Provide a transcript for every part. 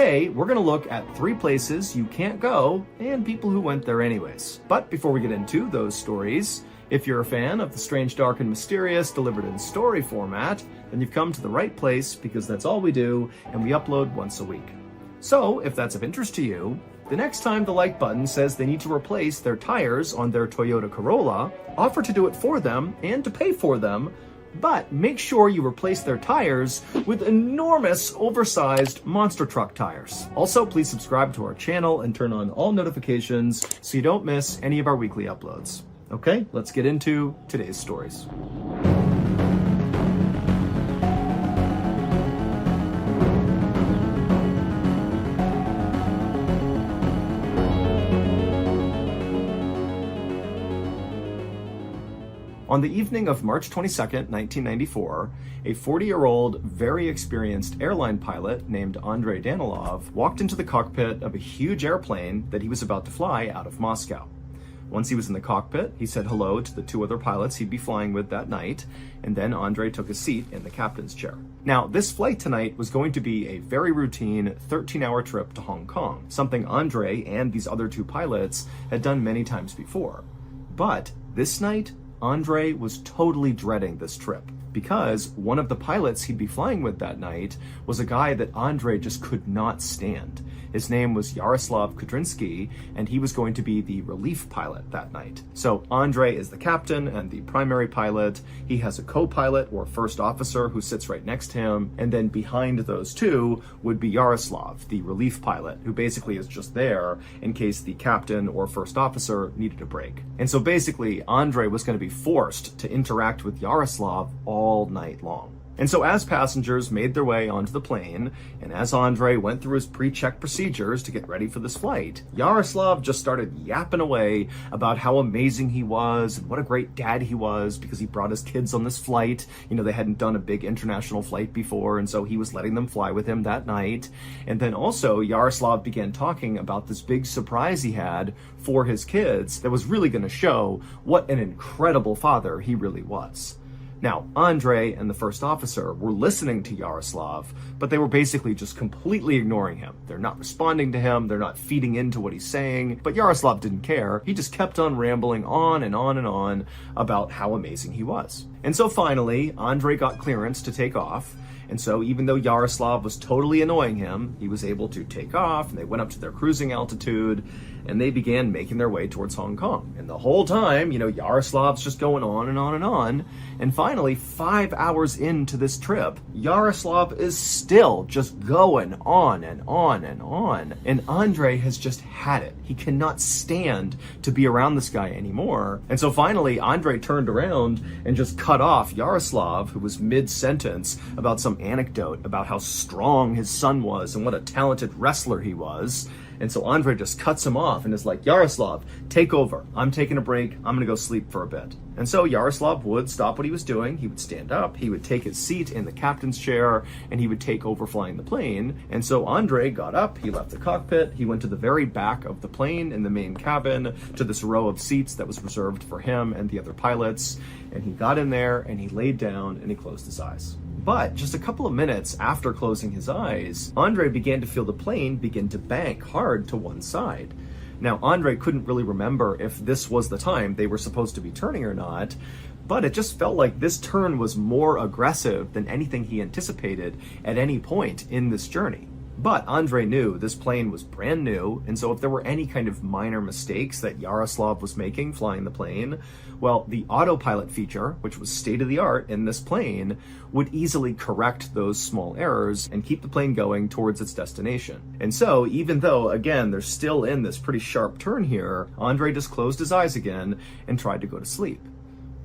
today we're going to look at 3 places you can't go and people who went there anyways. But before we get into those stories, if you're a fan of the strange, dark, and mysterious delivered in story format, then you've come to the right place because that's all we do and we upload once a week. So if that's of interest to you, the next time the like button says they need to replace their tires on their Toyota Corolla, offer to do it for them and to pay for them, but make sure you replace their tires with enormous, oversized monster truck tires. Also, please subscribe to our channel and turn on all notifications so you don't miss any of our weekly uploads. Okay, let's get into today's stories. On the evening of March 22nd, 1994, a 40-year-old, very experienced airline pilot named Andrei Danilov walked into the cockpit of a huge airplane that he was about to fly out of Moscow. Once he was in the cockpit, he said hello to the 2 other pilots he'd be flying with that night, and then Andrei took a seat in the captain's chair. Now, this flight tonight was going to be a very routine 13-hour trip to Hong Kong, something Andrei and these other 2 pilots had done many times before. But this night, Andrei was totally dreading this trip because one of the pilots he'd be flying with that night was a guy that Andrei just could not stand. His name was Yaroslav Kudrinsky, and he was going to be the relief pilot that night. So Andrei is the captain and the primary pilot. He has a co-pilot or first officer who sits right next to him, and then behind those 2 would be Yaroslav, the relief pilot, who basically is just there in case the captain or first officer needed a break. And so basically, Andrei was going to be forced to interact with Yaroslav all night long. And so as passengers made their way onto the plane, and as Andrei went through his pre-check procedures to get ready for this flight, Yaroslav just started yapping away about how amazing he was and what a great dad he was because he brought his kids on this flight. You know, they hadn't done a big international flight before, and so he was letting them fly with him that night. And then also Yaroslav began talking about this big surprise he had for his kids that was really going to show what an incredible father he really was. Now, Andrei and the first officer were listening to Yaroslav, but they were basically just completely ignoring him. They're not responding to him, they're not feeding into what he's saying, but Yaroslav didn't care. He just kept on rambling on and on and on about how amazing he was. And so finally, Andrei got clearance to take off, and so even though Yaroslav was totally annoying him, he was able to take off, and they went up to their cruising altitude, and they began making their way towards Hong Kong. And the whole time, Yaroslav's just going on and on and on. And finally, 5 hours into this trip, Yaroslav is still just going on and on and on. And Andrei has just had it. He cannot stand to be around this guy anymore. And so finally, Andrei turned around and just cut off Yaroslav, who was mid-sentence about some anecdote about how strong his son was and what a talented wrestler he was. And so Andrei just cuts him off and is like, Yaroslav, take over. I'm taking a break. I'm going to go sleep for a bit. And so Yaroslav would stop what he was doing. He would stand up. He would take his seat in the captain's chair, and he would take over flying the plane. And so Andrei got up. He left the cockpit. He went to the very back of the plane in the main cabin to this row of seats that was reserved for him and the other pilots. And he got in there, and he laid down, and he closed his eyes. But just a couple of minutes after closing his eyes, Andrei began to feel the plane begin to bank hard to one side. Now, Andrei couldn't really remember if this was the time they were supposed to be turning or not, but it just felt like this turn was more aggressive than anything he anticipated at any point in this journey. But Andrei knew this plane was brand new, and so if there were any kind of minor mistakes that Yaroslav was making flying the plane, well, the autopilot feature, which was state-of-the-art in this plane, would easily correct those small errors and keep the plane going towards its destination. And so, even though, again, they're still in this pretty sharp turn here, Andrei just closed his eyes again and tried to go to sleep.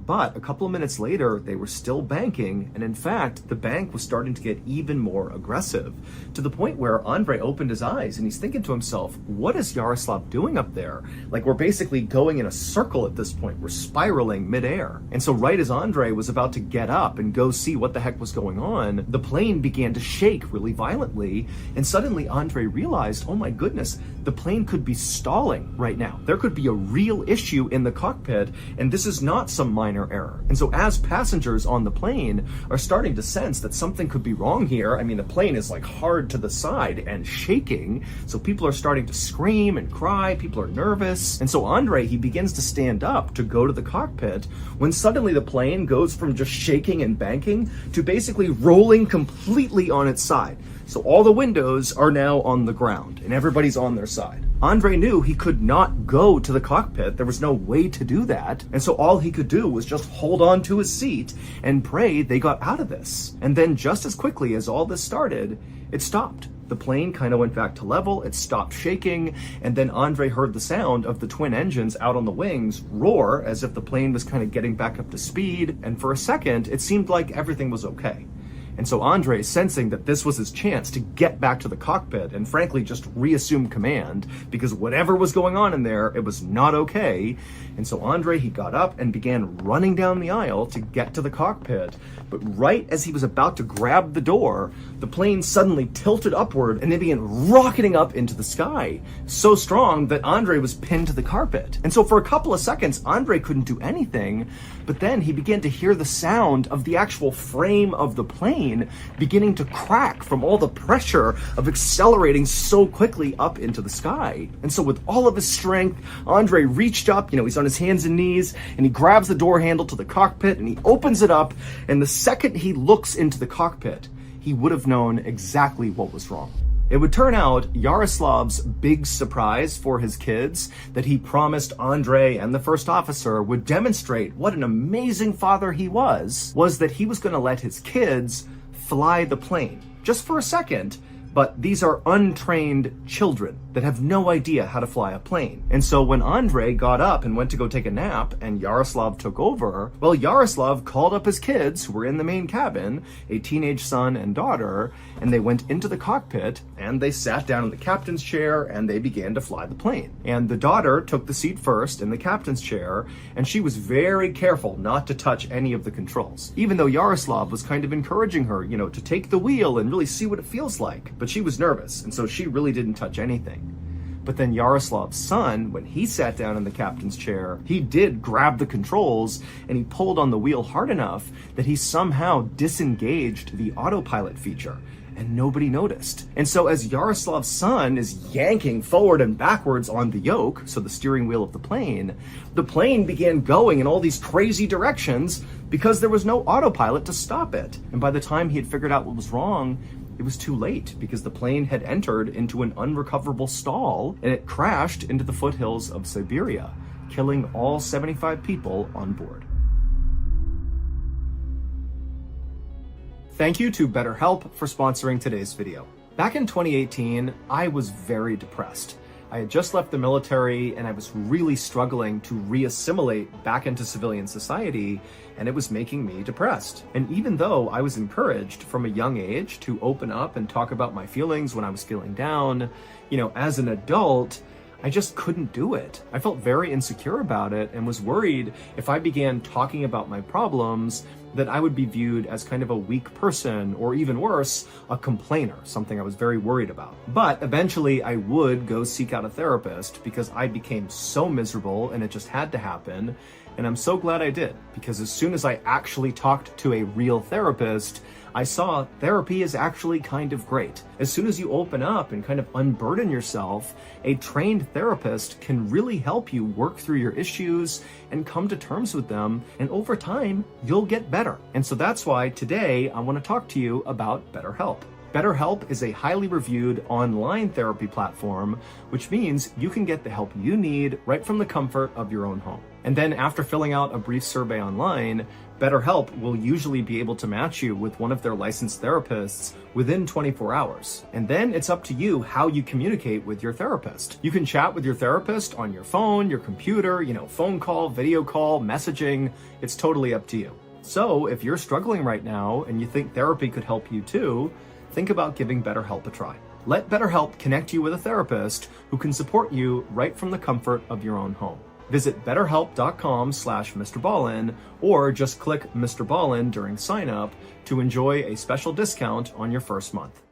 But a couple of minutes later, they were still banking, and in fact, the bank was starting to get even more aggressive, to the point where Andrei opened his eyes and he's thinking to himself, what is Yaroslav doing up there? Like, we're basically going in a circle at this point. We're spiraling midair. And so right as Andrei was about to get up and go see what the heck was going on, the plane began to shake really violently, and suddenly Andrei realized, oh my goodness, the plane could be stalling right now. There could be a real issue in the cockpit, and this is not some minor minor error. And so as passengers on the plane are starting to sense that something could be wrong here, I mean, the plane is like hard to the side and shaking, so people are starting to scream and cry, people are nervous. And so Andre, he begins to stand up to go to the cockpit when suddenly the plane goes from just shaking and banking to basically rolling completely on its side. So all the windows are now on the ground and everybody's on their side. Andre knew he could not go to the cockpit. There was no way to do that. And so all he could do was just hold on to his seat and pray they got out of this. And then just as quickly as all this started, it stopped. The plane kind of went back to level, it stopped shaking, and then Andre heard the sound of the twin engines out on the wings roar as if the plane was kind of getting back up to speed. And for a second, it seemed like everything was okay. And so Andre, sensing that this was his chance to get back to the cockpit and frankly just reassume command, because whatever was going on in there, it was not okay. And so Andre, he got up and began running down the aisle to get to the cockpit. But right as he was about to grab the door, the plane suddenly tilted upward and they began rocketing up into the sky, so strong that Andre was pinned to the carpet. And so for a couple of seconds, Andre couldn't do anything, but then he began to hear the sound of the actual frame of the plane beginning to crack from all the pressure of accelerating so quickly up into the sky. And so with all of his strength, Andre reached up, he's on his hands and knees, and he grabs the door handle to the cockpit and he opens it up, and the second he looks into the cockpit, he would have known exactly what was wrong. It would turn out Yaroslav's big surprise for his kids that he promised Andre and the first officer would demonstrate what an amazing father he was that he was going to let his kids fly the plane, just for a second. But these are untrained children that have no idea how to fly a plane. And so when Andre got up and went to go take a nap and Yaroslav took over, well, Yaroslav called up his kids who were in the main cabin, a teenage son and daughter, and they went into the cockpit and they sat down in the captain's chair and they began to fly the plane. And the daughter took the seat first in the captain's chair, and she was very careful not to touch any of the controls, even though Yaroslav was kind of encouraging her, to take the wheel and really see what it feels like. But she was nervous, and so she really didn't touch anything. But then Yaroslav's son, when he sat down in the captain's chair, he did grab the controls and he pulled on the wheel hard enough that he somehow disengaged the autopilot feature, and nobody noticed. And so as Yaroslav's son is yanking forward and backwards on the yoke, so the steering wheel of the plane began going in all these crazy directions because there was no autopilot to stop it. And by the time he had figured out what was wrong, it was too late, because the plane had entered into an unrecoverable stall and it crashed into the foothills of Siberia, killing all 75 people on board. Thank you to BetterHelp for sponsoring today's video. Back in 2018, I was very depressed. I had just left the military and I was really struggling to re-assimilate back into civilian society, and it was making me depressed. And even though I was encouraged from a young age to open up and talk about my feelings when I was feeling down, as an adult, I just couldn't do it. I felt very insecure about it and was worried if I began talking about my problems that I would be viewed as kind of a weak person, or even worse, a complainer, something I was very worried about. But eventually I would go seek out a therapist because I became so miserable and it just had to happen. And I'm so glad I did, because as soon as I actually talked to a real therapist, I saw therapy is actually kind of great. As soon as you open up and kind of unburden yourself, a trained therapist can really help you work through your issues and come to terms with them, and over time, you'll get better. And so that's why today I want to talk to you about BetterHelp. BetterHelp is a highly reviewed online therapy platform, which means you can get the help you need right from the comfort of your own home. And then after filling out a brief survey online, BetterHelp will usually be able to match you with one of their licensed therapists within 24 hours. And then it's up to you how you communicate with your therapist. You can chat with your therapist on your phone, your computer, phone call, video call, messaging. It's totally up to you. So if you're struggling right now and you think therapy could help you too, think about giving BetterHelp a try. Let BetterHelp connect you with a therapist who can support you right from the comfort of your own home. Visit betterhelp.com/MrBallen, or just click MrBallen during sign up to enjoy a special discount on your first month.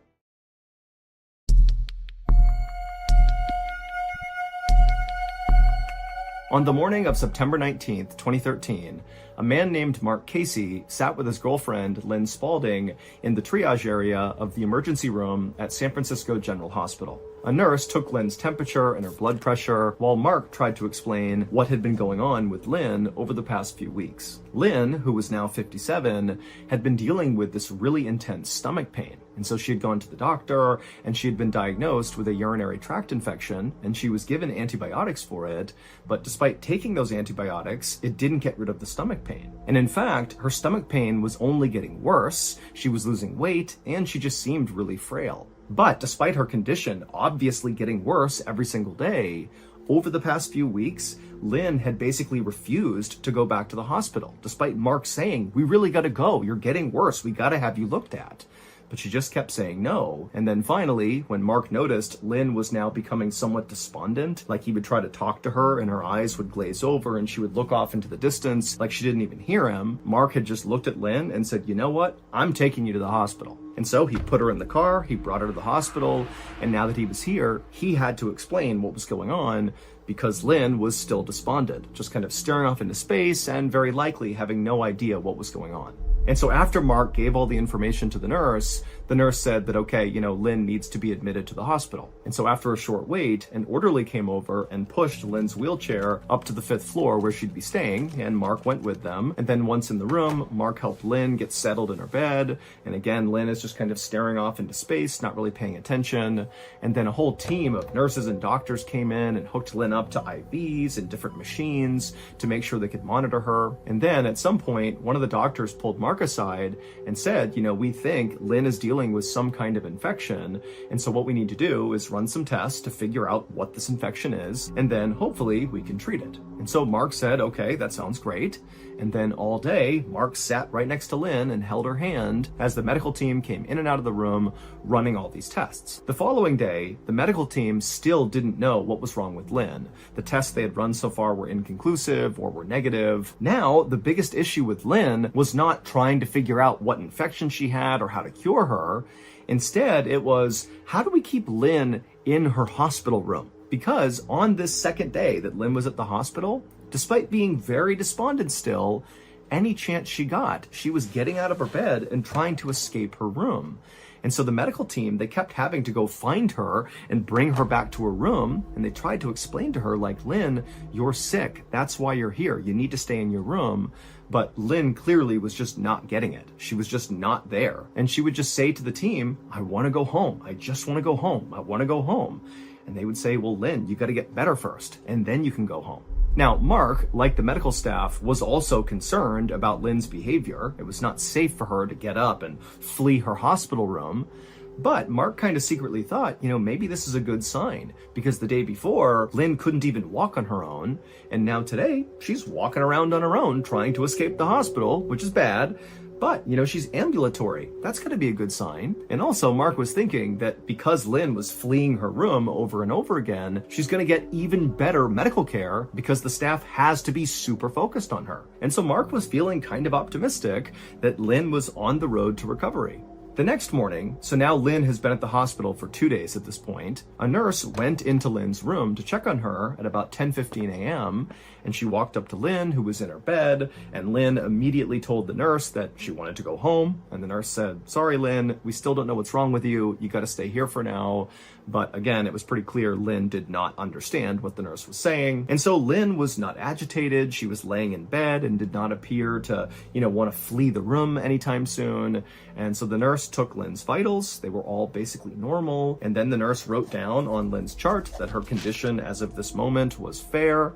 On the morning of September 19th, 2013, a man named Mark Casey sat with his girlfriend, Lynn Spalding, in the triage area of the emergency room at San Francisco General Hospital. A nurse took Lynn's temperature and her blood pressure, while Mark tried to explain what had been going on with Lynn over the past few weeks. Lynn, who was now 57, had been dealing with this really intense stomach pain. And so she had gone to the doctor, and she had been diagnosed with a urinary tract infection, and she was given antibiotics for it. But despite taking those antibiotics, it didn't get rid of the stomach pain. And in fact, her stomach pain was only getting worse. She was losing weight, and she just seemed really frail. But despite her condition obviously getting worse every single day, over the past few weeks, Lynn had basically refused to go back to the hospital, despite Mark saying, "We really gotta go, you're getting worse, we gotta have you looked at." But she just kept saying no. And then finally, when Mark noticed Lynn was now becoming somewhat despondent, like he would try to talk to her and her eyes would glaze over and she would look off into the distance like she didn't even hear him, Mark had just looked at Lynn and said, "You know what? I'm taking you to the hospital." And so he put her in the car, he brought her to the hospital, and now that he was here, he had to explain what was going on because Lynn was still despondent, just kind of staring off into space and very likely having no idea what was going on. And so after Mark gave all the information to the nurse said that, okay, Lynn needs to be admitted to the hospital. And so after a short wait, an orderly came over and pushed Lynn's wheelchair up to the 5th floor where she'd be staying, and Mark went with them. And then once in the room, Mark helped Lynn get settled in her bed. And again, Lynn is just kind of staring off into space, not really paying attention. And then a whole team of nurses and doctors came in and hooked Lynn up to IVs and different machines to make sure they could monitor her. And then at some point, one of the doctors pulled Mark aside and said, "We think Lynn is dealing with some kind of infection, and so what we need to do is run some tests to figure out what this infection is, and then hopefully we can treat it." And so Mark said, "Okay, that sounds great." And then all day, Mark sat right next to Lynn and held her hand as the medical team came in and out of the room running all these tests. The following day, the medical team still didn't know what was wrong with Lynn. The tests they had run so far were inconclusive or were negative. Now, the biggest issue with Lynn was not trying to figure out what infection she had or how to cure her. Instead, it was, how do we keep Lynn in her hospital room? Because on this second day that Lynn was at the hospital, despite being very despondent still, any chance she got, she was getting out of her bed and trying to escape her room. And so the medical team, they kept having to go find her and bring her back to her room. And they tried to explain to her, like, "Lynn, you're sick. That's why you're here. You need to stay in your room." But Lynn clearly was just not getting it. She was just not there. And she would just say to the team, "I want to go home. I just want to go home. I want to go home." And they would say, "Well, Lynn, you got to get better first, and then you can go home." Now, Mark, like the medical staff, was also concerned about Lynn's behavior. It was not safe for her to get up and flee her hospital room. But Mark kind of secretly thought, maybe this is a good sign, because the day before, Lynn couldn't even walk on her own. And now today, she's walking around on her own trying to escape the hospital, which is bad. But, she's ambulatory. That's going to be a good sign. And also, Mark was thinking that because Lynn was fleeing her room over and over again, she's going to get even better medical care because the staff has to be super focused on her. And so Mark was feeling kind of optimistic that Lynn was on the road to recovery. The next morning, so now Lynn has been at the hospital for 2 days at this point, a nurse went into Lynn's room to check on her at about 10:15 a.m., and she walked up to Lynn, who was in her bed, and Lynn immediately told the nurse that she wanted to go home, and the nurse said, "Sorry, Lynn, we still don't know what's wrong with you. You got to stay here for now." But again, it was pretty clear Lynn did not understand what the nurse was saying. And so Lynn was not agitated. She was laying in bed and did not appear to, want to flee the room anytime soon. And so the nurse took Lynn's vitals. They were all basically normal. And then the nurse wrote down on Lynn's chart that her condition as of this moment was fair.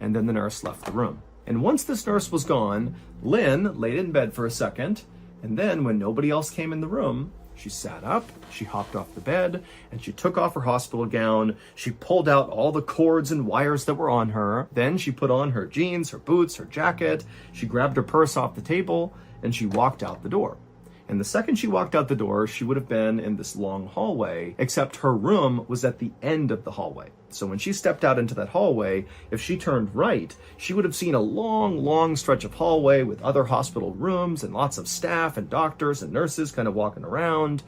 And then the nurse left the room. And once this nurse was gone, Lynn laid in bed for a second. And then when nobody else came in the room, she sat up, she hopped off the bed, and she took off her hospital gown. She pulled out all the cords and wires that were on her. Then she put on her jeans, her boots, her jacket. She grabbed her purse off the table, and she walked out the door. And the second she walked out the door, she would have been in this long hallway, except her room was at the end of the hallway. So when she stepped out into that hallway, if she turned right, she would have seen a long, long stretch of hallway with other hospital rooms and lots of staff and doctors and nurses kind of walking around.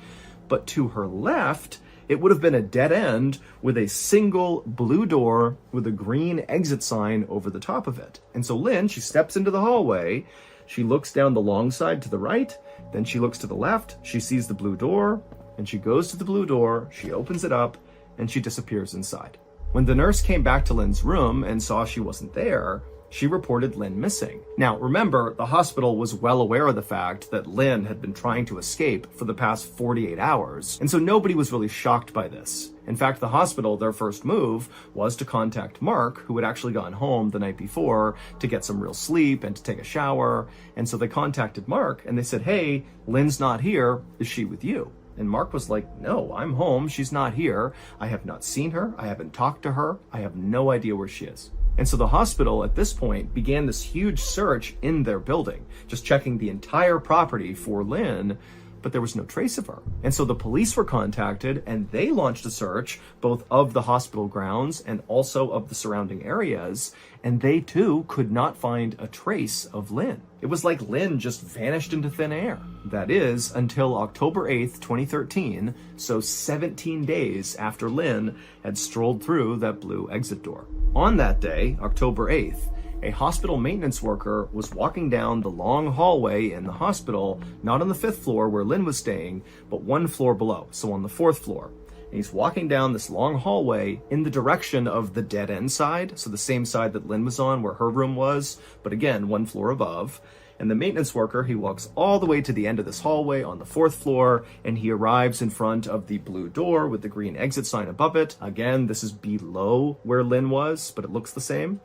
But to her left, It would have been a dead end with a single blue door with a green exit sign over the top of it. And so Lynn, she steps into the hallway, she looks down the long side to the right, then she looks to the left, she sees the blue door, and she goes to the blue door, she opens it up, and she disappears inside. When the nurse came back to Lynn's room and saw she wasn't there, she reported Lynn missing. Now, remember, the hospital was well aware of the fact that Lynn had been trying to escape for the past 48 hours, and so nobody was really shocked by this. In fact, the hospital, their first move was to contact Mark, who had actually gone home the night before to get some real sleep and to take a shower. And so they contacted Mark and they said, "Hey, Lynn's not here. Is she with you?" And Mark was like, "No, I'm home. She's not here. I have not seen her. I haven't talked to her. I have no idea where she is." And so the hospital at this point began this huge search in their building, just checking the entire property for Lynn, but there was no trace of her. And so the police were contacted and they launched a search both of the hospital grounds and also of the surrounding areas, and they too could not find a trace of Lynn. It was like Lynn just vanished into thin air. That is, until October 8th, 2013, so 17 days after Lynn had strolled through that blue exit door. On that day, October 8th, a hospital maintenance worker was walking down the long hallway in the hospital, not on the 5th floor where Lynn was staying, but one floor below, so on the 4th floor. And he's walking down this long hallway in the direction of the dead end side, so the same side that Lynn was on where her room was, but again, one floor above. And the maintenance worker, he walks all the way to the end of this hallway on the 4th floor, and he arrives in front of the blue door with the green exit sign above it. Again, this is below where Lynn was, but it looks the same.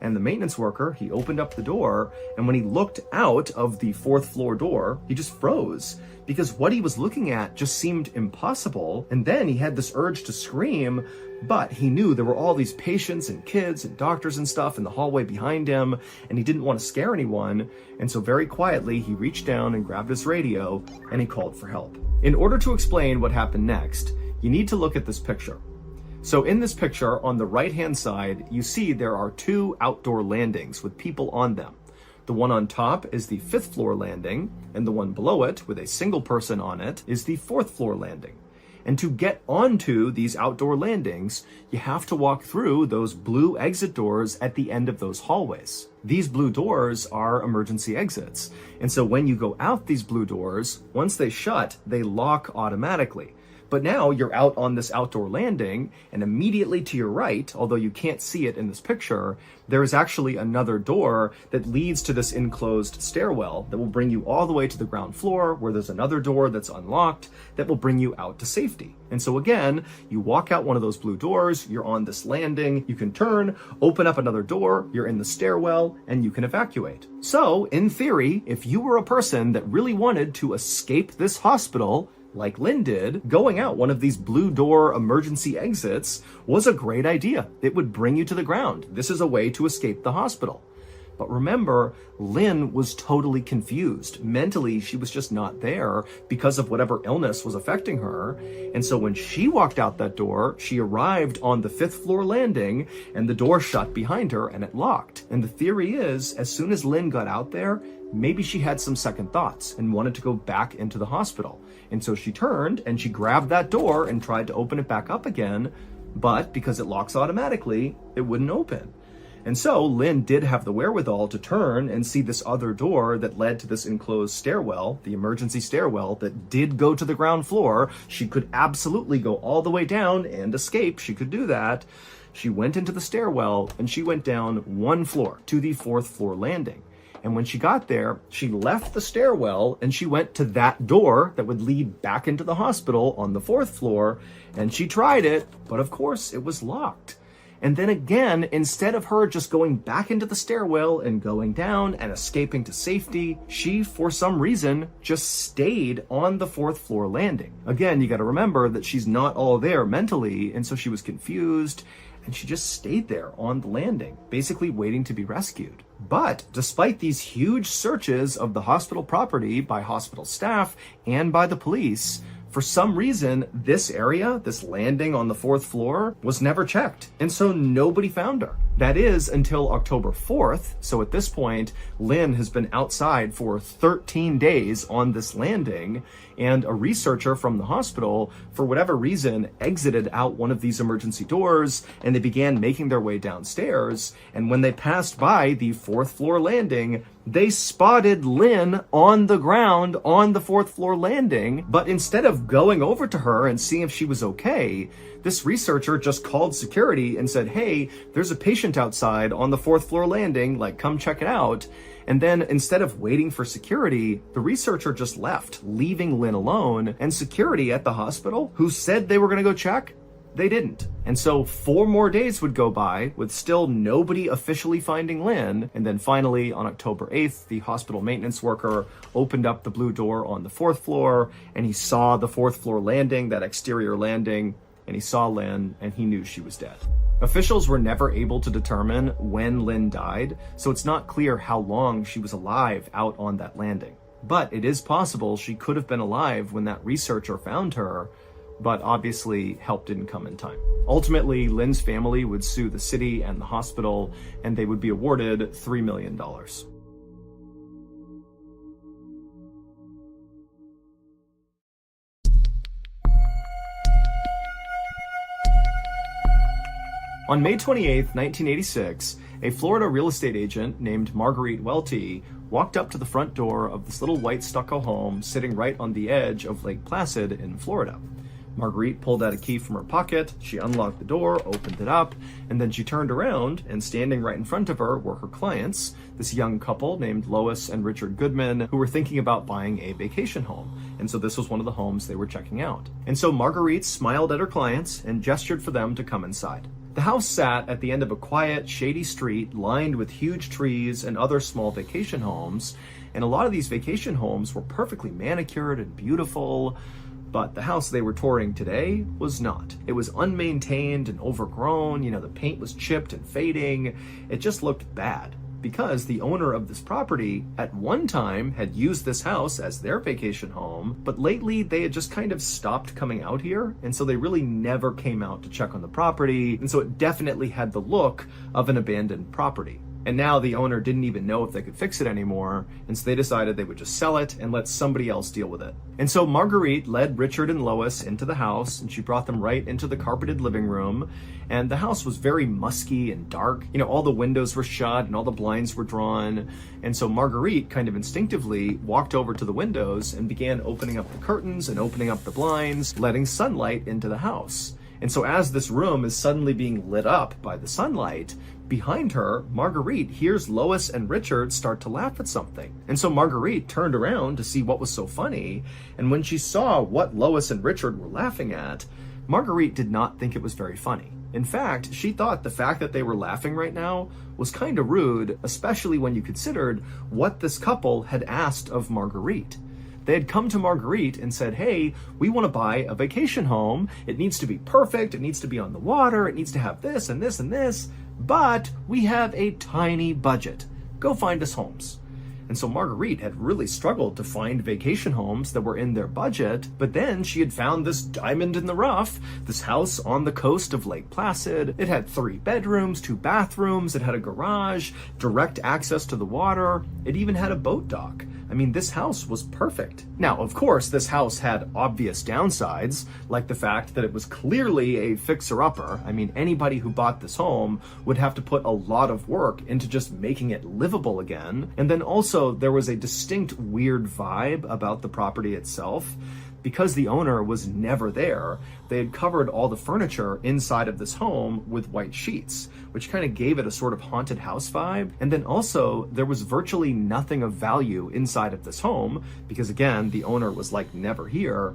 And the maintenance worker, he opened up the door, and when he looked out of the 4th floor door, he just froze because what he was looking at just seemed impossible. And then he had this urge to scream, but he knew there were all these patients and kids and doctors and stuff in the hallway behind him, and he didn't want to scare anyone. And so very quietly, he reached down and grabbed his radio, and he called for help. In order to explain what happened next, you need to look at this picture. So in this picture, on the right-hand side, you see there are two outdoor landings with people on them. The one on top is the 5th floor landing, and the one below it, with a single person on it, is the 4th floor landing. And to get onto these outdoor landings, you have to walk through those blue exit doors at the end of those hallways. These blue doors are emergency exits. And so when you go out these blue doors, once they shut, they lock automatically. But now you're out on this outdoor landing, and immediately to your right, although you can't see it in this picture, there is actually another door that leads to this enclosed stairwell that will bring you all the way to the ground floor, where there's another door that's unlocked that will bring you out to safety. And so again, you walk out one of those blue doors, you're on this landing, you can turn, open up another door, you're in the stairwell, and you can evacuate. So, in theory, if you were a person that really wanted to escape this hospital, like Lynn did, going out one of these blue door emergency exits was a great idea. It would bring you to the ground. This is a way to escape the hospital. But remember, Lynn was totally confused. Mentally, she was just not there because of whatever illness was affecting her. And so when she walked out that door, she arrived on the 5th floor landing, and the door shut behind her and it locked. And the theory is, as soon as Lynn got out there, maybe she had some second thoughts and wanted to go back into the hospital. And so she turned and she grabbed that door and tried to open it back up again, but because it locks automatically, it wouldn't open. And so Lynn did have the wherewithal to turn and see this other door that led to this enclosed stairwell, the emergency stairwell that did go to the ground floor. She could absolutely go all the way down and escape. She could do that. She went into the stairwell and she went down one floor to the 4th floor landing. And when she got there, she left the stairwell and she went to that door that would lead back into the hospital on the 4th floor. And she tried it, but of course it was locked. And then again, instead of her just going back into the stairwell and going down and escaping to safety, she, for some reason, just stayed on the 4th floor landing. Again, you gotta remember that she's not all there mentally, and so she was confused, and she just stayed there on the landing, basically waiting to be rescued. But despite these huge searches of the hospital property by hospital staff and by the police, for some reason, this area, this landing on the 4th floor, was never checked. And so nobody found her. That is until October 4th. So at this point, Lynn has been outside for 13 days on this landing, and a researcher from the hospital, for whatever reason, exited out one of these emergency doors, and they began making their way downstairs. And when they passed by the 4th floor landing, they spotted Lynn on the ground on the 4th floor landing. But instead of going over to her and seeing if she was okay, this researcher just called security and said, hey, there's a patient outside on the 4th floor landing, like, come check it out. And then instead of waiting for security, the researcher just left, leaving Lynn alone. And security at the hospital, who said they were going to go check, they didn't. And so 4 more days would go by with still nobody officially finding Lynn. And then finally, on October 8th, the hospital maintenance worker opened up the blue door on the 4th floor, and he saw the 4th floor landing, that exterior landing, and he saw Lynn, and he knew she was dead. Officials were never able to determine when Lynn died, so it's not clear how long she was alive out on that landing. But it is possible she could have been alive when that researcher found her, but obviously help didn't come in time. Ultimately, Lynn's family would sue the city and the hospital, and they would be awarded $3 million. On May 28, 1986, a Florida real estate agent named Marguerite Welty walked up to the front door of this little white stucco home sitting right on the edge of Lake Placid in Florida. Marguerite pulled out a key from her pocket, she unlocked the door, opened it up, and then she turned around, and standing right in front of her were her clients, this young couple named Lois and Richard Goodman, who were thinking about buying a vacation home. And so this was one of the homes they were checking out. And so Marguerite smiled at her clients and gestured for them to come inside. The house sat at the end of a quiet, shady street lined with huge trees and other small vacation homes, and a lot of these vacation homes were perfectly manicured and beautiful, but the house they were touring today was not. It was unmaintained and overgrown, the paint was chipped and fading. It just looked bad, because the owner of this property at one time had used this house as their vacation home, but lately they had just kind of stopped coming out here, and so they really never came out to check on the property, and so it definitely had the look of an abandoned property. And now the owner didn't even know if they could fix it anymore, and so they decided they would just sell it and let somebody else deal with it. And so Marguerite led Richard and Lois into the house, and she brought them right into the carpeted living room, and the house was very musky and dark. All the windows were shut and all the blinds were drawn, and so Marguerite kind of instinctively walked over to the windows and began opening up the curtains and opening up the blinds, letting sunlight into the house. And so as this room is suddenly being lit up by the sunlight, behind her, Marguerite hears Lois and Richard start to laugh at something. And so Marguerite turned around to see what was so funny, and when she saw what Lois and Richard were laughing at, Marguerite did not think it was very funny. In fact, she thought the fact that they were laughing right now was kind of rude, especially when you considered what this couple had asked of Marguerite. They had come to Marguerite and said, hey, we want to buy a vacation home. It needs to be perfect. It needs to be on the water. It needs to have this and this and this. But we have a tiny budget. Go find us homes. And so Marguerite had really struggled to find vacation homes that were in their budget, but then she had found this diamond in the rough, this house on the coast of Lake Placid. It had 3 bedrooms, 2 bathrooms, it had a garage, direct access to the water, it even had a boat dock. This house was perfect. Now, of course, this house had obvious downsides, like the fact that it was clearly a fixer-upper. Anybody who bought this home would have to put a lot of work into just making it livable again. And then also, there was a distinct weird vibe about the property itself. Because the owner was never there, they had covered all the furniture inside of this home with white sheets, which kind of gave it a sort of haunted house vibe. And then also, there was virtually nothing of value inside of this home, because again, the owner was like never here.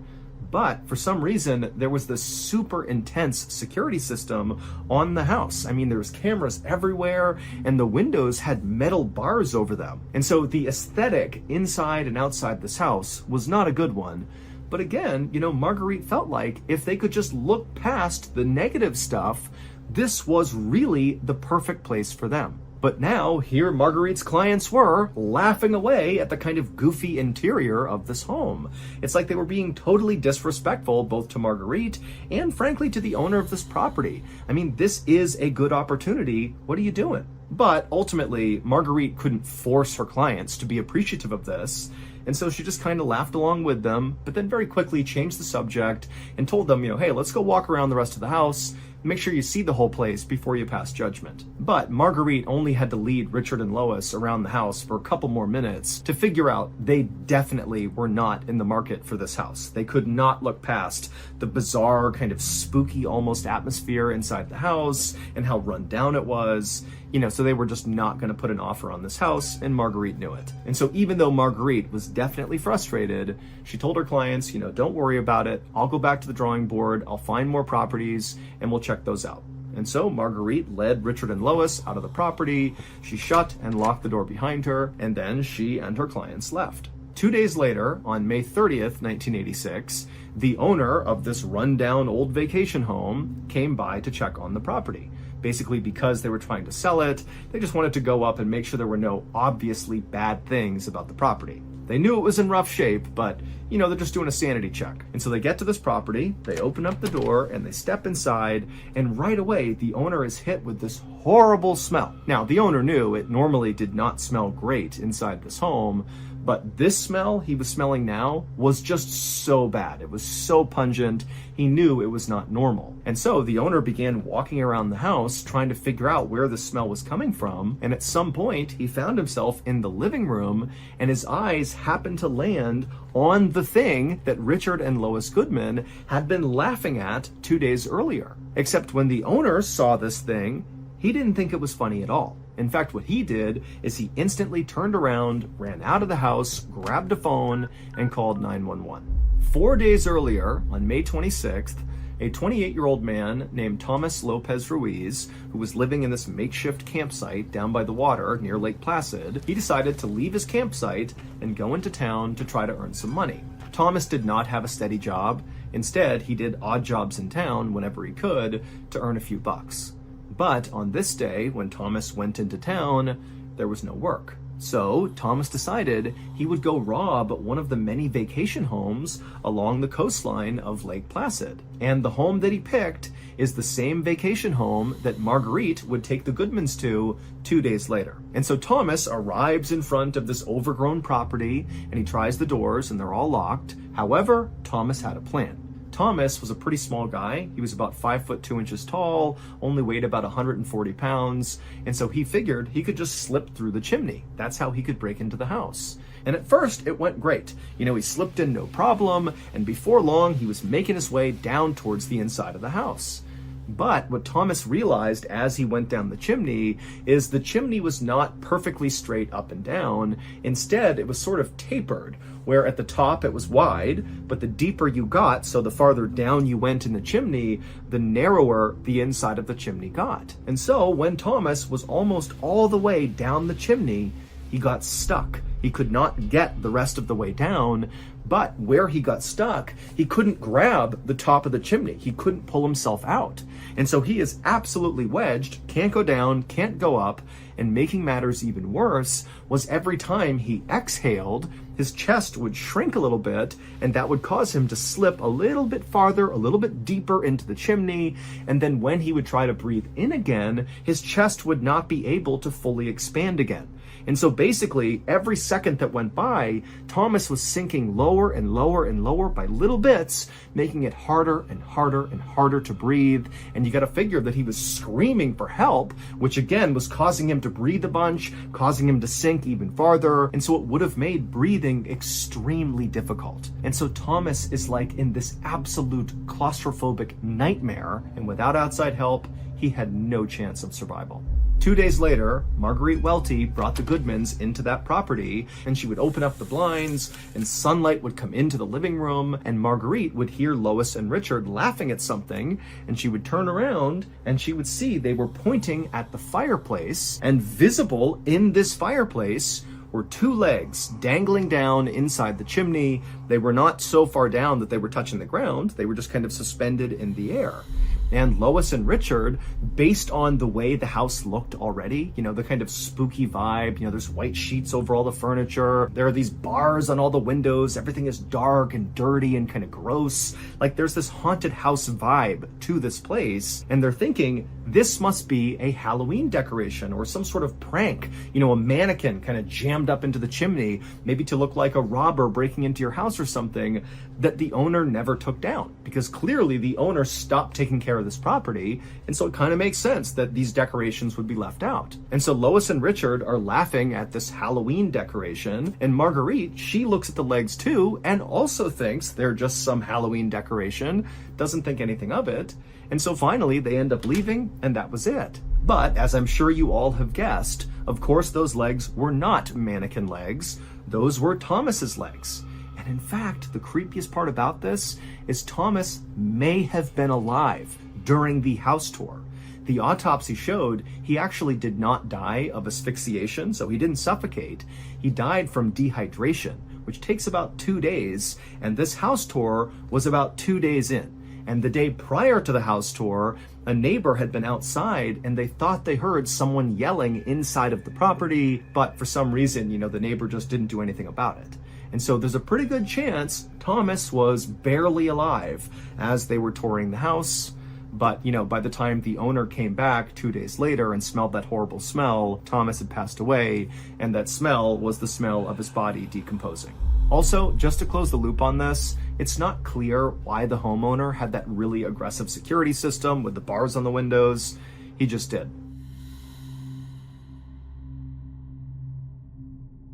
But for some reason, there was this super intense security system on the house. There was cameras everywhere, and the windows had metal bars over them. And so the aesthetic inside and outside this house was not a good one. But again, Marguerite felt like if they could just look past the negative stuff, this was really the perfect place for them. But now, here Marguerite's clients were, laughing away at the kind of goofy interior of this home. It's like they were being totally disrespectful both to Marguerite and, frankly, to the owner of this property. I mean, this is a good opportunity. What are you doing? But ultimately, Marguerite couldn't force her clients to be appreciative of this, and so she just kind of laughed along with them, but then very quickly changed the subject and told them, hey, let's go walk around the rest of the house. Make sure you see the whole place before you pass judgment. But Marguerite only had to lead Richard and Lois around the house for a couple more minutes to figure out they definitely were not in the market for this house. They could not look past the bizarre, kind of spooky almost atmosphere inside the house and how run down it was. So they were just not going to put an offer on this house, and Marguerite knew it. And so even though Marguerite was definitely frustrated, she told her clients, don't worry about it. I'll go back to the drawing board. I'll find more properties and we'll check those out. And so Marguerite led Richard and Lois out of the property. She shut and locked the door behind her, and then she and her clients left. 2 days later, on May 30th, 1986, the owner of this rundown old vacation home came by to check on the property. Basically, because they were trying to sell it, they just wanted to go up and make sure there were no obviously bad things about the property. They knew it was in rough shape, but, they're just doing a sanity check. And so they get to this property, they open up the door, and they step inside, and right away, the owner is hit with this horrible smell. Now, the owner knew it normally did not smell great inside this home, but this smell he was smelling now was just so bad. It was so pungent, he knew it was not normal. And so the owner began walking around the house trying to figure out where the smell was coming from, and at some point he found himself in the living room, and his eyes happened to land on the thing that Richard and Lois Goodman had been laughing at 2 days earlier. Except when the owner saw this thing, he didn't think it was funny at all. In fact, what he did is he instantly turned around, ran out of the house, grabbed a phone, and called 911. 4 days earlier, on May 26th, a 28-year-old man named Thomas Lopez Ruiz, who was living in this makeshift campsite down by the water near Lake Placid, he decided to leave his campsite and go into town to try to earn some money. Thomas did not have a steady job. Instead, he did odd jobs in town whenever he could to earn a few bucks. But on this day, when Thomas went into town, there was no work. So Thomas decided he would go rob one of the many vacation homes along the coastline of Lake Placid. And the home that he picked is the same vacation home that Marguerite would take the Goodmans to 2 days later. And so Thomas arrives in front of this overgrown property, and he tries the doors, and they're all locked. However, Thomas had a plan. Thomas was a pretty small guy. He was about 5 foot 2 inches tall, only weighed about 140 pounds. And so he figured he could just slip through the chimney. That's how he could break into the house. And at first it went great. He slipped in no problem. And before long, he was making his way down towards the inside of the house. But what Thomas realized as he went down the chimney is the chimney was not perfectly straight up and down. Instead, it was sort of tapered, where at the top it was wide, but the deeper you got, so the farther down you went in the chimney, the narrower the inside of the chimney got. And so when Thomas was almost all the way down the chimney, he got stuck. He could not get the rest of the way down, but where he got stuck, he couldn't grab the top of the chimney. He couldn't pull himself out. And so he is absolutely wedged, can't go down, can't go up, and making matters even worse was every time he exhaled, his chest would shrink a little bit, and that would cause him to slip a little bit farther, a little bit deeper into the chimney, and then when he would try to breathe in again, his chest would not be able to fully expand again. And so basically, every second that went by, Thomas was sinking lower and lower and lower by little bits, making it harder and harder and harder to breathe. And you got to figure that he was screaming for help, which again was causing him to breathe a bunch, causing him to sink even farther. And so it would have made breathing extremely difficult. And so Thomas is like in this absolute claustrophobic nightmare, and without outside help, he had no chance of survival. 2 days later, Marguerite Welty brought the Goodmans into that property, and she would open up the blinds, and sunlight would come into the living room, and Marguerite would hear Lois and Richard laughing at something, and she would turn around, and she would see they were pointing at the fireplace, and visible in this fireplace were two legs dangling down inside the chimney. They were not so far down that they were touching the ground. They were just kind of suspended in the air. And Lois and Richard, based on the way the house looked already, the kind of spooky vibe, there's white sheets over all the furniture, there are these bars on all the windows, everything is dark and dirty and kind of gross. Like there's this haunted house vibe to this place, and they're thinking this must be a Halloween decoration or some sort of prank, a mannequin kind of jammed up into the chimney, maybe to look like a robber breaking into your house or something that the owner never took down, because clearly the owner stopped taking care of this property, and so it kind of makes sense that these decorations would be left out. And so Lois and Richard are laughing at this Halloween decoration, and Marguerite, she looks at the legs too and also thinks they're just some Halloween decoration, doesn't think anything of it, and so finally they end up leaving, and that was it. But as I'm sure you all have guessed, of course those legs were not mannequin legs, those were Thomas's legs. And in fact, the creepiest part about this is Thomas may have been alive during the house tour. The autopsy showed he actually did not die of asphyxiation, so he didn't suffocate. He died from dehydration, which takes about 2 days, and this house tour was about 2 days in. And the day prior to the house tour, a neighbor had been outside and they thought they heard someone yelling inside of the property, but for some reason, the neighbor just didn't do anything about it. And so there's a pretty good chance Thomas was barely alive as they were touring the house. But, by the time the owner came back 2 days later and smelled that horrible smell, Thomas had passed away, and that smell was the smell of his body decomposing. Also, just to close the loop on this, it's not clear why the homeowner had that really aggressive security system with the bars on the windows. He just did.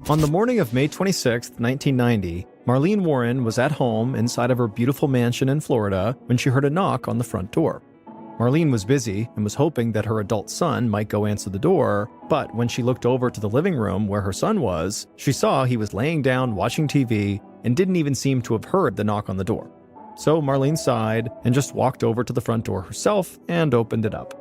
On the morning of May 26, 1990, Marlene Warren was at home inside of her beautiful mansion in Florida when she heard a knock on the front door. Marlene was busy and was hoping that her adult son might go answer the door, but when she looked over to the living room where her son was, she saw he was laying down watching TV and didn't even seem to have heard the knock on the door. So Marlene sighed and just walked over to the front door herself and opened it up.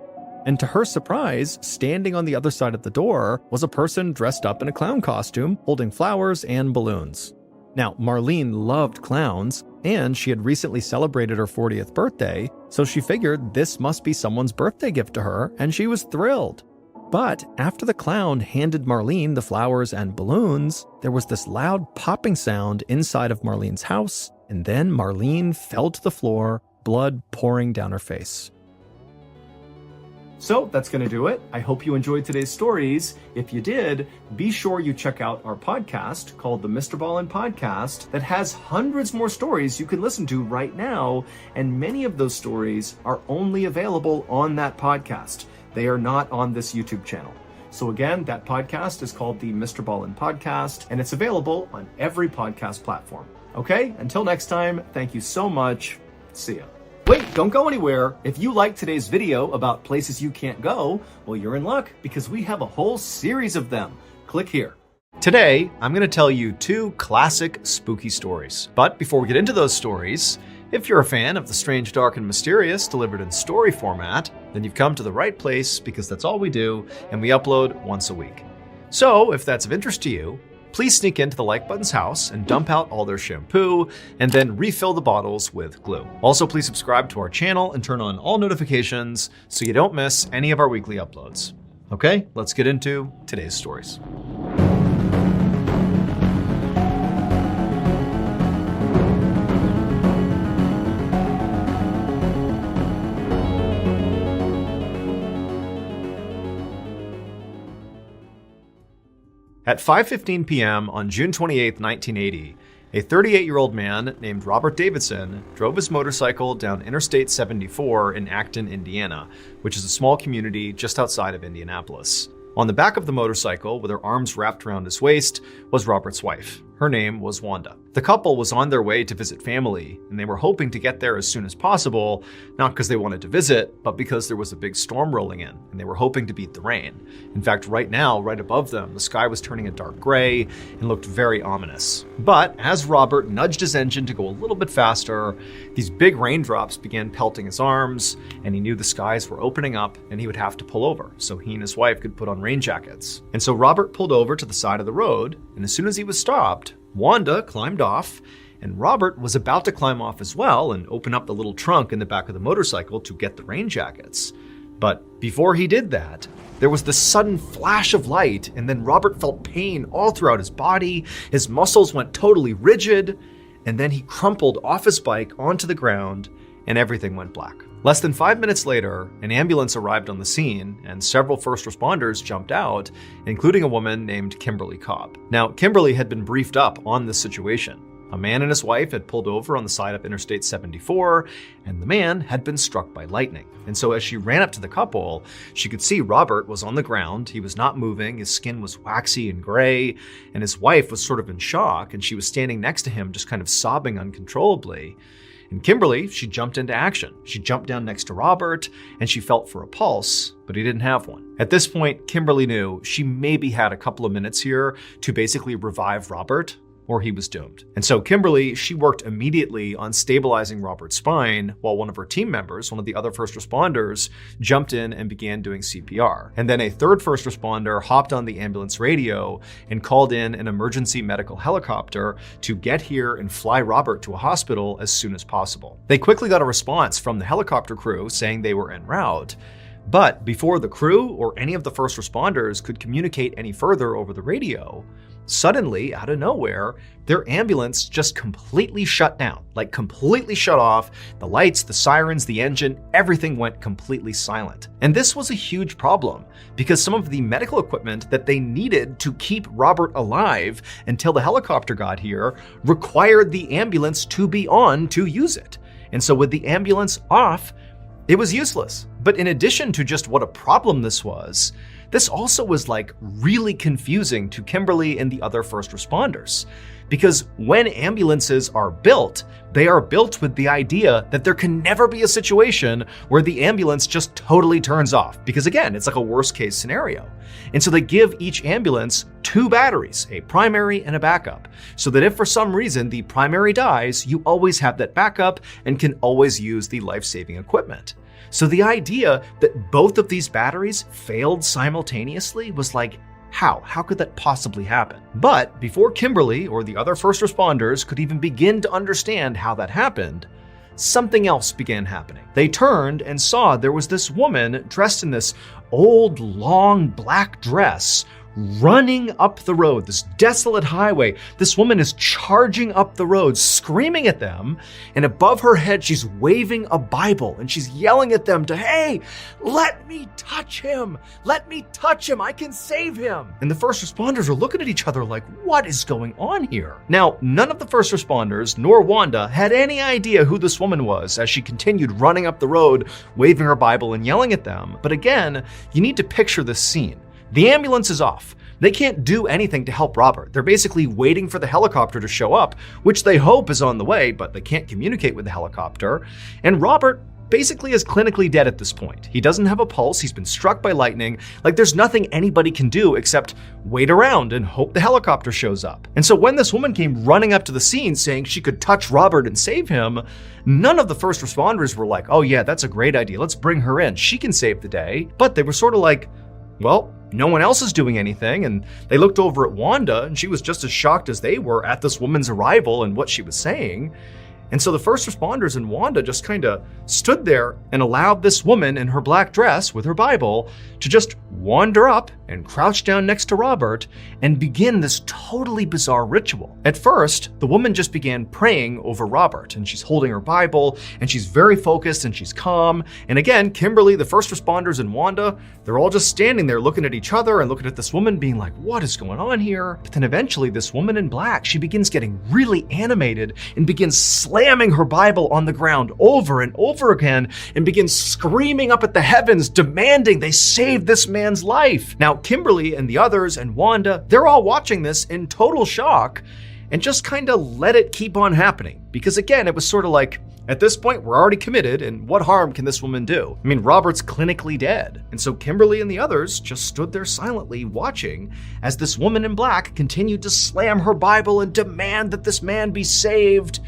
And to her surprise, standing on the other side of the door was a person dressed up in a clown costume, holding flowers and balloons. Now, Marlene loved clowns, and she had recently celebrated her 40th birthday, so she figured this must be someone's birthday gift to her, and she was thrilled. But after the clown handed Marlene the flowers and balloons, there was this loud popping sound inside of Marlene's house, and then Marlene fell to the floor, blood pouring down her face. So that's going to do it. I hope you enjoyed today's stories. If you did, be sure you check out our podcast called the MrBallen Podcast that has hundreds more stories you can listen to right now, and many of those stories are only available on that podcast. They are not on this YouTube channel. So again, that podcast is called the MrBallen Podcast, and it's available on every podcast platform. Okay, until next time, thank you so much. See ya. Wait, don't go anywhere. If you liked today's video about places you can't go, well, you're in luck because we have a whole series of them. Click here. Today, I'm going to tell you 2 classic spooky stories. But before we get into those stories, if you're a fan of the strange, dark, and mysterious delivered in story format, then you've come to the right place because that's all we do, and we upload once a week. So if that's of interest to you, please sneak into the Like Button's house and dump out all their shampoo, and then refill the bottles with glue. Also, please subscribe to our channel and turn on all notifications so you don't miss any of our weekly uploads. Okay, let's get into today's stories. At 5:15 p.m. on June 28, 1980, a 38-year-old man named Robert Davidson drove his motorcycle down Interstate 74 in Acton, Indiana, which is a small community just outside of Indianapolis. On the back of the motorcycle, with her arms wrapped around his waist, was Robert's wife. Her name was Wanda. The couple was on their way to visit family, and they were hoping to get there as soon as possible, not because they wanted to visit, but because there was a big storm rolling in, and they were hoping to beat the rain. In fact, right now, right above them, the sky was turning a dark gray and looked very ominous. But as Robert nudged his engine to go a little bit faster, these big raindrops began pelting his arms, and he knew the skies were opening up and he would have to pull over so he and his wife could put on rain jackets. And so Robert pulled over to the side of the road, and as soon as he was stopped, Wanda climbed off and Robert was about to climb off as well and open up the little trunk in the back of the motorcycle to get the rain jackets. But before he did that, there was this sudden flash of light, and then Robert felt pain all throughout his body, his muscles went totally rigid, and then he crumpled off his bike onto the ground, and everything went black. Less than 5 minutes later, an ambulance arrived on the scene, and several first responders jumped out, including a woman named Kimberly Cobb. Now, Kimberly had been briefed up on this situation. A man and his wife had pulled over on the side of Interstate 74, and the man had been struck by lightning. And so as she ran up to the couple, she could see Robert was on the ground. He was not moving. His skin was waxy and gray, and his wife was sort of in shock, and she was standing next to him, just kind of sobbing uncontrollably. And Kimberly, she jumped into action. She jumped down next to Robert, and she felt for a pulse, but he didn't have one. At this point, Kimberly knew she maybe had a couple of minutes here to basically revive Robert, or he was doomed. And so Kimberly, she worked immediately on stabilizing Robert's spine while one of her team members, one of the other first responders, jumped in and began doing CPR. And then a third first responder hopped on the ambulance radio and called in an emergency medical helicopter to get here and fly Robert to a hospital as soon as possible. They quickly got a response from the helicopter crew saying they were en route. But before the crew or any of the first responders could communicate any further over the radio, suddenly, out of nowhere, their ambulance just completely shut down, like completely shut off. The lights, the sirens, the engine, everything went completely silent. And this was a huge problem because some of the medical equipment that they needed to keep Robert alive until the helicopter got here required the ambulance to be on to use it. And so with the ambulance off, it was useless. But in addition to just what a problem this was, this also was like really confusing to Kimberly and the other first responders. Because when ambulances are built, they are built with the idea that there can never be a situation where the ambulance just totally turns off. Because again, it's like a worst case scenario. And so they give each ambulance 2 batteries, a primary and a backup, so that if for some reason the primary dies, you always have that backup and can always use the life-saving equipment. So the idea that both of these batteries failed simultaneously was like, how? How could that possibly happen? But before Kimberly or the other first responders could even begin to understand how that happened, something else began happening. They turned and saw there was this woman dressed in this old, long black dress running up the road, this desolate highway. This woman is charging up the road, screaming at them, and above her head, she's waving a Bible, and she's yelling at them to, hey, let me touch him. Let me touch him. I can save him. And the first responders are looking at each other like, what is going on here? Now, none of the first responders, nor Wanda, had any idea who this woman was as she continued running up the road, waving her Bible and yelling at them. But again, you need to picture this scene. The ambulance is off. They can't do anything to help Robert. They're basically waiting for the helicopter to show up, which they hope is on the way, but they can't communicate with the helicopter. And Robert basically is clinically dead at this point. He doesn't have a pulse. He's been struck by lightning. Like there's nothing anybody can do except wait around and hope the helicopter shows up. And so when this woman came running up to the scene saying she could touch Robert and save him, none of the first responders were like, oh yeah, that's a great idea. Let's bring her in. She can save the day. But they were sort of like, well, no one else is doing anything, and they looked over at Wanda, and she was just as shocked as they were at this woman's arrival and what she was saying. And so the first responders and Wanda just kind of stood there and allowed this woman in her black dress with her Bible to just wander up and crouch down next to Robert and begin this totally bizarre ritual. At first, the woman just began praying over Robert, and she's holding her Bible, and she's very focused and she's calm. And again, Kimberly, the first responders, and Wanda, they're all just standing there looking at each other and looking at this woman being like, what is going on here? But then eventually this woman in black, she begins getting really animated and begins slamming her Bible on the ground over and over again and begins screaming up at the heavens, demanding they save this man's life. Now, Kimberly and the others and Wanda, they're all watching this in total shock and just kind of let it keep on happening. Because again, it was sort of like, at this point, we're already committed, and what harm can this woman do? I mean, Robert's clinically dead. And so Kimberly and the others just stood there silently watching as this woman in black continued to slam her Bible and demand that this man be saved.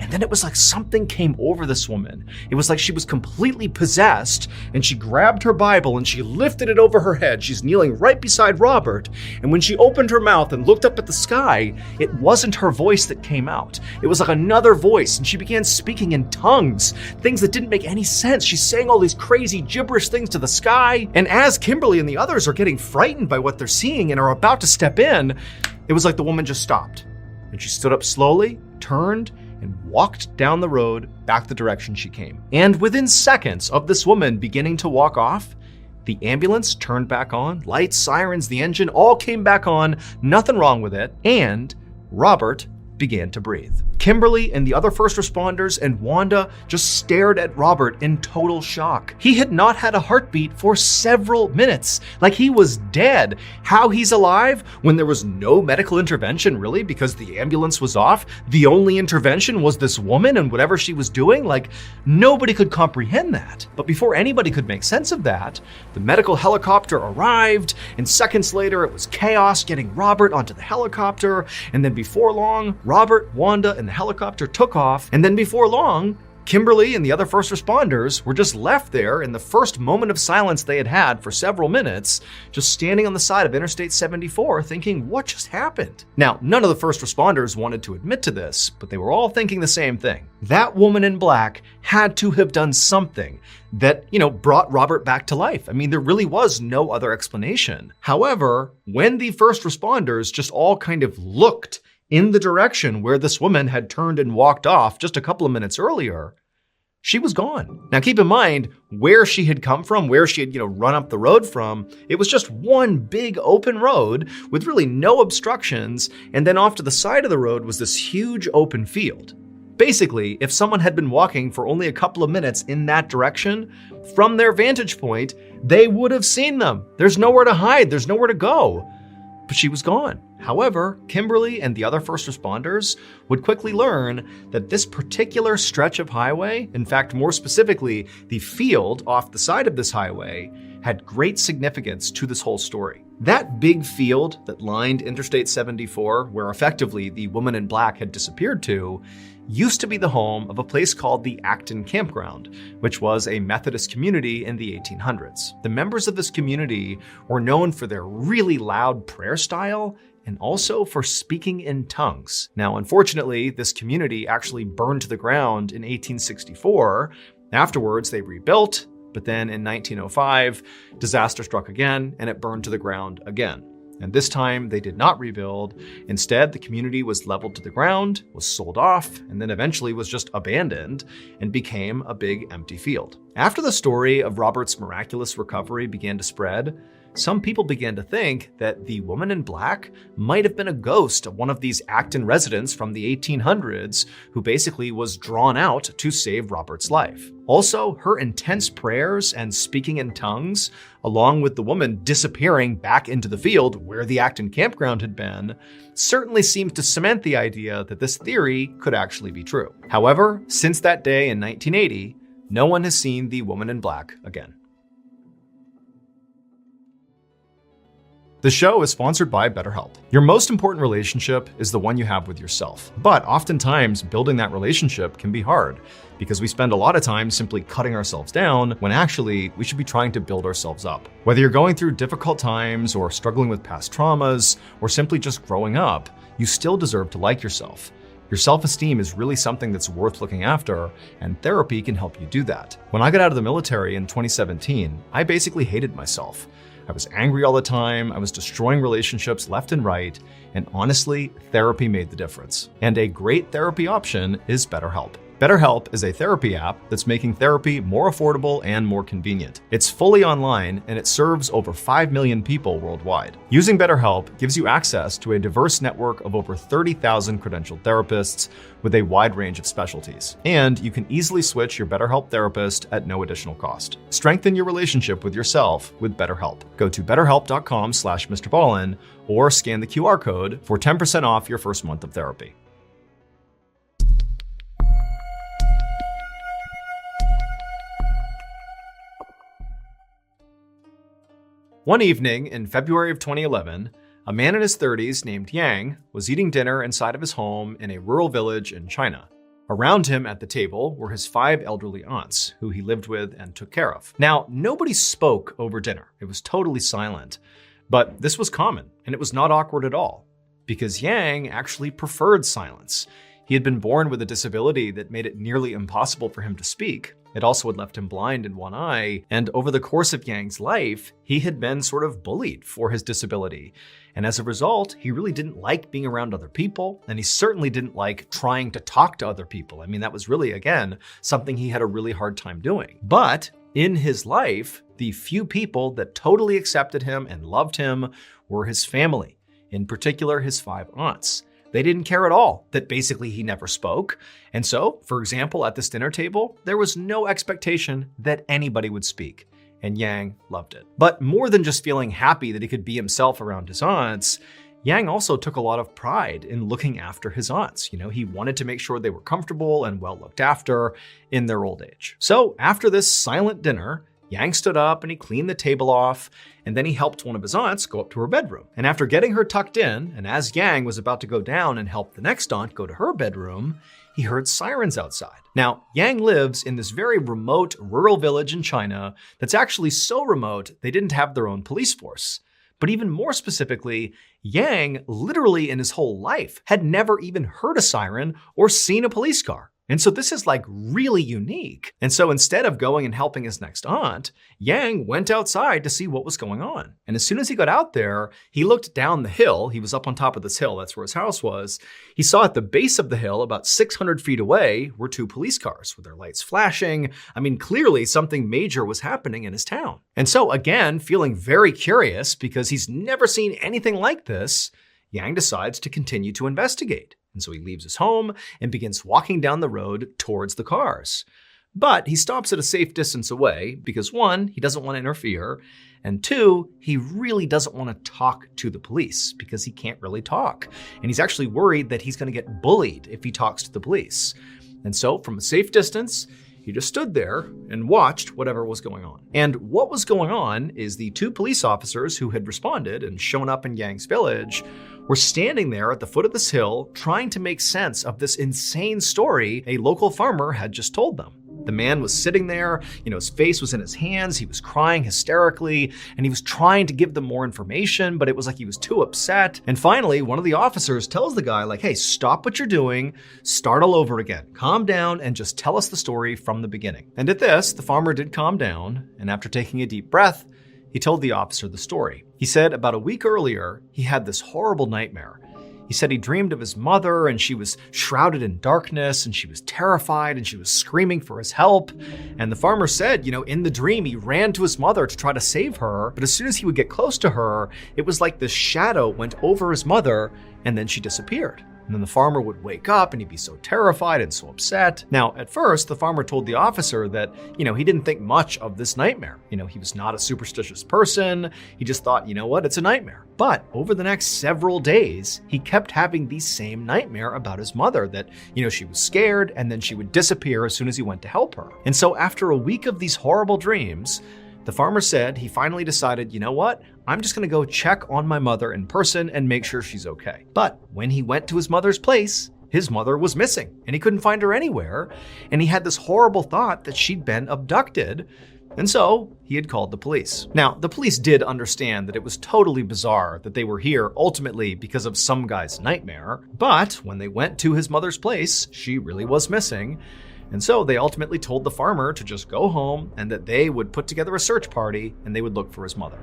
And then it was like something came over this woman. It was like she was completely possessed, and she grabbed her Bible and she lifted it over her head. She's kneeling right beside Robert. And when she opened her mouth and looked up at the sky, it wasn't her voice that came out. It was like another voice, and she began speaking in tongues, things that didn't make any sense. She's saying all these crazy gibberish things to the sky. And as Kimberly and the others are getting frightened by what they're seeing and are about to step in, it was like the woman just stopped. And she stood up slowly, turned, and walked down the road back the direction she came. And within seconds of this woman beginning to walk off, the ambulance turned back on, lights, sirens, the engine all came back on, nothing wrong with it, and Robert began to breathe. Kimberly and the other first responders and Wanda just stared at Robert in total shock. He had not had a heartbeat for several minutes, like he was dead. How he's alive when there was no medical intervention, really, because the ambulance was off? The only intervention was this woman and whatever she was doing? Like, nobody could comprehend that. But before anybody could make sense of that, the medical helicopter arrived, and seconds later it was chaos getting Robert onto the helicopter, and then before long, Robert, Wanda, and the helicopter took off, and then before long, Kimberly and the other first responders were just left there in the first moment of silence they had had for several minutes, just standing on the side of Interstate 74 thinking, what just happened? Now, none of the first responders wanted to admit to this, but they were all thinking the same thing. That woman in black had to have done something that, brought Robert back to life. I mean, there really was no other explanation. However, when the first responders just all kind of looked in the direction where this woman had turned and walked off just a couple of minutes earlier, she was gone. Now keep in mind where she had come from, where she had, run up the road from. It was just one big open road with really no obstructions, and then off to the side of the road was this huge open field. Basically, if someone had been walking for only a couple of minutes in that direction, from their vantage point, they would have seen them. There's nowhere to hide, there's nowhere to go. But she was gone. However, Kimberly and the other first responders would quickly learn that this particular stretch of highway, in fact, more specifically, the field off the side of this highway, had great significance to this whole story. That big field that lined Interstate 74, where effectively the woman in black had disappeared to, used to be the home of a place called the Acton Campground, which was a Methodist community in the 1800s. The members of this community were known for their really loud prayer style and also for speaking in tongues. Now, unfortunately, this community actually burned to the ground in 1864. Afterwards, they rebuilt, but then in 1905, disaster struck again and it burned to the ground again. And this time they did not rebuild. Instead, the community was leveled to the ground, was sold off, and then eventually was just abandoned and became a big empty field. After the story of Robert's miraculous recovery began to spread, some people began to think that the woman in black might have been a ghost of one of these Acton residents from the 1800s who basically was drawn out to save Robert's life. Also, her intense prayers and speaking in tongues, along with the woman disappearing back into the field where the Acton campground had been, certainly seems to cement the idea that this theory could actually be true. However, since that day in 1980, no one has seen the woman in black again. The show is sponsored by BetterHelp. Your most important relationship is the one you have with yourself. But oftentimes, building that relationship can be hard because we spend a lot of time simply cutting ourselves down when actually we should be trying to build ourselves up. Whether you're going through difficult times or struggling with past traumas or simply just growing up, you still deserve to like yourself. Your self-esteem is really something that's worth looking after, and therapy can help you do that. When I got out of the military in 2017, I basically hated myself. I was angry all the time, I was destroying relationships left and right, and honestly, therapy made the difference. And a great therapy option is BetterHelp. BetterHelp is a therapy app that's making therapy more affordable and more convenient. It's fully online and it serves over 5 million people worldwide. Using BetterHelp gives you access to a diverse network of over 30,000 credentialed therapists with a wide range of specialties. And you can easily switch your BetterHelp therapist at no additional cost. Strengthen your relationship with yourself with BetterHelp. Go to betterhelp.com/MrBallen or scan the QR code for 10% off your first month of therapy. One evening in February of 2011, a man in his 30s named Yang was eating dinner inside of his home in a rural village in China. Around him at the table were his 5 elderly aunts, who he lived with and took care of. Now, nobody spoke over dinner. It was totally silent. But this was common, and it was not awkward at all, because Yang actually preferred silence. He had been born with a disability that made it nearly impossible for him to speak. It also had left him blind in one eye, and over the course of Yang's life, he had been sort of bullied for his disability. And as a result, he really didn't like being around other people, and he certainly didn't like trying to talk to other people. I mean, that was really, again, something he had a really hard time doing. But in his life, the few people that totally accepted him and loved him were his family, in particular his 5 aunts. They didn't care at all that basically he never spoke. And so, for example, at this dinner table, there was no expectation that anybody would speak. And Yang loved it. But more than just feeling happy that he could be himself around his aunts, Yang also took a lot of pride in looking after his aunts. You know, he wanted to make sure they were comfortable and well looked after in their old age. So after this silent dinner, Yang stood up and he cleaned the table off, and then he helped one of his aunts go up to her bedroom. And after getting her tucked in, and as Yang was about to go down and help the next aunt go to her bedroom, he heard sirens outside. Now, Yang lives in this very remote rural village in China that's actually so remote they didn't have their own police force. But even more specifically, Yang literally in his whole life had never even heard a siren or seen a police car. And so this is like really unique. And so instead of going and helping his next aunt, Yang went outside to see what was going on. And as soon as he got out there, he looked down the hill. He was up on top of this hill. That's where his house was. He saw at the base of the hill, about 600 feet away, were 2 police cars with their lights flashing. I mean, clearly something major was happening in his town. And so again, feeling very curious because he's never seen anything like this, Yang decides to continue to investigate. And so he leaves his home and begins walking down the road towards the cars. But he stops at a safe distance away because 1, he doesn't want to interfere, and 2, he really doesn't want to talk to the police because he can't really talk. And he's actually worried that he's going to get bullied if he talks to the police. And so from a safe distance, he just stood there and watched whatever was going on. And what was going on is the 2 police officers who had responded and shown up in Yang's village were standing there at the foot of this hill trying to make sense of this insane story a local farmer had just told them. The man was sitting there, his face was in his hands, he was crying hysterically, and he was trying to give them more information, but it was like he was too upset. And finally, one of the officers tells the guy, like, hey, stop what you're doing, start all over again, calm down, and just tell us the story from the beginning. And at this, the farmer did calm down, and after taking a deep breath, he told the officer the story. He said about a week earlier, he had this horrible nightmare. He said he dreamed of his mother and she was shrouded in darkness and she was terrified and she was screaming for his help. And the farmer said, in the dream, he ran to his mother to try to save her. But as soon as he would get close to her, it was like this shadow went over his mother and then she disappeared. And then the farmer would wake up and he'd be so terrified and so upset. Now, at first, the farmer told the officer that, he didn't think much of this nightmare. He was not a superstitious person. He just thought, it's a nightmare. But over the next several days, he kept having the same nightmare about his mother that, she was scared and then she would disappear as soon as he went to help her. And so after a week of these horrible dreams, the farmer said he finally decided, I'm just going to go check on my mother in person and make sure she's okay. But when he went to his mother's place, his mother was missing and he couldn't find her anywhere. And he had this horrible thought that she'd been abducted. And so he had called the police. Now, the police did understand that it was totally bizarre that they were here ultimately because of some guy's nightmare. But when they went to his mother's place, she really was missing. And so they ultimately told the farmer to just go home and that they would put together a search party and they would look for his mother.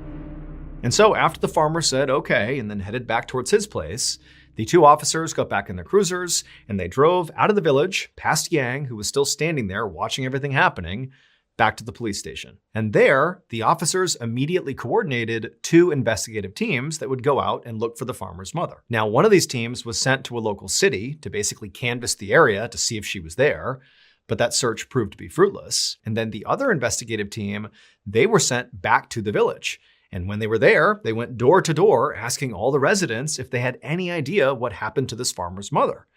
And so after the farmer said okay and then headed back towards his place, the 2 officers got back in their cruisers and they drove out of the village past Yang, who was still standing there watching everything happening, back to the police station. And there, the officers immediately coordinated 2 investigative teams that would go out and look for the farmer's mother. Now, one of these teams was sent to a local city to basically canvass the area to see if she was there. But that search proved to be fruitless. And then the other investigative team, they were sent back to the village. And when they were there, they went door to door asking all the residents if they had any idea what happened to this farmer's mother.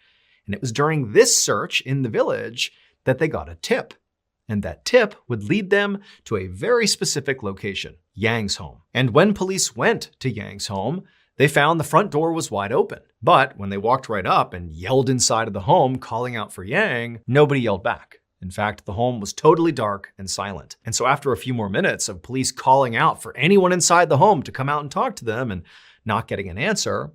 And it was during this search in the village that they got a tip. And that tip would lead them to a very specific location, Yang's home. And when police went to Yang's home, They found the front door was wide open. But when they walked right up and yelled inside of the home, calling out for Yang, nobody yelled back. In fact, the home was totally dark and silent. And so after a few more minutes of police calling out for anyone inside the home to come out and talk to them and not getting an answer,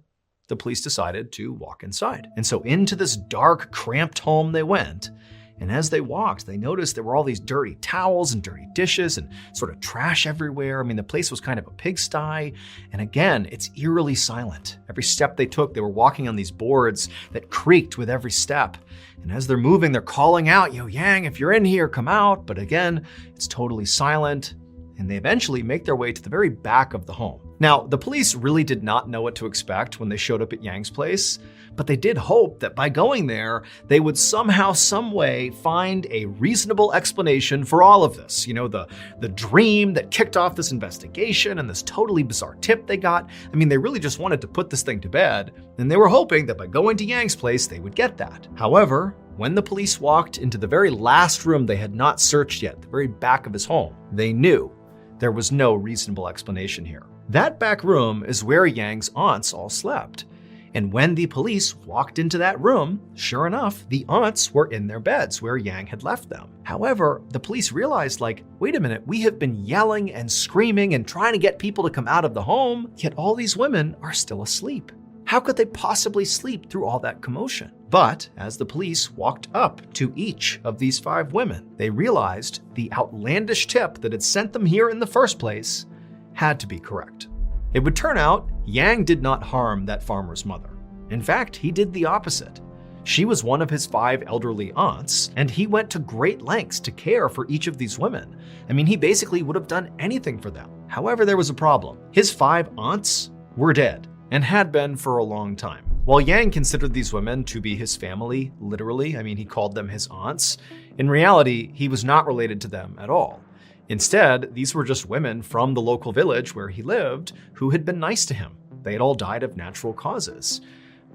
the police decided to walk inside. And so into this dark, cramped home they went. And as they walked, they noticed there were all these dirty towels and dirty dishes and sort of trash everywhere. I mean, the place was kind of a pigsty. And again, it's eerily silent. Every step they took, they were walking on these boards that creaked with every step. And as they're moving, they're calling out, Yang, if you're in here, come out. But again, it's totally silent. And they eventually make their way to the very back of the home. Now, the police really did not know what to expect when they showed up at Yang's place, but they did hope that by going there, they would somehow, some way find a reasonable explanation for all of this. The dream that kicked off this investigation and this totally bizarre tip they got. I mean, they really just wanted to put this thing to bed, and they were hoping that by going to Yang's place, they would get that. However, when the police walked into the very last room they had not searched yet, the very back of his home, they knew there was no reasonable explanation here. That back room is where Yang's aunts all slept. And when the police walked into that room, sure enough, the aunts were in their beds where Yang had left them. However, the police realized, wait a minute, we have been yelling and screaming and trying to get people to come out of the home, yet all these women are still asleep. How could they possibly sleep through all that commotion? But as the police walked up to each of these 5 women, they realized the outlandish tip that had sent them here in the first place had to be correct. It would turn out Yang did not harm that farmer's mother. In fact, he did the opposite. She was one of his 5 elderly aunts, and he went to great lengths to care for each of these women. I mean, he basically would have done anything for them. However, there was a problem. His 5 aunts were dead, and had been for a long time. While Yang considered these women to be his family, literally, I mean, he called them his aunts, in reality, he was not related to them at all. Instead, these were just women from the local village where he lived who had been nice to him. They had all died of natural causes.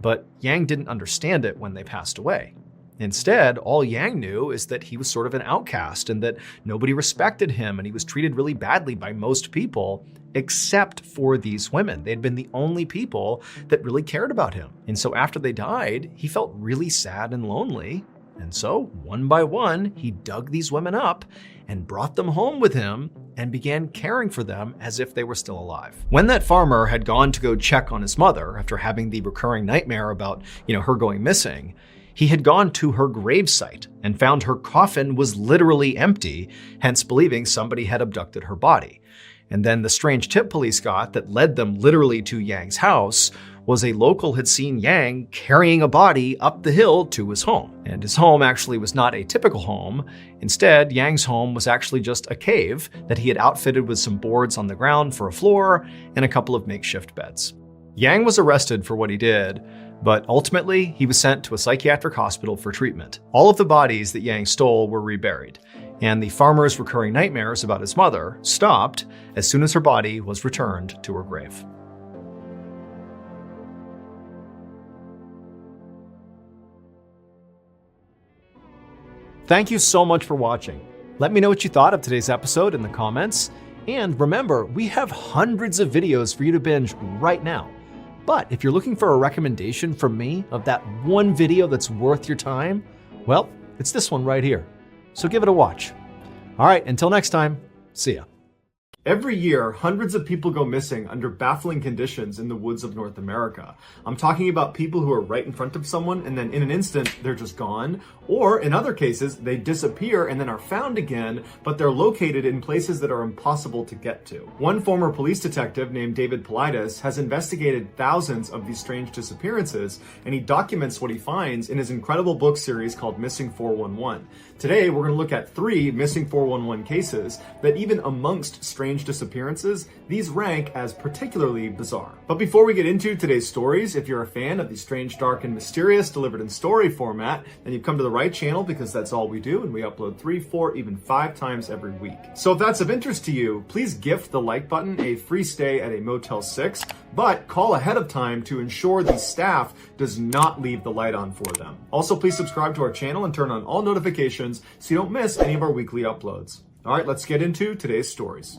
But Yang didn't understand it when they passed away. Instead, all Yang knew is that he was sort of an outcast and that nobody respected him and he was treated really badly by most people except for these women. They'd been the only people that really cared about him. And so after they died, he felt really sad and lonely. And so, one by one, he dug these women up and brought them home with him and began caring for them as if they were still alive. When that farmer had gone to go check on his mother after having the recurring nightmare about, her going missing, he had gone to her gravesite and found her coffin was literally empty, hence believing somebody had abducted her body. And then the strange tip police got that led them literally to Yang's house was a local had seen Yang carrying a body up the hill to his home. And his home actually was not a typical home. Instead, Yang's home was actually just a cave that he had outfitted with some boards on the ground for a floor and a couple of makeshift beds. Yang was arrested for what he did, but ultimately he was sent to a psychiatric hospital for treatment. All of the bodies that Yang stole were reburied, and the farmer's recurring nightmares about his mother stopped as soon as her body was returned to her grave. Thank you so much for watching. Let me know what you thought of today's episode in the comments. And remember, we have hundreds of videos for you to binge right now. But if you're looking for a recommendation from me of that one video that's worth your time, well, it's this one right here. So give it a watch. All right, until next time, see ya. Every year, hundreds of people go missing under baffling conditions in the woods of North America. I'm talking about people who are right in front of someone and then in an instant, they're just gone. Or in other cases, they disappear and then are found again, but they're located in places that are impossible to get to. One former police detective named David Paulides has investigated thousands of these strange disappearances, and he documents what he finds in his incredible book series called Missing 411. Today, we're going to look at 3 Missing 411 cases that even amongst strange disappearances, these rank as particularly bizarre. But before we get into today's stories, if you're a fan of the strange, dark, and mysterious delivered in story format, then you've come to the right channel because that's all we do, and we upload 3, 4, even 5 times every week. So if that's of interest to you, please gift the like button a free stay at a Motel 6, but call ahead of time to ensure the staff does not leave the light on for them. Also, please subscribe to our channel and turn on all notifications so you don't miss any of our weekly uploads. All right, let's get into today's stories.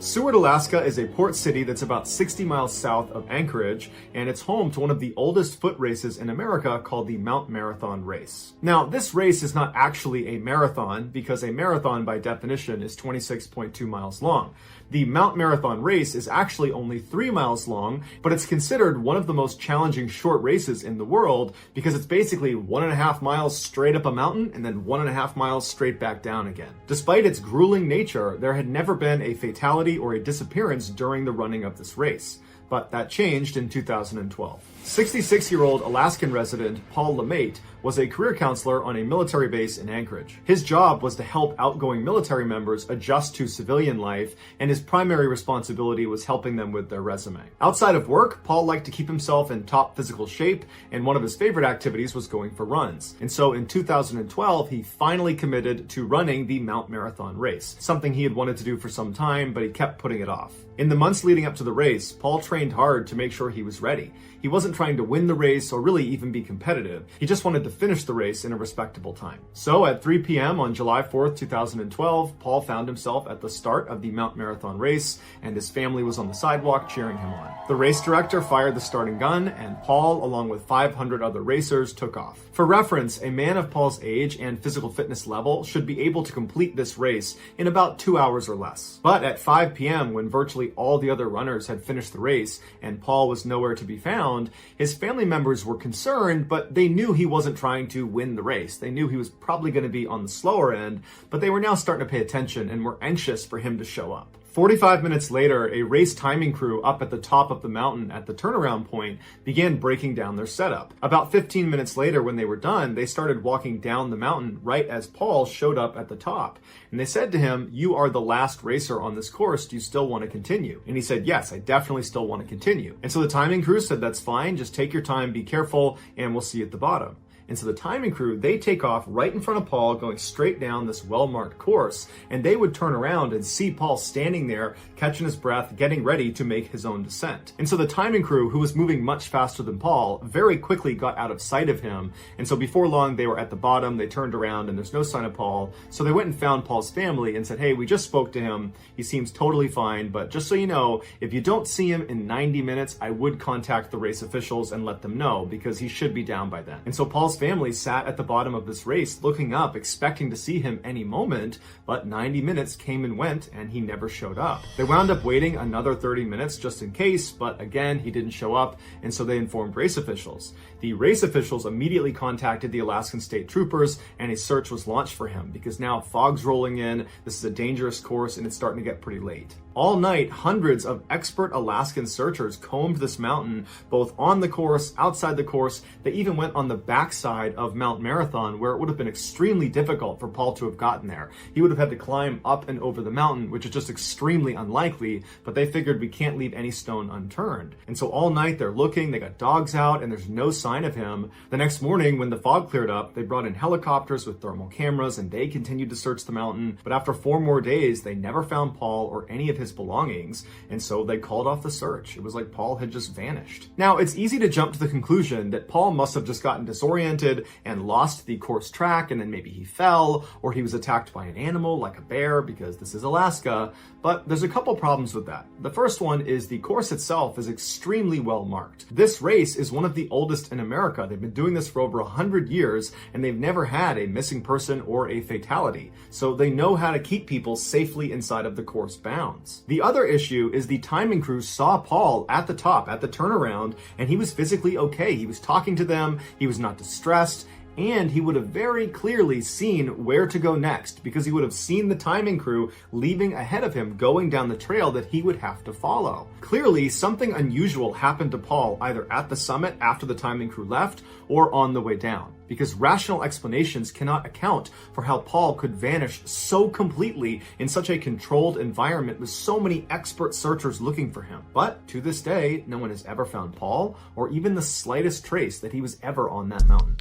Seward, Alaska is a port city that's about 60 miles south of Anchorage, and it's home to one of the oldest foot races in America called the Mount Marathon Race. Now, this race is not actually a marathon because a marathon by definition is 26.2 miles long. The Mount Marathon Race is actually only 3 miles long, but it's considered one of the most challenging short races in the world because it's basically 1.5 miles straight up a mountain and then 1.5 miles straight back down again. Despite its grueling nature, there had never been a fatality or a disappearance during the running of this race. But that changed in 2012. 66-year-old Alaskan resident Paul LeMaitre was a career counselor on a military base in Anchorage. His job was to help outgoing military members adjust to civilian life, and his primary responsibility was helping them with their resume. Outside of work, Paul liked to keep himself in top physical shape, and one of his favorite activities was going for runs. And so in 2012, he finally committed to running the Mount Marathon Race, something he had wanted to do for some time, but he kept putting it off. In the months leading up to the race, Paul trained hard to make sure he was ready. He wasn't trying to win the race or really even be competitive. He just wanted to finish the race in a respectable time. So at 3 p.m. on July 4th, 2012, Paul found himself at the start of the Mount Marathon Race, and his family was on the sidewalk cheering him on. The race director fired the starting gun, and Paul, along with 500 other racers, took off. For reference, a man of Paul's age and physical fitness level should be able to complete this race in about 2 hours or less. But at 5 p.m., when virtually all the other runners had finished the race and Paul was nowhere to be found, his family members were concerned, but they knew he wasn't trying to win the race. They knew he was probably going to be on the slower end, but they were now starting to pay attention and were anxious for him to show up. 45 minutes later, a race timing crew up at the top of the mountain at the turnaround point began breaking down their setup. About 15 minutes later, when they were done, they started walking down the mountain right as Paul showed up at the top. And they said to him, "You are the last racer on this course. Do you still want to continue?" And he said, "Yes, I definitely still want to continue." And so the timing crew said, "That's fine. Just take your time, be careful, and we'll see you at the bottom." And so the timing crew, they take off right in front of Paul, going straight down this well-marked course, and they would turn around and see Paul standing there, catching his breath, getting ready to make his own descent. And so the timing crew, who was moving much faster than Paul, very quickly got out of sight of him. And so before long, they were at the bottom, they turned around, and there's no sign of Paul. So they went and found Paul's family and said, "Hey, we just spoke to him. He seems totally fine, but just so you know, if you don't see him in 90 minutes, I would contact the race officials and let them know, because he should be down by then." And so Paul's family sat at the bottom of this race looking up, expecting to see him any moment, but 90 minutes came and went and he never showed up. They wound up waiting another 30 minutes just in case, but again, he didn't show up, and so they informed race officials. The race officials immediately contacted the Alaskan State Troopers, and a search was launched for him because now fog's rolling in, this is a dangerous course, and it's starting to get pretty late. All night, hundreds of expert Alaskan searchers combed this mountain, both on the course, outside the course. They even went on the backside of Mount Marathon, where it would have been extremely difficult for Paul to have gotten there. He would have had to climb up and over the mountain, which is just extremely unlikely, but they figured we can't leave any stone unturned. And so all night they're looking, they got dogs out, and there's no sign of him. The next morning, when the fog cleared up, they brought in helicopters with thermal cameras, and they continued to search the mountain. But after 4 more days, they never found Paul or any of his belongings, and so they called off the search. It was like Paul had just vanished. Now, it's easy to jump to the conclusion that Paul must have just gotten disoriented and lost the course track, and then maybe he fell, or he was attacked by an animal like a bear, because this is Alaska. But there's a couple problems with that. The first one is the course itself is extremely well marked. This race is one of the oldest in America. They've been doing this for over 100 years, and they've never had a missing person or a fatality. So they know how to keep people safely inside of the course bounds. The other issue is the timing crew saw Paul at the top, at the turnaround, and he was physically okay. He was talking to them, he was not distressed, and he would have very clearly seen where to go next, because he would have seen the timing crew leaving ahead of him, going down the trail that he would have to follow. Clearly, something unusual happened to Paul either at the summit after the timing crew left or on the way down, because rational explanations cannot account for how Paul could vanish so completely in such a controlled environment with so many expert searchers looking for him. But to this day, no one has ever found Paul or even the slightest trace that he was ever on that mountain.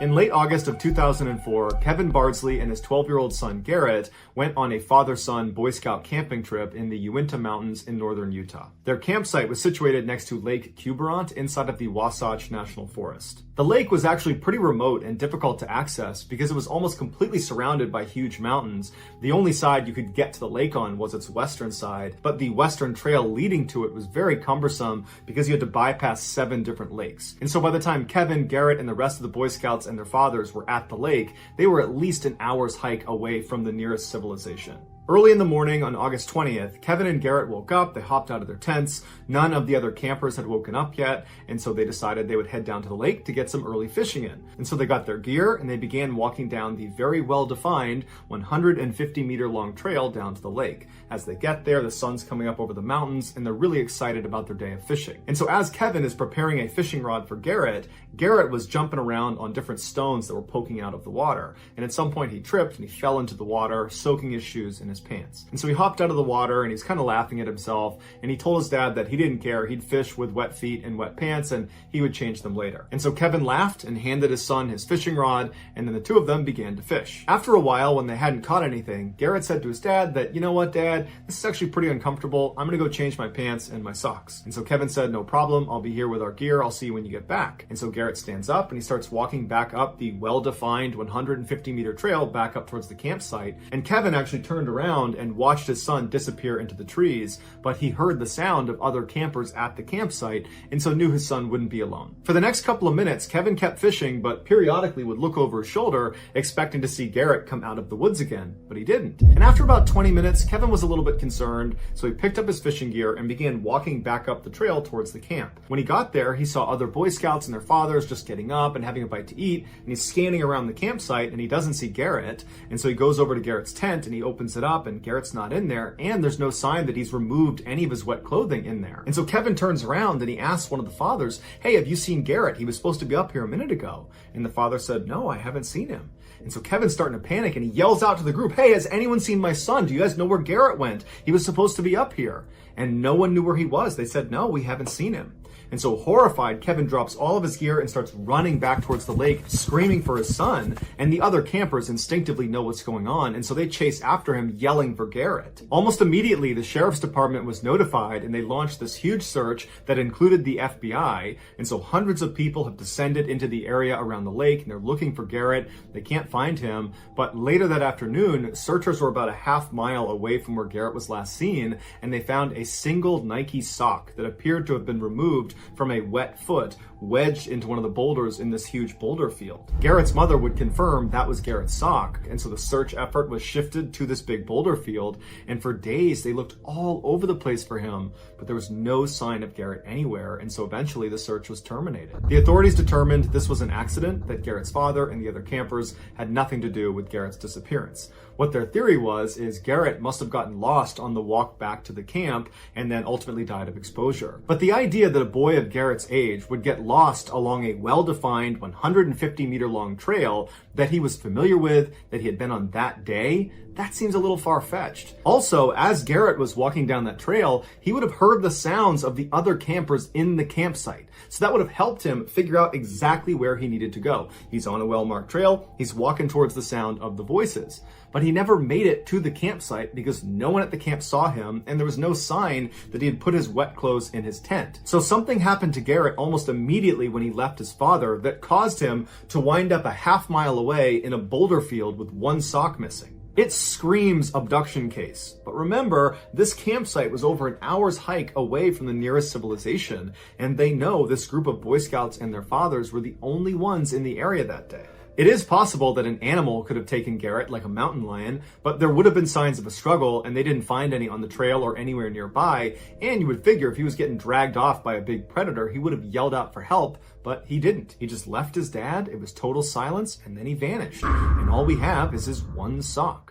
In late August of 2004, Kevin Bardsley and his 12-year-old son Garrett went on a father-son Boy Scout camping trip in the Uinta Mountains in northern Utah. Their campsite was situated next to Lake Quiberon inside of the Wasatch National Forest. The The lake was actually pretty remote and difficult to access because it was almost completely surrounded by huge mountains. The only side you could get to the lake on was its western side, but the western trail leading to it was very cumbersome because you had to bypass 7 different lakes. And so by the time Kevin, Garrett, and the rest of the Boy Scouts and their fathers were at the lake, they were at least an hour's hike away from the nearest civilization. Early in the morning on August 20th, Kevin and Garrett woke up, they hopped out of their tents. None of the other campers had woken up yet, and so they decided they would head down to the lake to get some early fishing in. And so they got their gear and they began walking down the very well-defined 150-meter long trail down to the lake. As they get there, the sun's coming up over the mountains and they're really excited about their day of fishing. And so as Kevin is preparing a fishing rod for Garrett, Garrett was jumping around on different stones that were poking out of the water. And at some point he tripped and he fell into the water, soaking his shoes and his pants. And so he hopped out of the water and he's kind of laughing at himself, and he told his dad that he didn't care, he'd fish with wet feet and wet pants and he would change them later. And so Kevin laughed and handed his son his fishing rod, and then the two of them began to fish. After a while, when they hadn't caught anything, Garrett said to his dad that, you know what, Dad, this is actually pretty uncomfortable, I'm gonna go change my pants and my socks. And so Kevin said, no problem, I'll be here with our gear, I'll see you when you get back. And so Garrett stands up and he starts walking back up the well-defined 150-meter trail back up towards the campsite. And Kevin actually turned around and watched his son disappear into the trees, but he heard the sound of other campers at the campsite and so knew his son wouldn't be alone. For the next couple of minutes, Kevin kept fishing, but periodically would look over his shoulder, expecting to see Garrett come out of the woods again, but he didn't. And after about 20 minutes, Kevin was a little bit concerned, so he picked up his fishing gear and began walking back up the trail towards the camp. When he got there, he saw other Boy Scouts and their fathers just getting up and having a bite to eat, and he's scanning around the campsite and he doesn't see Garrett, and so he goes over to Garrett's tent and he opens it up and Garrett's not in there, and there's no sign that he's removed any of his wet clothing in there. And so Kevin turns around and he asks one of the fathers, hey, have you seen Garrett? He was supposed to be up here a minute ago. And the father said, no, I haven't seen him. And so Kevin's starting to panic and he yells out to the group, hey, has anyone seen my son? Do you guys know where Garrett went? He was supposed to be up here. And no one knew where he was. They said, no, we haven't seen him. And so horrified, Kevin drops all of his gear and starts running back towards the lake, screaming for his son, and the other campers instinctively know what's going on, and so they chase after him, yelling for Garrett. Almost immediately, the sheriff's department was notified, and they launched this huge search that included the FBI, and so hundreds of people have descended into the area around the lake, and they're looking for Garrett. They can't find him, but later that afternoon, searchers were about a half mile away from where Garrett was last seen, and they found a single Nike sock that appeared to have been removed from a wet foot wedged into one of the boulders in this huge boulder field. Garrett's mother would confirm that was Garrett's sock, and so the search effort was shifted to this big boulder field, and for days they looked all over the place for him, but there was no sign of Garrett anywhere, and so eventually the search was terminated. The authorities determined this was an accident, that Garrett's father and the other campers had nothing to do with Garrett's disappearance. What their theory was is Garrett must have gotten lost on the walk back to the camp and then ultimately died of exposure. But the idea that a boy of Garrett's age would get lost along a well-defined 150-meter long trail that he was familiar with, that he had been on that day, that seems a little far-fetched. Also, as Garrett was walking down that trail, he would have heard the sounds of the other campers in the campsite. So that would have helped him figure out exactly where he needed to go. He's on a well-marked trail, he's walking towards the sound of the voices. But he never made it to the campsite because no one at the camp saw him, and there was no sign that he had put his wet clothes in his tent. So something happened to Garrett almost immediately when he left his father that caused him to wind up a half mile away in a boulder field with one sock missing. It screams abduction case. But remember, this campsite was over an hour's hike away from the nearest civilization, and they know this group of Boy Scouts and their fathers were the only ones in the area that day. It is possible that an animal could have taken Garrett, like a mountain lion, but there would have been signs of a struggle, and they didn't find any on the trail or anywhere nearby, and you would figure if he was getting dragged off by a big predator, he would have yelled out for help, but he didn't. He just left his dad, it was total silence, and then he vanished. And all we have is his one sock.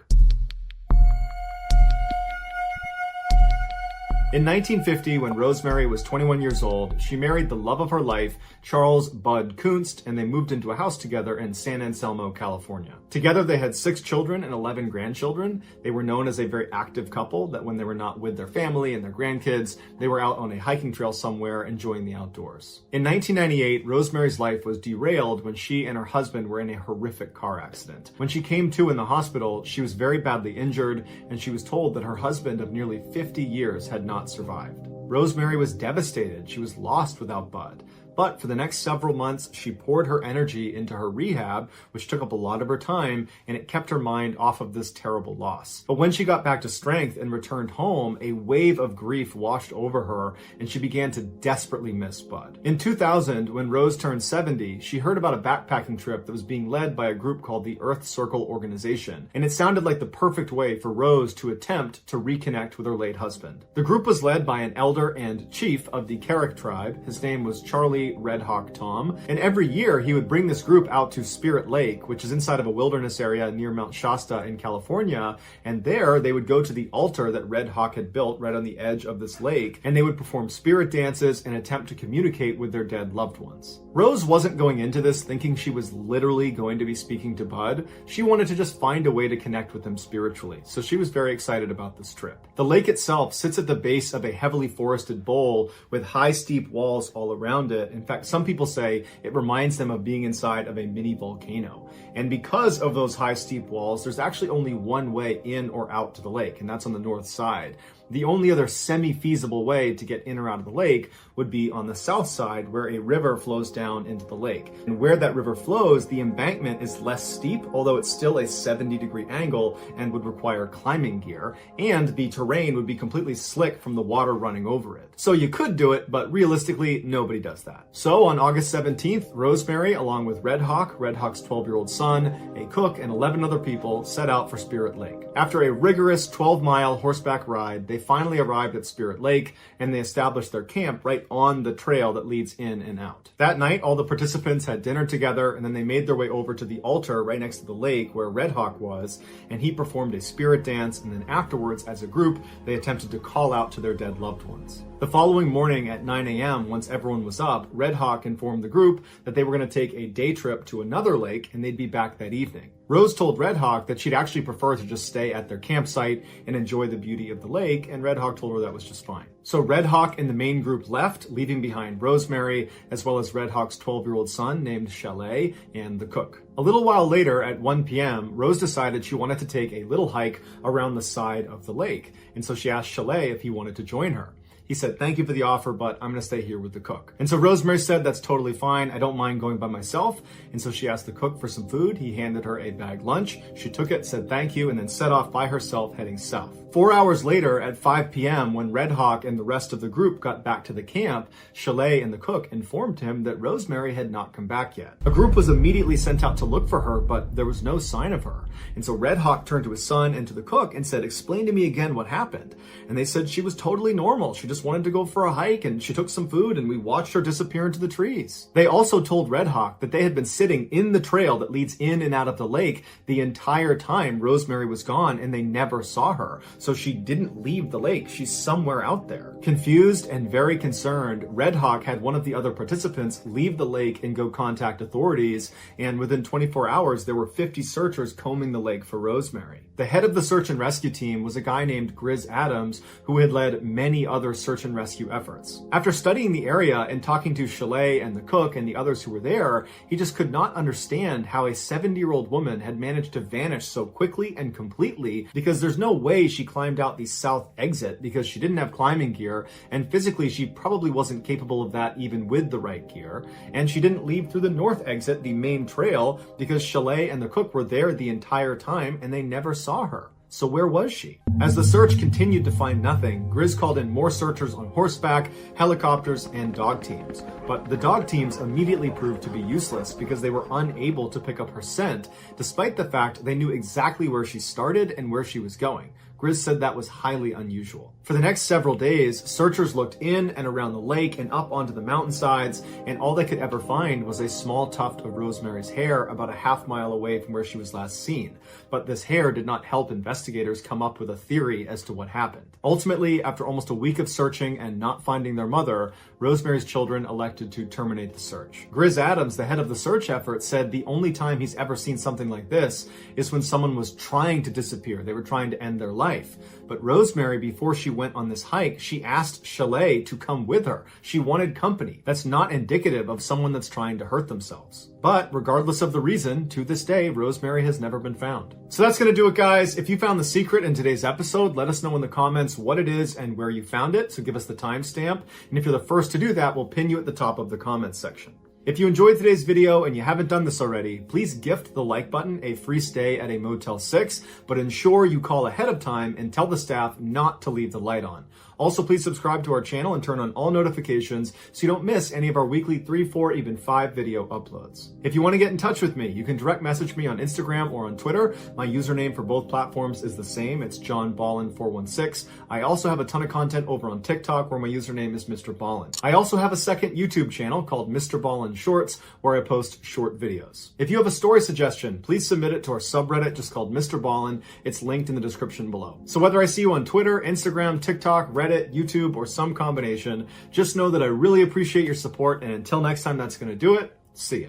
In 1950, when Rosemary was 21 years old, she married the love of her life, Charles Bud Kunst, and they moved into a house together in San Anselmo, California. Together, they had 6 children and 11 grandchildren. They were known as a very active couple, that when they were not with their family and their grandkids, they were out on a hiking trail somewhere enjoying the outdoors. In 1998, Rosemary's life was derailed when she and her husband were in a horrific car accident. When she came to in the hospital, she was very badly injured, and she was told that her husband of nearly 50 years had not survived. Rosemary was devastated. She was lost without Bud. But for the next several months, she poured her energy into her rehab, which took up a lot of her time, and it kept her mind off of this terrible loss. But when she got back to strength and returned home, a wave of grief washed over her, and she began to desperately miss Bud. In 2000, when Rose turned 70, she heard about a backpacking trip that was being led by a group called the Earth Circle Organization, and it sounded like the perfect way for Rose to attempt to reconnect with her late husband. The group was led by an elder and chief of the Carrick tribe. His name was Charlie Red Hawk Tom, and every year he would bring this group out to Spirit Lake, which is inside of a wilderness area near Mount Shasta in California, and there they would go to the altar that Red Hawk had built right on the edge of this lake, and they would perform spirit dances and attempt to communicate with their dead loved ones. Rose wasn't going into this thinking she was literally going to be speaking to Bud. She wanted to just find a way to connect with him spiritually, so she was very excited about this trip. The lake itself sits at the base of a heavily forested bowl with high steep walls all around it. In fact, some people say it reminds them of being inside of a mini volcano. And because of those high steep walls, there's actually only one way in or out to the lake, and that's on the north side. The only other semi-feasible way to get in or out of the lake would be on the south side, where a river flows down into the lake. And where that river flows, the embankment is less steep, although it's still a 70-degree angle and would require climbing gear, and the terrain would be completely slick from the water running over it. So you could do it, but realistically, nobody does that. So on August 17th, Rosemary, along with Red Hawk's 12-year-old son, a cook, and 11 other people, set out for Spirit Lake. After a rigorous 12-mile horseback ride, they finally arrived at Spirit Lake, and they established their camp right on the trail that leads in and out. That night, all the participants had dinner together, and then they made their way over to the altar right next to the lake where Red Hawk was, and he performed a spirit dance, and then afterwards, as a group, they attempted to call out to their dead loved ones. The following morning at 9 a.m., once everyone was up, Red Hawk informed the group that they were going to take a day trip to another lake, and they'd be back that evening. Rose told Red Hawk that she'd actually prefer to just stay at their campsite and enjoy the beauty of the lake, and Red Hawk told her that was just fine. So Red Hawk and the main group left, leaving behind Rosemary, as well as Red Hawk's 12-year-old son named Chalet, and the cook. A little while later, at 1 p.m., Rose decided she wanted to take a little hike around the side of the lake, and so she asked Chalet if he wanted to join her. He said, "Thank you for the offer, but I'm going to stay here with the cook." And so Rosemary said, "That's totally fine. I don't mind going by myself." And so she asked the cook for some food. He handed her a bag lunch. She took it, said thank you, and then set off by herself heading south. 4 hours later, at 5 p.m., when Red Hawk and the rest of the group got back to the camp, Chalet and the cook informed him that Rosemary had not come back yet. A group was immediately sent out to look for her, but there was no sign of her. And so Red Hawk turned to his son and to the cook and said, "Explain to me again what happened." And they said she was totally normal. She just wanted to go for a hike, and she took some food, and we watched her disappear into the trees. They also told Red Hawk that they had been sitting in the trail that leads in and out of the lake the entire time Rosemary was gone, and they never saw her. So she didn't leave the lake. She's somewhere out there. Confused and very concerned, Red Hawk had one of the other participants leave the lake and go contact authorities, and within 24 hours, there were 50 searchers combing the lake for Rosemary. The head of the search and rescue team was a guy named Grizz Adams, who had led many other search and rescue efforts. After studying the area and talking to Chalet and the cook and the others who were there, he just could not understand how a 70-year-old woman had managed to vanish so quickly and completely, because there's no way she climbed out the south exit because she didn't have climbing gear, and physically she probably wasn't capable of that even with the right gear, and she didn't leave through the north exit, the main trail, because Chalet and the cook were there the entire time and they never saw her. So where was she? As the search continued to find nothing, Grizz called in more searchers on horseback, helicopters, and dog teams. But the dog teams immediately proved to be useless because they were unable to pick up her scent, despite the fact they knew exactly where she started and where she was going. Grizz said that was highly unusual. For the next several days, searchers looked in and around the lake and up onto the mountainsides, and all they could ever find was a small tuft of Rosemary's hair about a half-mile away from where she was last seen. But this hair did not help investigators come up with a theory as to what happened. Ultimately, after almost a week of searching and not finding their mother, Rosemary's children elected to terminate the search. Grizz Adams, the head of the search effort, said the only time he's ever seen something like this is when someone was trying to disappear. They were trying to end their life. life. But Rosemary, before she went on this hike, she asked Chalet to come with her. She wanted company. That's not indicative of someone that's trying to hurt themselves. But regardless of the reason, to this day, Rosemary has never been found. So that's going to do it, guys. If you found the secret in today's episode, let us know in the comments what it is and where you found it. So give us the timestamp. And if you're the first to do that, we'll pin you at the top of the comments section. If you enjoyed today's video and you haven't done this already, please gift the like button a free stay at a Motel 6, but ensure you call ahead of time and tell the staff not to leave the light on. Also, please subscribe to our channel and turn on all notifications so you don't miss any of our weekly 3, 4, even 5 video uploads. If you want to get in touch with me, you can direct message me on Instagram or on Twitter. My username for both platforms is the same. It's JohnBallen416. I also have a ton of content over on TikTok where my username is MrBallen. I also have a second YouTube channel called MrBallen Shorts where I post short videos. If you have a story suggestion, please submit it to our subreddit just called MrBallen. It's linked in the description below. So whether I see you on Twitter, Instagram, TikTok, Reddit, YouTube, or some combination, just know that I really appreciate your support, and until next time, that's going to do it. See ya.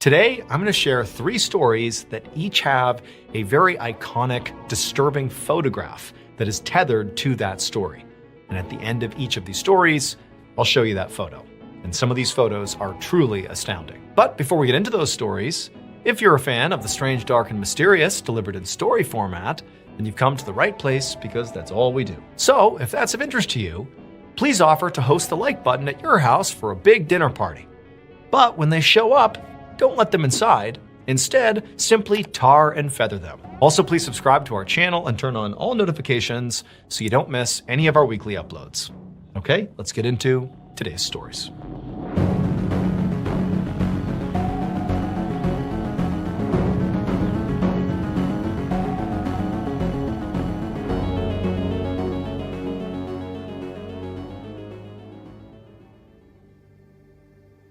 Today, I'm going to share 3 stories that each have a very iconic, disturbing photograph that is tethered to that story. And at the end of each of these stories, I'll show you that photo. And some of these photos are truly astounding. But before we get into those stories, if you're a fan of the strange, dark, and mysterious delivered in story format, then you've come to the right place because that's all we do. So if that's of interest to you, please offer to host the like button at your house for a big dinner party. But when they show up, don't let them inside. Instead, simply tar and feather them. Also, please subscribe to our channel and turn on all notifications so you don't miss any of our weekly uploads. Okay, let's get into today's stories.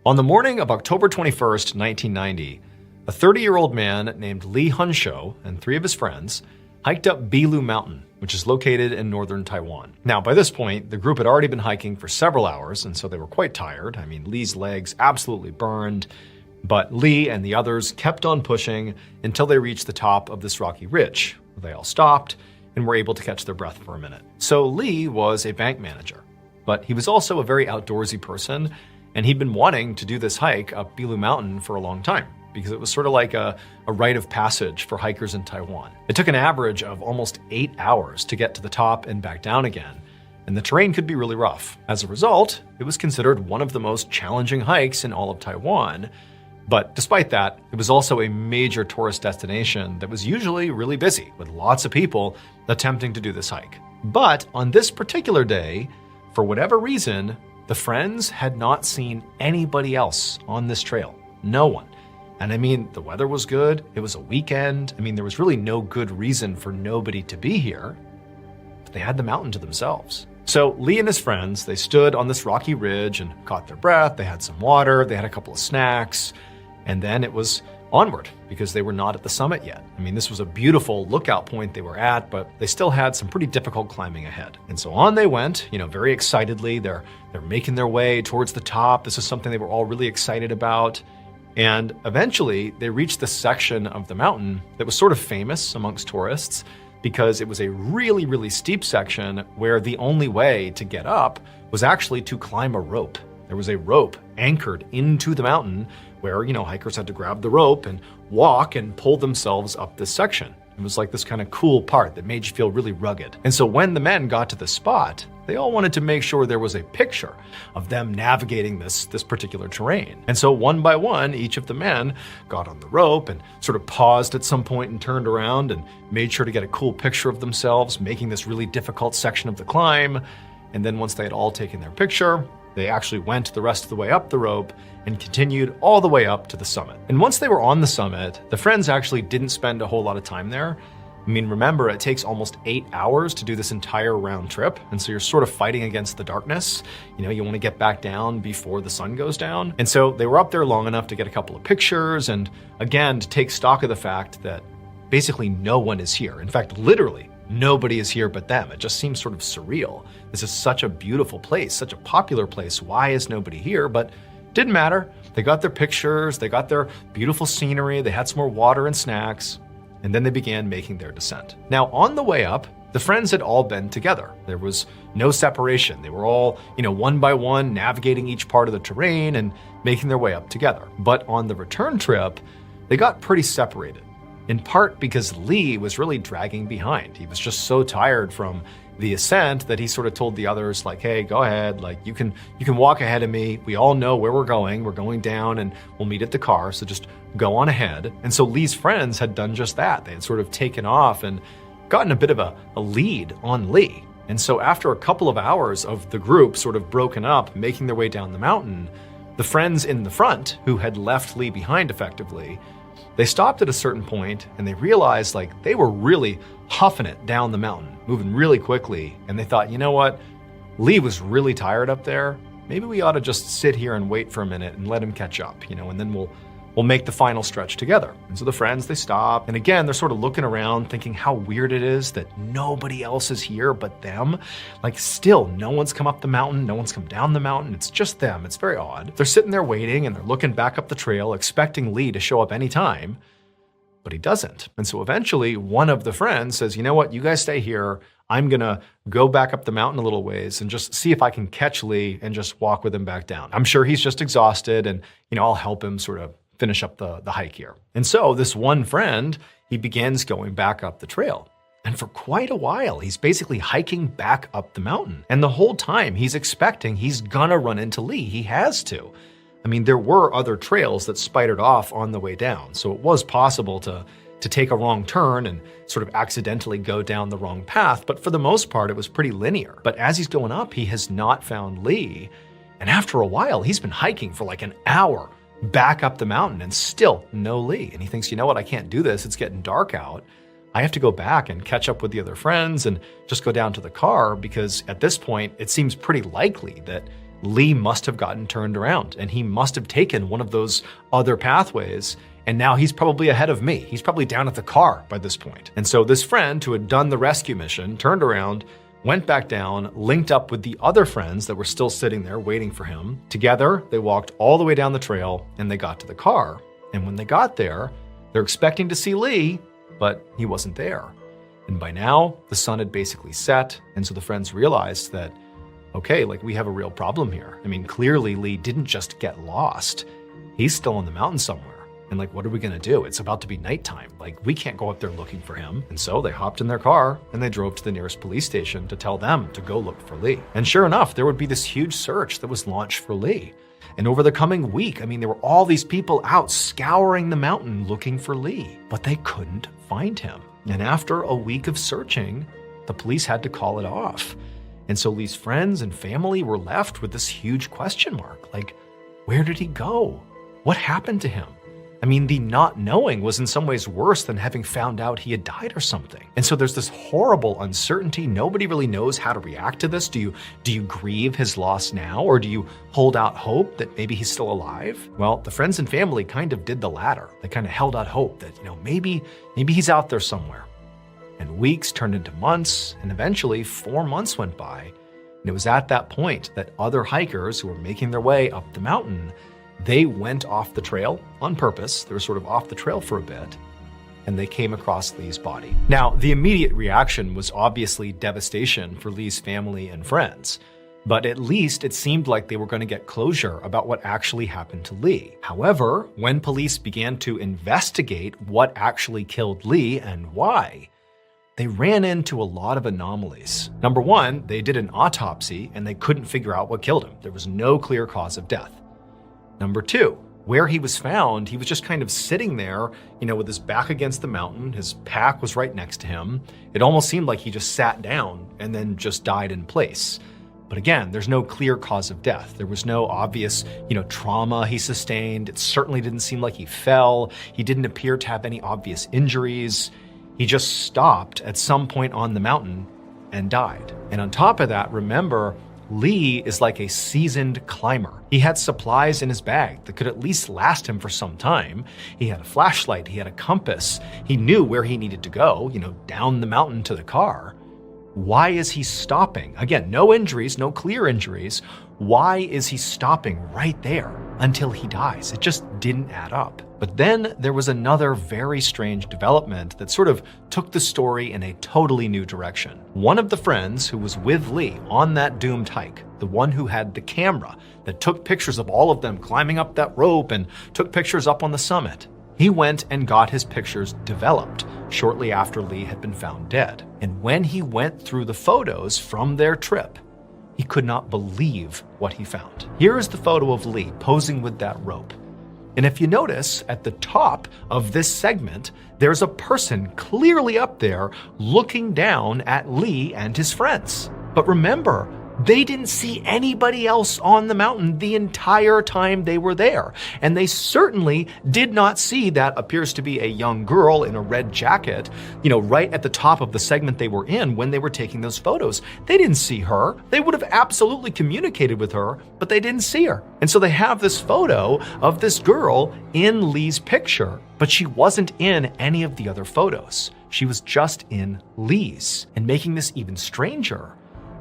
On the morning of October 21st, 1990, a 30-year-old man named Lee Hunsho and 3 of his friends hiked up Bilu Mountain, which is located in northern Taiwan. Now, by this point, the group had already been hiking for several hours, and so they were quite tired. I mean, Lee's legs absolutely burned, but Lee and the others kept on pushing until they reached the top of this rocky ridge. They all stopped and were able to catch their breath for a minute. So Lee was a bank manager, but he was also a very outdoorsy person, and he'd been wanting to do this hike up Bilu Mountain for a long time because it was sort of like a rite of passage for hikers in Taiwan. It took an average of almost 8 hours to get to the top and back down again, and the terrain could be really rough. As a result, it was considered one of the most challenging hikes in all of Taiwan. But despite that, it was also a major tourist destination that was usually really busy, with lots of people attempting to do this hike. But on this particular day, for whatever reason, the friends had not seen anybody else on this trail. No one. And I mean, the weather was good. It was a weekend. I mean, there was really no good reason for nobody to be here. But they had the mountain to themselves. So Lee and his friends, they stood on this rocky ridge and caught their breath. They had some water. They had a couple of snacks. And then it was onward because they were not at the summit yet. I mean, this was a beautiful lookout point they were at, but they still had some pretty difficult climbing ahead. And so on they went, very excitedly. They're making their way towards the top. This is something they were all really excited about. And eventually they reached this section of the mountain that was sort of famous amongst tourists because it was a really, really steep section where the only way to get up was actually to climb a rope. There was a rope anchored into the mountain where, hikers had to grab the rope and walk and pull themselves up this section. It was like this kind of cool part that made you feel really rugged. And so when the men got to the spot, they all wanted to make sure there was a picture of them navigating this particular terrain. And so one by one, each of the men got on the rope and sort of paused at some point and turned around and made sure to get a cool picture of themselves making this really difficult section of the climb. And then once they had all taken their picture, they actually went the rest of the way up the rope and continued all the way up to the summit. And once they were on the summit, the friends actually didn't spend a whole lot of time there. I mean, remember, it takes almost 8 hours to do this entire round trip. And so you're sort of fighting against the darkness. You want to get back down before the sun goes down. And so they were up there long enough to get a couple of pictures and, again, to take stock of the fact that basically no one is here. In fact, literally, nobody is here but them. It just seems sort of surreal. This is such a beautiful place, such a popular place. Why is nobody here? But Didn't matter. They got their pictures, they got their beautiful scenery, they had some more water and snacks, and then they began making their descent. Now, on the way up, the friends had all been together. There was no separation. They were all, one by one, navigating each part of the terrain and making their way up together. But on the return trip, they got pretty separated, in part because Lee was really dragging behind. He was just so tired from the ascent that he sort of told the others, like, hey, go ahead, like you can walk ahead of me. We all know where we're going down and we'll meet at the car, so just go on ahead. And so Lee's friends had done just that. They had sort of taken off and gotten a bit of a lead on Lee. And so after a couple of hours of the group sort of broken up, making their way down the mountain, the friends in the front, who had left Lee behind effectively, they stopped at a certain point and they realized like they were really huffing it down the mountain, moving really quickly. And they thought, you know what? Lee was really tired up there. Maybe we ought to just sit here and wait for a minute and let him catch up, and then we'll make the final stretch together. And so the friends, they stop. And again, they're sort of looking around thinking how weird it is that nobody else is here but them. Like still, no one's come up the mountain, no one's come down the mountain. It's just them. It's very odd. They're sitting there waiting and they're looking back up the trail, expecting Lee to show up anytime, but he doesn't. And so eventually one of the friends says, you know what, you guys stay here. I'm gonna go back up the mountain a little ways and just see if I can catch Lee and just walk with him back down. I'm sure he's just exhausted and, I'll help him sort of finish up the hike here. And so this one friend, he begins going back up the trail. And for quite a while, he's basically hiking back up the mountain. And the whole time he's expecting he's gonna run into Lee. He has to. I mean, there were other trails that spidered off on the way down. So it was possible to take a wrong turn and sort of accidentally go down the wrong path. But for the most part, it was pretty linear. But as he's going up, he has not found Lee. And after a while, he's been hiking for like an hour back up the mountain and still no Lee. And he thinks, you know what, I can't do this. It's getting dark out. I have to go back and catch up with the other friends and just go down to the car, because at this point, it seems pretty likely that Lee must have gotten turned around and he must have taken one of those other pathways. And now he's probably ahead of me. He's probably down at the car by this point. And so this friend who had done the rescue mission turned around, went back down, linked up with the other friends that were still sitting there waiting for him. Together, they walked all the way down the trail and they got to the car. And when they got there, they're expecting to see Lee, but he wasn't there. And by now, the sun had basically set. And so the friends realized that, okay, like we have a real problem here. I mean, clearly Lee didn't just get lost. He's still on the mountain somewhere. And like, what are we gonna do? It's about to be nighttime. Like, we can't go up there looking for him. And so they hopped in their car and they drove to the nearest police station to tell them to go look for Lee. And sure enough, there would be this huge search that was launched for Lee. And over the coming week, there were all these people out scouring the mountain looking for Lee, but they couldn't find him. And after a week of searching, the police had to call it off. And so Lee's friends and family were left with this huge question mark. Like, where did he go? What happened to him? The not knowing was in some ways worse than having found out he had died or something. And so there's this horrible uncertainty. Nobody really knows how to react to this. Do you grieve his loss now, or do you hold out hope that maybe he's still alive? Well, the friends and family kind of did the latter. They kind of held out hope that, maybe he's out there somewhere. And weeks turned into months, and eventually 4 months went by. And it was at that point that other hikers who were making their way up the mountain, they went off the trail on purpose. They were sort of off the trail for a bit, and they came across Lee's body. Now, the immediate reaction was obviously devastation for Lee's family and friends, but at least it seemed like they were going to get closure about what actually happened to Lee. However, when police began to investigate what actually killed Lee and why, they ran into a lot of anomalies. Number one, they did an autopsy and they couldn't figure out what killed him. There was no clear cause of death. Number two, where he was found, he was just kind of sitting there, with his back against the mountain. His pack was right next to him. It almost seemed like he just sat down and then just died in place. But again, there's no clear cause of death. There was no obvious, trauma he sustained. It certainly didn't seem like he fell. He didn't appear to have any obvious injuries. He just stopped at some point on the mountain and died. And on top of that, remember, Lee is like a seasoned climber. He had supplies in his bag that could at least last him for some time. He had a flashlight, he had a compass. He knew where he needed to go, down the mountain to the car. Why is he stopping? Again, no injuries, no clear injuries. Why is he stopping right there? until he dies. It just didn't add up. But then there was another very strange development that sort of took the story in a totally new direction. One of the friends who was with Lee on that doomed hike, the one who had the camera that took pictures of all of them climbing up that rope and took pictures up on the summit, he went and got his pictures developed shortly after Lee had been found dead. And when he went through the photos from their trip, he could not believe what he found. Here is the photo of Lee posing with that rope. And if you notice, at the top of this segment, there's a person clearly up there looking down at Lee and his friends. But remember, they didn't see anybody else on the mountain the entire time they were there. And they certainly did not see that appears to be a young girl in a red jacket, right at the top of the segment they were in when they were taking those photos. They didn't see her. They would have absolutely communicated with her, but they didn't see her. And so they have this photo of this girl in Lee's picture, but she wasn't in any of the other photos. She was just in Lee's. And making this even stranger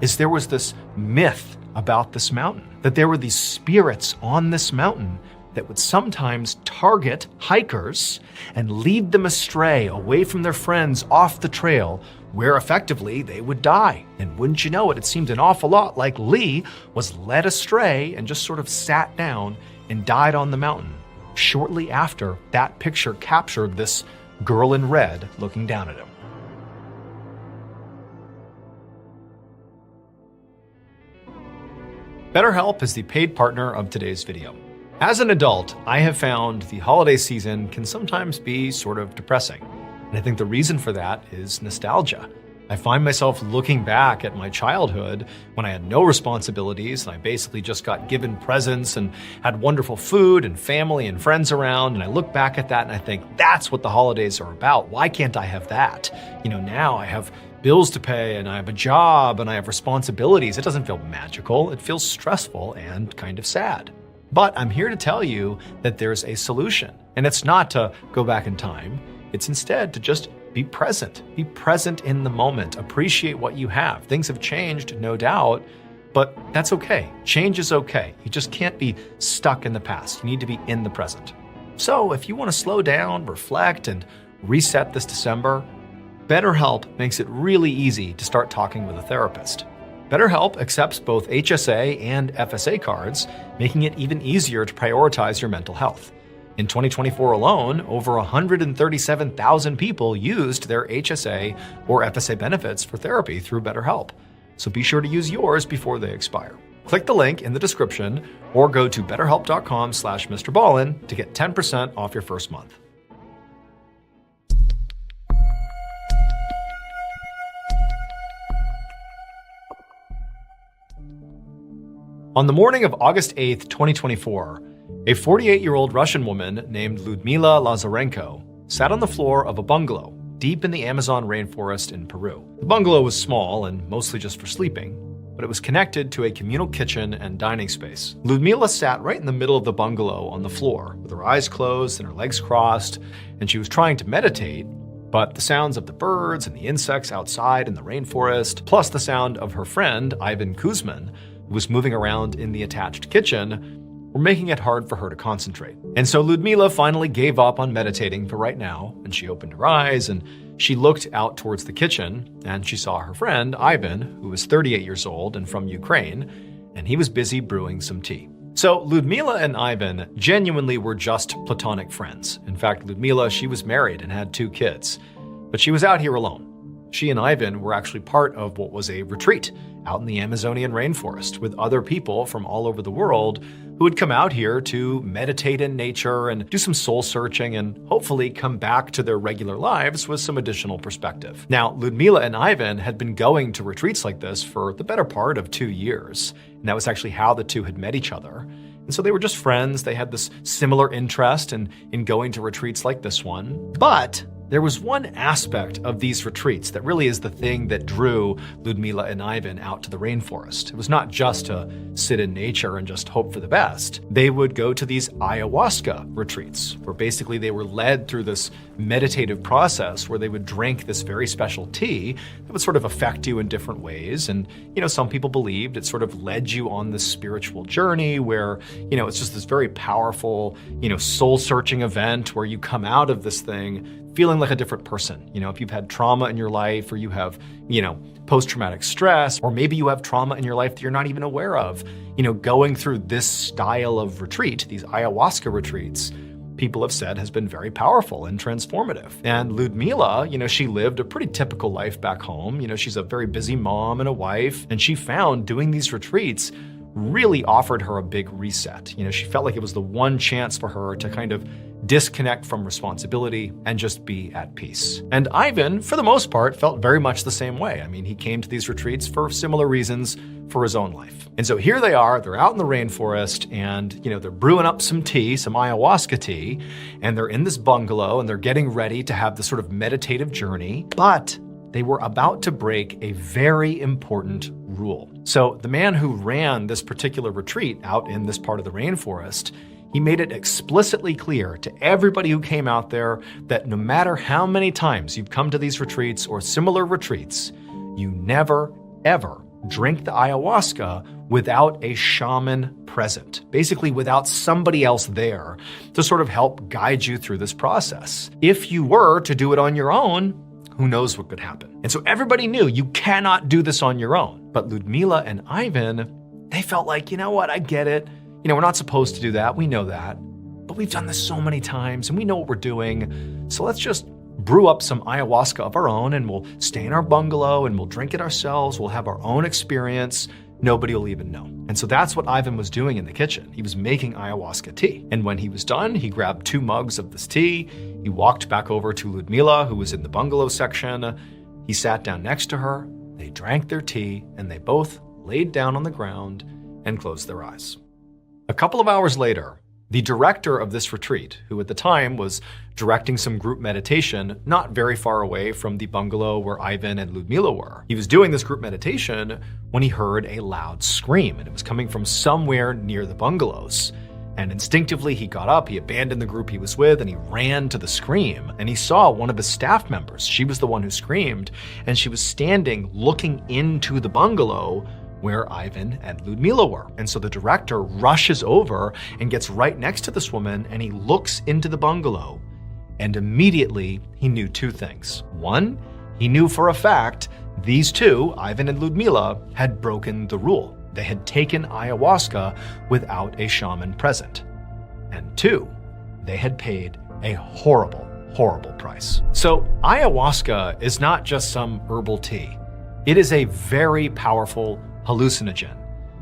is there was this myth about this mountain, that there were these spirits on this mountain that would sometimes target hikers and lead them astray away from their friends off the trail, where effectively they would die. And wouldn't you know it, it seemed an awful lot like Lee was led astray and just sort of sat down and died on the mountain shortly after that picture captured this girl in red looking down at him. BetterHelp is the paid partner of today's video. As an adult, I have found the holiday season can sometimes be sort of depressing. And I think the reason for that is nostalgia. I find myself looking back at my childhood when I had no responsibilities and I basically just got given presents and had wonderful food and family and friends around. And I look back at that and I think, that's what the holidays are about. Why can't I have that? Now I have bills to pay and I have a job and I have responsibilities. It doesn't feel magical. It feels stressful and kind of sad. But I'm here to tell you that there's a solution. And it's not to go back in time. It's instead to just be present. Be present in the moment. Appreciate what you have. Things have changed, no doubt, but that's okay. Change is okay. You just can't be stuck in the past. You need to be in the present. So if you want to slow down, reflect, and reset this December, BetterHelp makes it really easy to start talking with a therapist. BetterHelp accepts both HSA and FSA cards, making it even easier to prioritize your mental health. In 2024 alone, over 137,000 people used their HSA or FSA benefits for therapy through BetterHelp. So be sure to use yours before they expire. Click the link in the description or go to betterhelp.com/MrBallen to get 10% off your first month. On the morning of August 8th, 2024, a 48-year-old Russian woman named Lyudmila Lazarenko sat on the floor of a bungalow deep in the Amazon rainforest in Peru. The bungalow was small and mostly just for sleeping, but it was connected to a communal kitchen and dining space. Lyudmila sat right in the middle of the bungalow on the floor with her eyes closed and her legs crossed, and she was trying to meditate, but the sounds of the birds and the insects outside in the rainforest, plus the sound of her friend, Ivan Kuzmin, who was moving around in the attached kitchen, were making it hard for her to concentrate. And so Lyudmila finally gave up on meditating for right now, and she opened her eyes and she looked out towards the kitchen, and she saw her friend, Ivan, who was 38 years old and from Ukraine, and he was busy brewing some tea. So Lyudmila and Ivan genuinely were just platonic friends. In fact, Lyudmila, she was married and had 2 kids, but she was out here alone. She and Ivan were actually part of what was a retreat out in the Amazonian rainforest with other people from all over the world who would come out here to meditate in nature and do some soul searching and hopefully come back to their regular lives with some additional perspective. Now, Lyudmila and Ivan had been going to retreats like this for the better part of 2 years, and that was actually how the two had met each other. And so they were just friends. They had this similar interest in going to retreats like this one. But there was one aspect of these retreats that really is the thing that drew Ludmila and Ivan out to the rainforest. It was not just to sit in nature and just hope for the best. They would go to these ayahuasca retreats, where basically they were led through this meditative process where they would drink this very special tea that would sort of affect you in different ways. And, some people believed it sort of led you on this spiritual journey where, it's just this very powerful, soul-searching event where you come out of this thing feeling like a different person. If you've had trauma in your life, or you have, post-traumatic stress, or maybe you have trauma in your life that you're not even aware of, going through this style of retreat, these ayahuasca retreats, people have said has been very powerful and transformative. And Ludmila, she lived a pretty typical life back home. She's a very busy mom and a wife, and she found doing these retreats really offered her a big reset. She felt like it was the one chance for her to kind of disconnect from responsibility and just be at peace. And Ivan, for the most part, felt very much the same way. I mean, he came to these retreats for similar reasons for his own life. And so here they are, they're out in the rainforest, and they're brewing up some tea, some ayahuasca tea, and they're in this bungalow and they're getting ready to have this sort of meditative journey, but they were about to break a very important rule. So the man who ran this particular retreat out in this part of the rainforest, he made it explicitly clear to everybody who came out there that no matter how many times you've come to these retreats or similar retreats, you never, ever drink the ayahuasca without a shaman present, basically without somebody else there to sort of help guide you through this process. If you were to do it on your own, who knows what could happen? And so everybody knew you cannot do this on your own. But Ludmila and Ivan, they felt like, what, I get it. We're not supposed to do that. We know that. But we've done this so many times and we know what we're doing. So let's just brew up some ayahuasca of our own and we'll stay in our bungalow and we'll drink it ourselves. We'll have our own experience. Nobody will even know. And so that's what Ivan was doing in the kitchen. He was making ayahuasca tea. And when he was done, he grabbed 2 mugs of this tea. He walked back over to Ludmila, who was in the bungalow section. He sat down next to her. They drank their tea and they both laid down on the ground and closed their eyes. A couple of hours later, the director of this retreat, who at the time was directing some group meditation not very far away from the bungalow where Ivan and Ludmila were, he was doing this group meditation when he heard a loud scream, and it was coming from somewhere near the bungalows. And instinctively, he got up, he abandoned the group he was with, and he ran to the scream. And he saw one of his staff members. She was the one who screamed, and she was standing looking into the bungalow where Ivan and Ludmila were. And so the director rushes over and gets right next to this woman, and he looks into the bungalow. And immediately, he knew 2 things. One, he knew for a fact these 2, Ivan and Ludmila, had broken the rule. They had taken ayahuasca without a shaman present. And 2, they had paid a horrible, horrible price. So ayahuasca is not just some herbal tea. It is a very powerful hallucinogen.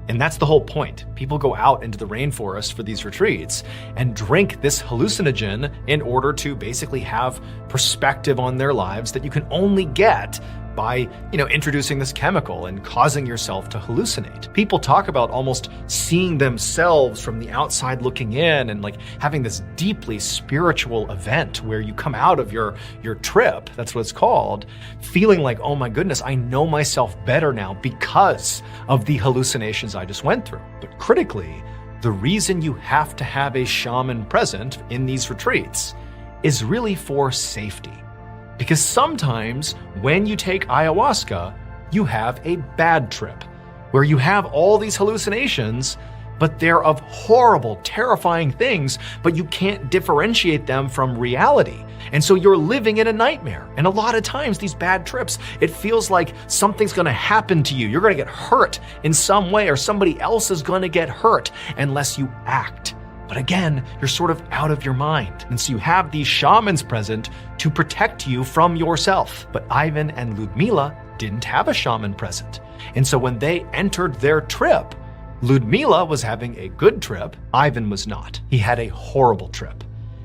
And that's the whole point. People go out into the rainforest for these retreats and drink this hallucinogen in order to basically have perspective on their lives that you can only get by, introducing this chemical and causing yourself to hallucinate. People talk about almost seeing themselves from the outside looking in and like having this deeply spiritual event where you come out of your trip, that's what it's called, feeling like, oh my goodness, I know myself better now because of the hallucinations I just went through. But critically, the reason you have to have a shaman present in these retreats is really for safety. Because sometimes when you take ayahuasca, you have a bad trip where you have all these hallucinations, but they're of horrible, terrifying things, but you can't differentiate them from reality. And so you're living in a nightmare. And a lot of times these bad trips, it feels like something's gonna happen to you. You're gonna get hurt in some way, or somebody else is gonna get hurt unless you act. But again, you're sort of out of your mind. And so you have these shamans present to protect you from yourself. But Ivan and Ludmila didn't have a shaman present. And so when they entered their trip, Ludmila was having a good trip, Ivan was not. He had a horrible trip.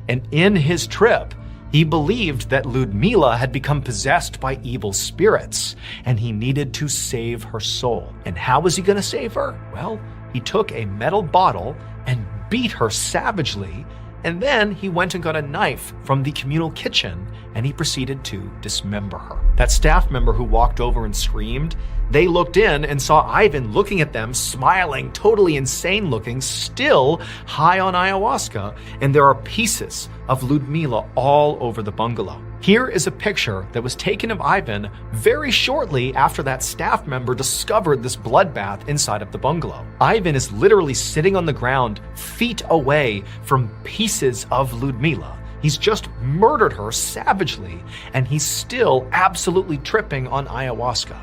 And in his trip, he believed that Ludmila had become possessed by evil spirits, and he needed to save her soul. And how was he gonna save her? Well, he took a metal bottle and beat her savagely And then he went and got a knife from the communal kitchen and he proceeded to dismember her. That staff member who walked over and screamed, they looked in and saw Ivan looking at them, smiling, totally insane looking, still high on ayahuasca, and there are pieces of Ludmila all over the bungalow. Here is a picture that was taken of Ivan very shortly after that staff member discovered this bloodbath inside of the bungalow. Ivan is literally sitting on the ground, feet away from pieces of Ludmila. He's just murdered her savagely, and he's still absolutely tripping on ayahuasca.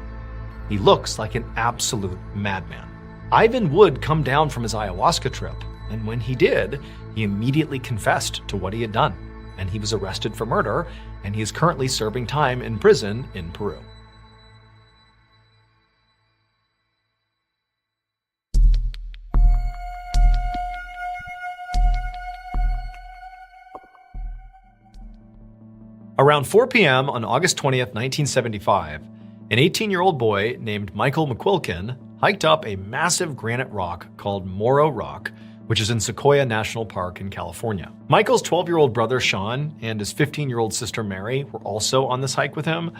He looks like an absolute madman. Ivan would come down from his ayahuasca trip, and when he did, he immediately confessed to what he had done, and he was arrested for murder, and he is currently serving time in prison in Peru. Around 4 p.m. on August 20th, 1975, an 18-year-old boy named Michael McQuilkin hiked up a massive granite rock called Morro Rock, which is in Sequoia National Park in California. Michael's 12-year-old brother Sean and his 15-year-old sister Mary were also on this hike with him,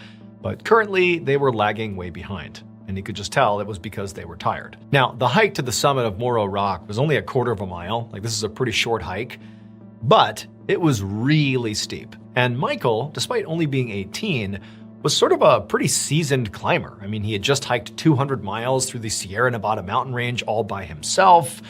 but currently they were lagging way behind, and he could just tell it was because they were tired. Now, the hike to the summit of Morro Rock was only a quarter of a mile, like this is a pretty short hike, but it was really steep. And Michael, despite only being 18, was sort of a pretty seasoned climber. I mean, he had just hiked 200 miles through the Sierra Nevada mountain range all by himself.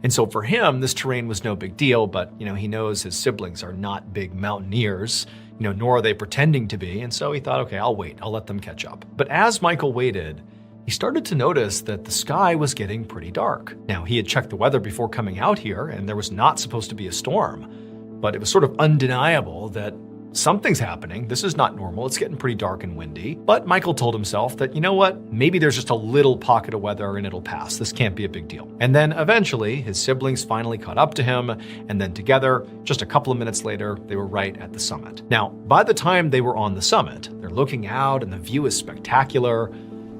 And so for him, this terrain was no big deal, but he knows his siblings are not big mountaineers, nor are they pretending to be. And so he thought, okay, I'll wait, I'll let them catch up. But as Michael waited, he started to notice that the sky was getting pretty dark. Now, he had checked the weather before coming out here, and there was not supposed to be a storm, but it was sort of undeniable that something's happening. This is not normal. It's getting pretty dark and windy. But Michael told himself that, you know what? Maybe there's just a little pocket of weather and it'll pass. This can't be a big deal. And then eventually his siblings finally caught up to him. And then together, just a couple of minutes later, they were right at the summit. Now, by the time they were on the summit, they're looking out and the view is spectacular.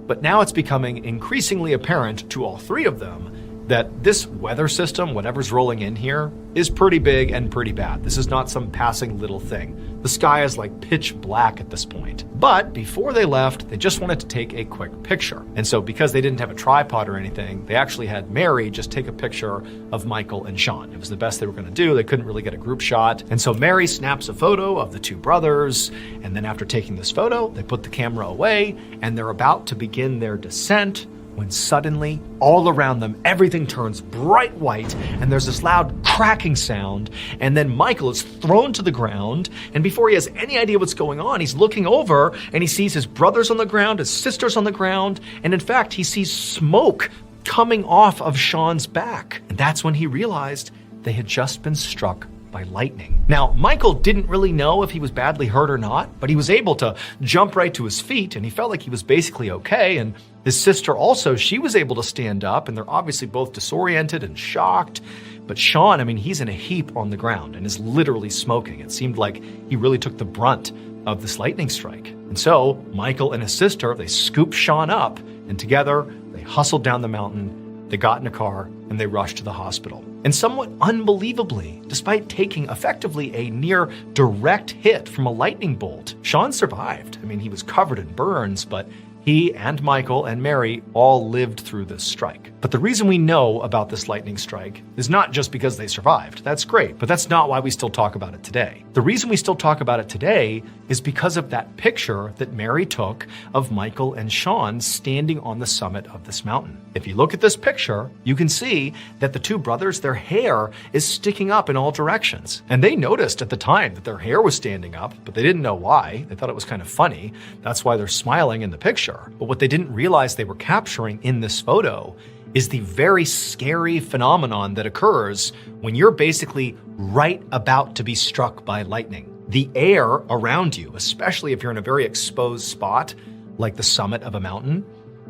But now it's becoming increasingly apparent to all three of them that this weather system, whatever's rolling in here, is pretty big and pretty bad. This is not some passing little thing. The sky is like pitch black at this point. But before they left, they just wanted to take a quick picture. And so because they didn't have a tripod or anything, they actually had Mary just take a picture of Michael and Sean. It was the best they were going to do. They couldn't really get a group shot. And so Mary snaps a photo of the two brothers. And then after taking this photo, they put the camera away and they're about to begin their descent when suddenly, all around them, everything turns bright white, and there's this loud cracking sound, and then Michael is thrown to the ground, and before he has any idea what's going on, he's looking over, and he sees his brothers on the ground, his sisters on the ground, and in fact, he sees smoke coming off of Sean's back. And that's when he realized they had just been struck by lightning. Now, Michael didn't really know if he was badly hurt or not, but he was able to jump right to his feet, and he felt like he was basically okay, and his sister also, she was able to stand up, and they're obviously both disoriented and shocked. But Sean, I mean, he's in a heap on the ground and is literally smoking. It seemed like he really took the brunt of this lightning strike. And so Michael and his sister, they scooped Sean up, and together they hustled down the mountain, they got in a car, and they rushed to the hospital. And somewhat unbelievably, despite taking effectively a near direct hit from a lightning bolt, Sean survived. I mean, he was covered in burns, but he and Michael and Mary all lived through this strike. But the reason we know about this lightning strike is not just because they survived. That's great, but that's not why we still talk about it today. The reason we still talk about it today is because of that picture that Mary took of Michael and Sean standing on the summit of this mountain. If you look at this picture, you can see that the two brothers, their hair is sticking up in all directions. And they noticed at the time that their hair was standing up, but they didn't know why. They thought it was kind of funny. That's why they're smiling in the picture. But what they didn't realize they were capturing in this photo is the very scary phenomenon that occurs when you're basically right about to be struck by lightning. The air around you, especially if you're in a very exposed spot, like the summit of a mountain,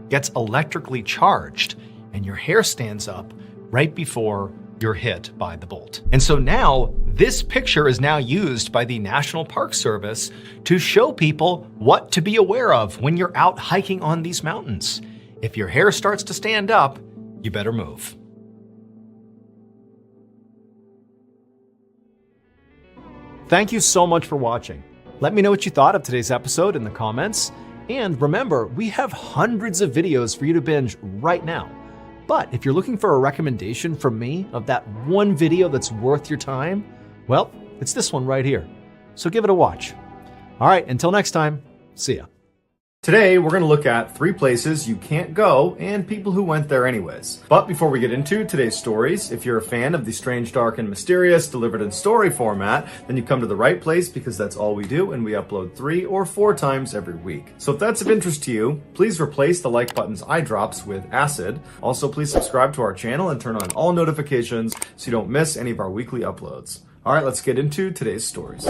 gets electrically charged and your hair stands up right before you're hit by the bolt. And so now this picture is now used by the National Park Service to show people what to be aware of when you're out hiking on these mountains. If your hair starts to stand up, you better move. Thank you so much for watching. Let me know what you thought of today's episode in the comments. And remember, we have hundreds of videos for you to binge right now. But if you're looking for a recommendation from me of that one video that's worth your time, well, it's this one right here. So give it a watch. All right, until next time, see ya. Today, we're going to look at 3 places you can't go and people who went there anyways. But before we get into today's stories, if you're a fan of the strange, dark, and mysterious delivered in story format, then you come to the right place because that's all we do and we upload 3 or 4 times every week. So if that's of interest to you, please replace the like button's eye drops with acid. Also, please subscribe to our channel and turn on all notifications so you don't miss any of our weekly uploads. All right, let's get into today's stories.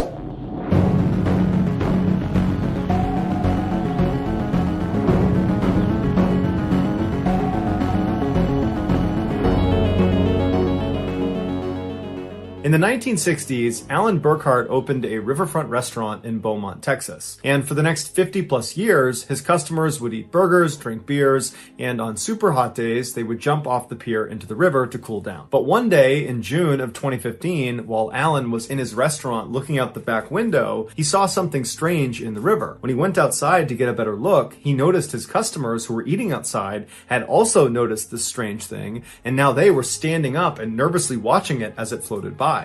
In the 1960s, Alan Burkhart opened a riverfront restaurant in Beaumont, Texas. And for the next 50 plus years, his customers would eat burgers, drink beers, and on super hot days, they would jump off the pier into the river to cool down. But one day in June of 2015, while Alan was in his restaurant looking out the back window, he saw something strange in the river. When he went outside to get a better look, he noticed his customers who were eating outside had also noticed this strange thing, and now they were standing up and nervously watching it as it floated by.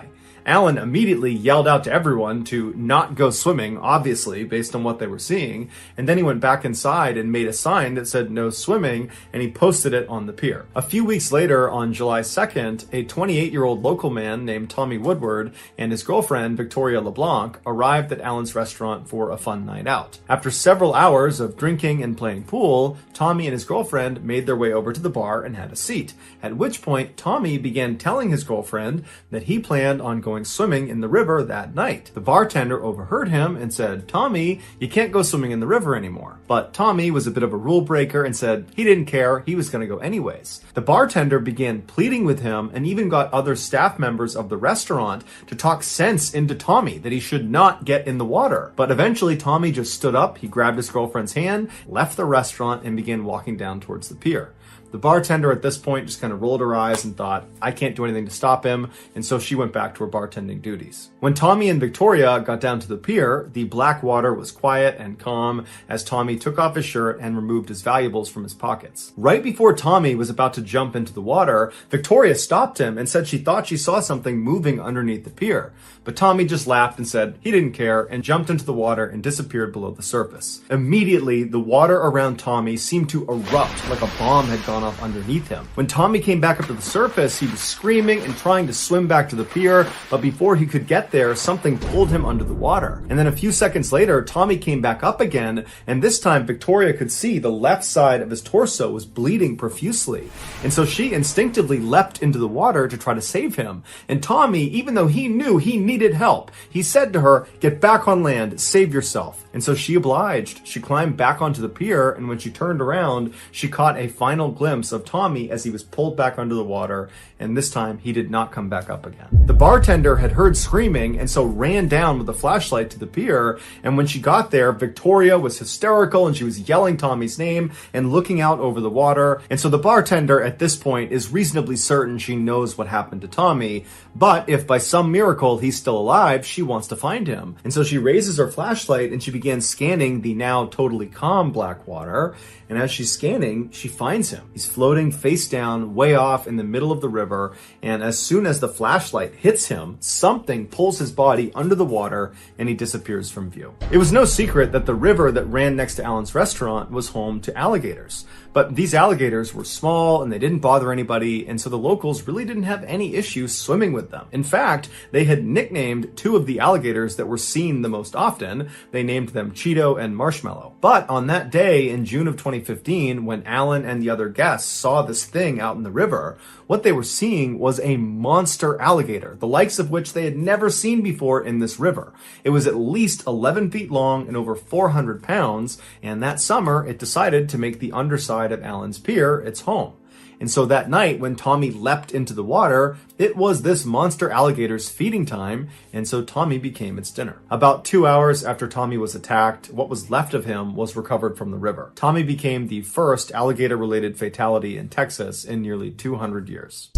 Alan immediately yelled out to everyone to not go swimming, obviously, based on what they were seeing, and then he went back inside and made a sign that said no swimming, and he posted it on the pier. A few weeks later, on July 2nd, a 28-year-old local man named Tommy Woodward and his girlfriend, Victoria LeBlanc, arrived at Alan's restaurant for a fun night out. After several hours of drinking and playing pool, Tommy and his girlfriend made their way over to the bar and had a seat, at which point Tommy began telling his girlfriend that he planned on going swimming in the river that night. The bartender overheard him and said, "Tommy, you can't go swimming in the river anymore." But Tommy was a bit of a rule breaker and said he didn't care, he was going to go anyways. The bartender began pleading with him and even got other staff members of the restaurant to talk sense into Tommy that he should not get in the water. But eventually Tommy just stood up, he grabbed his girlfriend's hand, left the restaurant, and began walking down towards the pier. The bartender at this point just kind of rolled her eyes and thought, I can't do anything to stop him, and so she went back to her bartending duties. When Tommy and Victoria got down to the pier, the black water was quiet and calm as Tommy took off his shirt and removed his valuables from his pockets. Right before Tommy was about to jump into the water, Victoria stopped him and said she thought she saw something moving underneath the pier. But Tommy just laughed and said he didn't care and jumped into the water and disappeared below the surface. Immediately, the water around Tommy seemed to erupt like a bomb had gone off underneath him. When Tommy came back up to the surface, he was screaming and trying to swim back to the pier, but before he could get there, something pulled him under the water. And then a few seconds later, Tommy came back up again, and this time Victoria could see the left side of his torso was bleeding profusely. And so she instinctively leapt into the water to try to save him. And Tommy, even though he knew he needed help, he said to her, "Get back on land, save yourself." And so she obliged. She climbed back onto the pier, and when she turned around, she caught a final glimpse of Tommy as he was pulled back under the water, and this time he did not come back up again. The bartender had heard screaming and so ran down with a flashlight to the pier, and when she got there, Victoria was hysterical and she was yelling Tommy's name and looking out over the water, and so the bartender at this point is reasonably certain she knows what happened to Tommy, but if by some miracle he's still alive, she wants to find him. And so she raises her flashlight and she began scanning the now totally calm black water, and as she's scanning, she finds him. He's floating face down way off in the middle of the river, and as soon as the flashlight hits him, something pulls his body under the water and he disappears from view. It was no secret that the river that ran next to Alan's restaurant was home to alligators. But these alligators were small and they didn't bother anybody, and so the locals really didn't have any issue swimming with them. In fact, they had nicknamed 2 of the alligators that were seen the most often. They named them Cheeto and Marshmallow. But on that day in June of 2015, when Alan and the other guests saw this thing out in the river, what they were seeing was a monster alligator, the likes of which they had never seen before in this river. It was at least 11 feet long and over 400 pounds, and that summer it decided to make the underside of Alan's pier its home. And so that night, when Tommy leapt into the water, it was this monster alligator's feeding time, and so Tommy became its dinner. About 2 hours after Tommy was attacked, what was left of him was recovered from the river. Tommy became the first alligator-related fatality in Texas in nearly 200 years.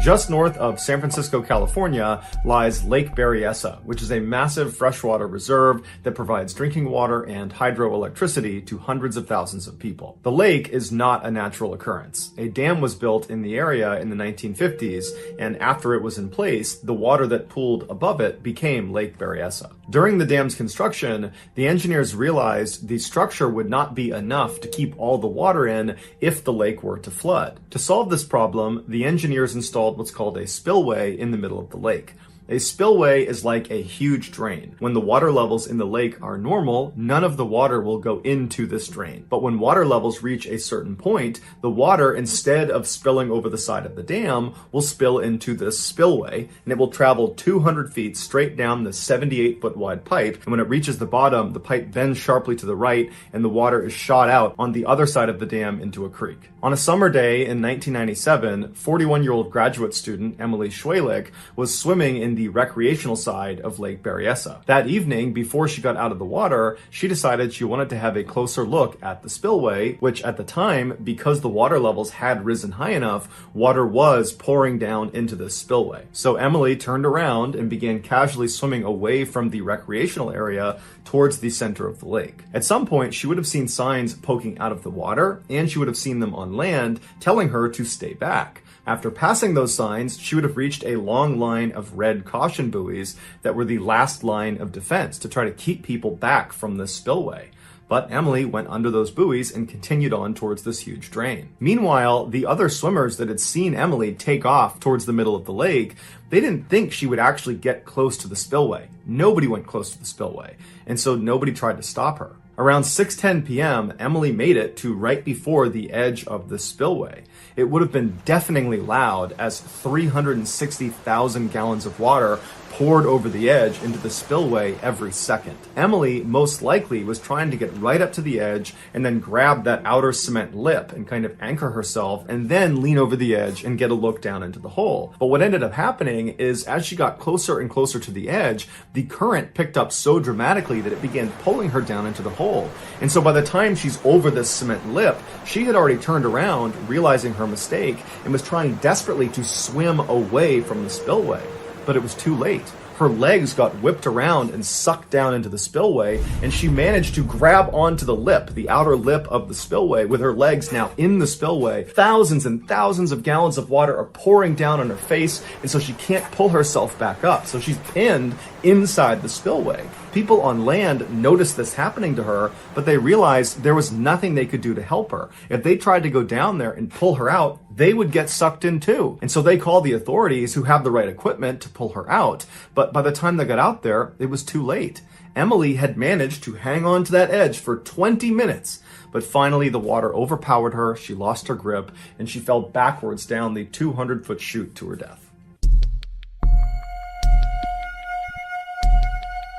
Just north of San Francisco, California, lies Lake Berryessa, which is a massive freshwater reserve that provides drinking water and hydroelectricity to hundreds of thousands of people. The lake is not a natural occurrence. A dam was built in the area in the 1950s, and after it was in place, the water that pooled above it became Lake Berryessa. During the dam's construction, the engineers realized the structure would not be enough to keep all the water in if the lake were to flood. To solve this problem, the engineers installed what's called a spillway in the middle of the lake. A spillway is like a huge drain. When the water levels in the lake are normal, none of the water will go into this drain. But when water levels reach a certain point, the water, instead of spilling over the side of the dam, will spill into this spillway, and it will travel 200 feet straight down the 78-foot wide pipe. And when it reaches the bottom, the pipe bends sharply to the right, and the water is shot out on the other side of the dam into a creek. On a summer day in 1997, 41-year-old graduate student Emily Schwalick was swimming in the recreational side of Lake Berryessa. That evening, before she got out of the water, she decided she wanted to have a closer look at the spillway, which at the time, because the water levels had risen high enough, water was pouring down into this spillway. So Emily turned around and began casually swimming away from the recreational area towards the center of the lake. At some point, she would have seen signs poking out of the water, and she would have seen them on land telling her to stay back. After passing those signs, she would have reached a long line of red caution buoys that were the last line of defense to try to keep people back from this spillway. But Emily went under those buoys and continued on towards this huge drain. Meanwhile, the other swimmers that had seen Emily take off towards the middle of the lake, they didn't think she would actually get close to the spillway. Nobody went close to the spillway, and so nobody tried to stop her. Around 6:10 p.m., Emily made it to right before the edge of the spillway. It would have been deafeningly loud as 360,000 gallons of water poured over the edge into the spillway every second. Emily most likely was trying to get right up to the edge and then grab that outer cement lip and kind of anchor herself and then lean over the edge and get a look down into the hole. But what ended up happening is as she got closer and closer to the edge, the current picked up so dramatically that it began pulling her down into the hole. And so by the time she's over this cement lip, she had already turned around, realizing her mistake, and was trying desperately to swim away from the spillway. But it was too late. Her legs got whipped around and sucked down into the spillway, and she managed to grab onto the lip, the outer lip of the spillway, with her legs now in the spillway. Thousands and thousands of gallons of water are pouring down on her face, and so she can't pull herself back up. So she's pinned inside the spillway. People on land noticed this happening to her, but they realized there was nothing they could do to help her. If they tried to go down there and pull her out, they would get sucked in too. And so they called the authorities, who have the right equipment to pull her out. But by the time they got out there, it was too late. Emily had managed to hang on to that edge for 20 minutes. But finally, the water overpowered her, she lost her grip, and she fell backwards down the 200-foot chute to her death.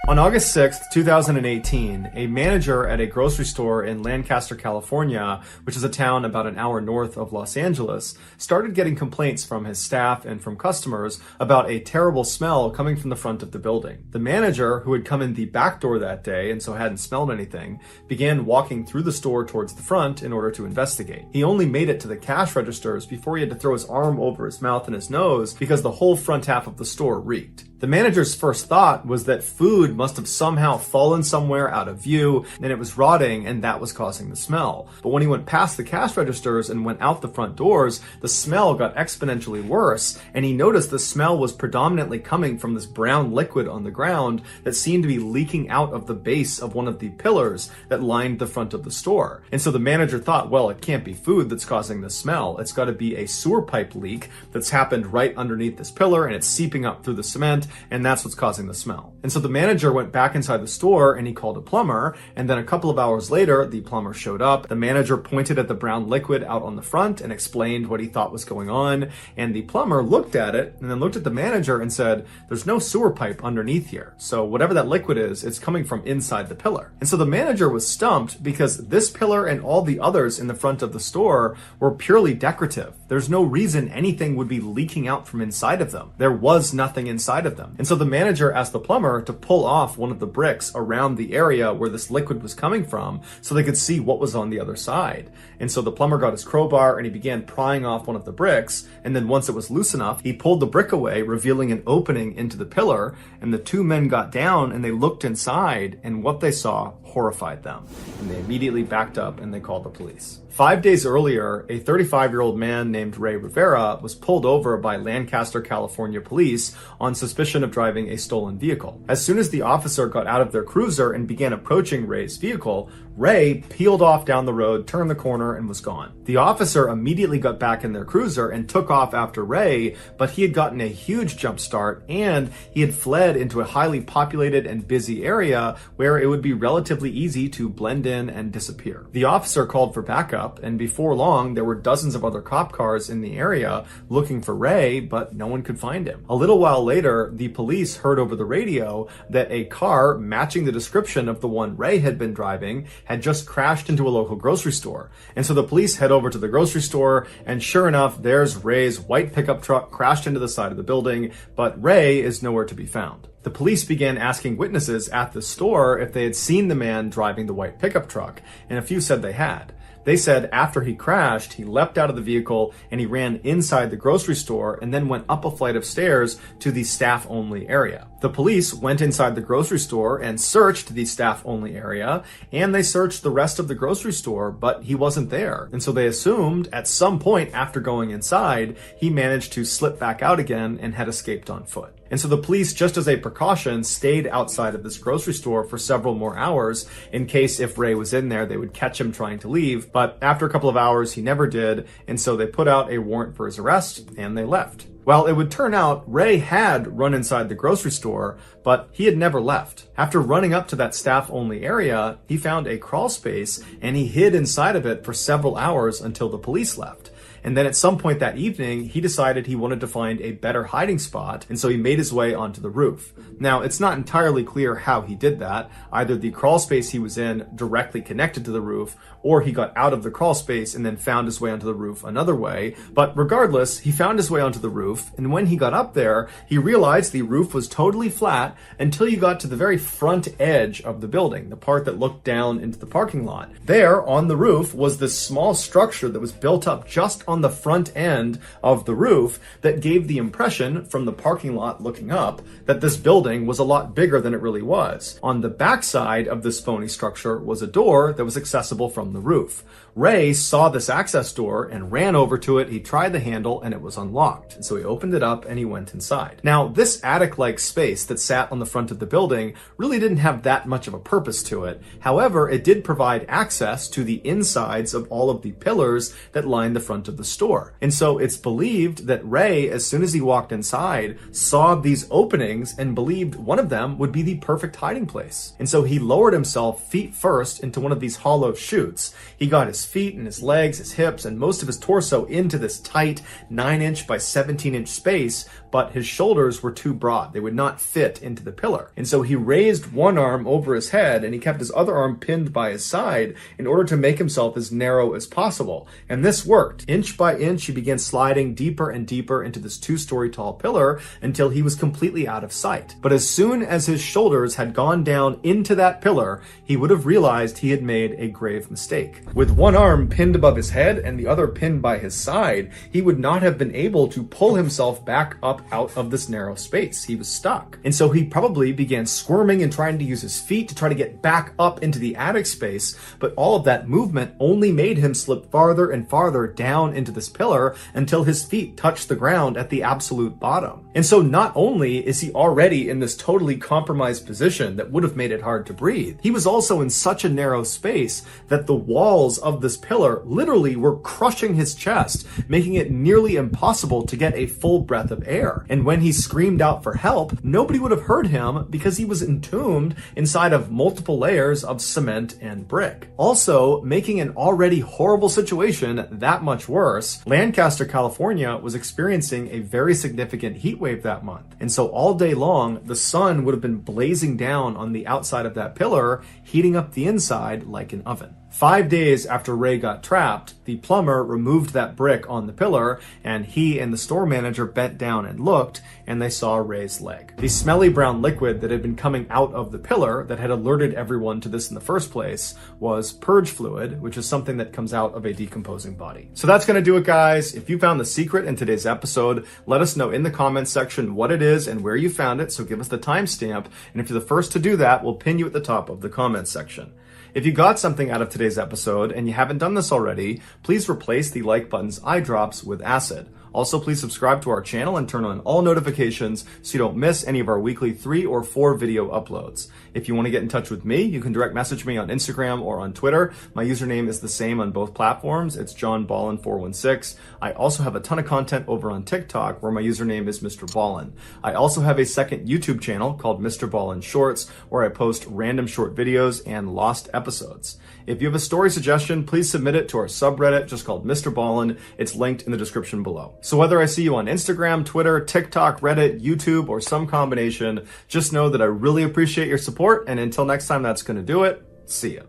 On August 6th, 2018, a manager at a grocery store in Lancaster, California, which is a town about an hour north of Los Angeles, started getting complaints from his staff and from customers about a terrible smell coming from the front of the building. The manager, who had come in the back door that day and so hadn't smelled anything, began walking through the store towards the front in order to investigate. He only made it to the cash registers before he had to throw his arm over his mouth and his nose because the whole front half of the store reeked. The manager's first thought was that food must have somehow fallen somewhere out of view and it was rotting, and that was causing the smell. But when he went past the cash registers and went out the front doors, the smell got exponentially worse, and he noticed the smell was predominantly coming from this brown liquid on the ground that seemed to be leaking out of the base of one of the pillars that lined the front of the store. And so the manager thought, well, it can't be food that's causing the smell. It's got to be a sewer pipe leak that's happened right underneath this pillar, and it's seeping up through the cement, and that's what's causing the smell. And so the manager went back inside the store and he called a plumber, and then a couple of hours later, the plumber showed up. The manager pointed at the brown liquid out on the front and explained what he thought was going on, and the plumber looked at it and then looked at the manager and said, there's no sewer pipe underneath here, so whatever that liquid is, it's coming from inside the pillar. And so the manager was stumped because this pillar and all the others in the front of the store were purely decorative. There's no reason anything would be leaking out from inside of them. There was nothing inside of them. And so the manager asked the plumber to pull off one of the bricks around the area where this liquid was coming from so they could see what was on the other side. And so the plumber got his crowbar and he began prying off one of the bricks, and then once it was loose enough, he pulled the brick away, revealing an opening into the pillar, and the two men got down and they looked inside, and what they saw horrified them. And they immediately backed up and they called the police. 5 days earlier, a 35-year-old man named Ray Rivera was pulled over by Lancaster, California police on suspicion of driving a stolen vehicle. As soon as the officer got out of their cruiser and began approaching Ray's vehicle, Ray peeled off down the road, turned the corner, and was gone. The officer immediately got back in their cruiser and took off after Ray, but he had gotten a huge jump start and he had fled into a highly populated and busy area where it would be relatively easy to blend in and disappear. The officer called for backup, and before long, there were dozens of other cop cars in the area looking for Ray, but no one could find him. A little while later, the police heard over the radio that a car matching the description of the one Ray had been driving had just crashed into a local grocery store. And so the police head over to the grocery store, and sure enough, there's Ray's white pickup truck crashed into the side of the building, but Ray is nowhere to be found. The police began asking witnesses at the store if they had seen the man driving the white pickup truck, and a few said they had. They said after he crashed, he leapt out of the vehicle and he ran inside the grocery store and then went up a flight of stairs to the staff-only area. The police went inside the grocery store and searched the staff-only area, and they searched the rest of the grocery store, but he wasn't there. And so they assumed at some point after going inside, he managed to slip back out again and had escaped on foot. And so the police, just as a precaution, stayed outside of this grocery store for several more hours in case if Ray was in there, they would catch him trying to leave. But after a couple of hours, he never did. And so they put out a warrant for his arrest and they left. Well, it would turn out Ray had run inside the grocery store, but he had never left. After running up to that staff-only area, he found a crawl space and he hid inside of it for several hours until the police left. And then at some point that evening, he decided he wanted to find a better hiding spot, and so he made his way onto the roof. Now, it's not entirely clear how he did that. Either the crawl space he was in directly connected to the roof, or he got out of the crawl space and then found his way onto the roof another way. But regardless, he found his way onto the roof, and when he got up there, he realized the roof was totally flat until you got to the very front edge of the building, the part that looked down into the parking lot. There, on the roof, was this small structure that was built up just on the front end of the roof that gave the impression from the parking lot looking up that this building was a lot bigger than it really was. On the backside of this phony structure was a door that was accessible from the roof. Ray saw this access door and ran over to it. He tried the handle and it was unlocked. And so he opened it up and he went inside. Now, this attic-like space that sat on the front of the building really didn't have that much of a purpose to it. However, it did provide access to the insides of all of the pillars that lined the front of the store. And so it's believed that Ray, as soon as he walked inside, saw these openings and believed one of them would be the perfect hiding place. And so he lowered himself feet first into one of these hollow chutes. He got his feet and his legs, his hips, and most of his torso into this tight 9-inch by 17-inch space, but his shoulders were too broad. They would not fit into the pillar. And so he raised one arm over his head and he kept his other arm pinned by his side in order to make himself as narrow as possible. And this worked. Inch by inch, he began sliding deeper and deeper into this 2-story tall pillar until he was completely out of sight. But as soon as his shoulders had gone down into that pillar, he would have realized he had made a grave mistake. With one arm pinned above his head and the other pinned by his side, he would not have been able to pull himself back up out of this narrow space. He was stuck. And so he probably began squirming and trying to use his feet to try to get back up into the attic space, but all of that movement only made him slip farther and farther down into this pillar until his feet touched the ground at the absolute bottom. And so not only is he already in this totally compromised position that would have made it hard to breathe, he was also in such a narrow space that the walls of this pillar literally were crushing his chest, making it nearly impossible to get a full breath of air. And when he screamed out for help, nobody would have heard him because he was entombed inside of multiple layers of cement and brick. Also, making an already horrible situation that much worse, Lancaster, California was experiencing a very significant heat wave that month. And so all day long, the sun would have been blazing down on the outside of that pillar, heating up the inside like an oven. 5 days after Ray got trapped, the plumber removed that brick on the pillar, and he and the store manager bent down and looked, and they saw Ray's leg. The smelly brown liquid that had been coming out of the pillar that had alerted everyone to this in the first place was purge fluid, which is something that comes out of a decomposing body. So that's gonna do it, guys. If you found the secret in today's episode, let us know in the comments section what it is and where you found it, so give us the timestamp, and if you're the first to do that, we'll pin you at the top of the comments section. If you got something out of today's episode and you haven't done this already, please replace the like button's eye drops with acid. Also, please subscribe to our channel and turn on all notifications so you don't miss any of our weekly 3 or 4 video uploads. If you want to get in touch with me, you can direct message me on Instagram or on Twitter. My username is the same on both platforms. It's JohnBallen416. I also have a ton of content over on TikTok where my username is MrBallen. I also have a second YouTube channel called MrBallen Shorts where I post random short videos and lost episodes. If you have a story suggestion, please submit it to our subreddit just called MrBallen. It's linked in the description below. So whether I see you on Instagram, Twitter, TikTok, Reddit, YouTube, or some combination, just know that I really appreciate your support, and until next time, that's gonna do it. See ya.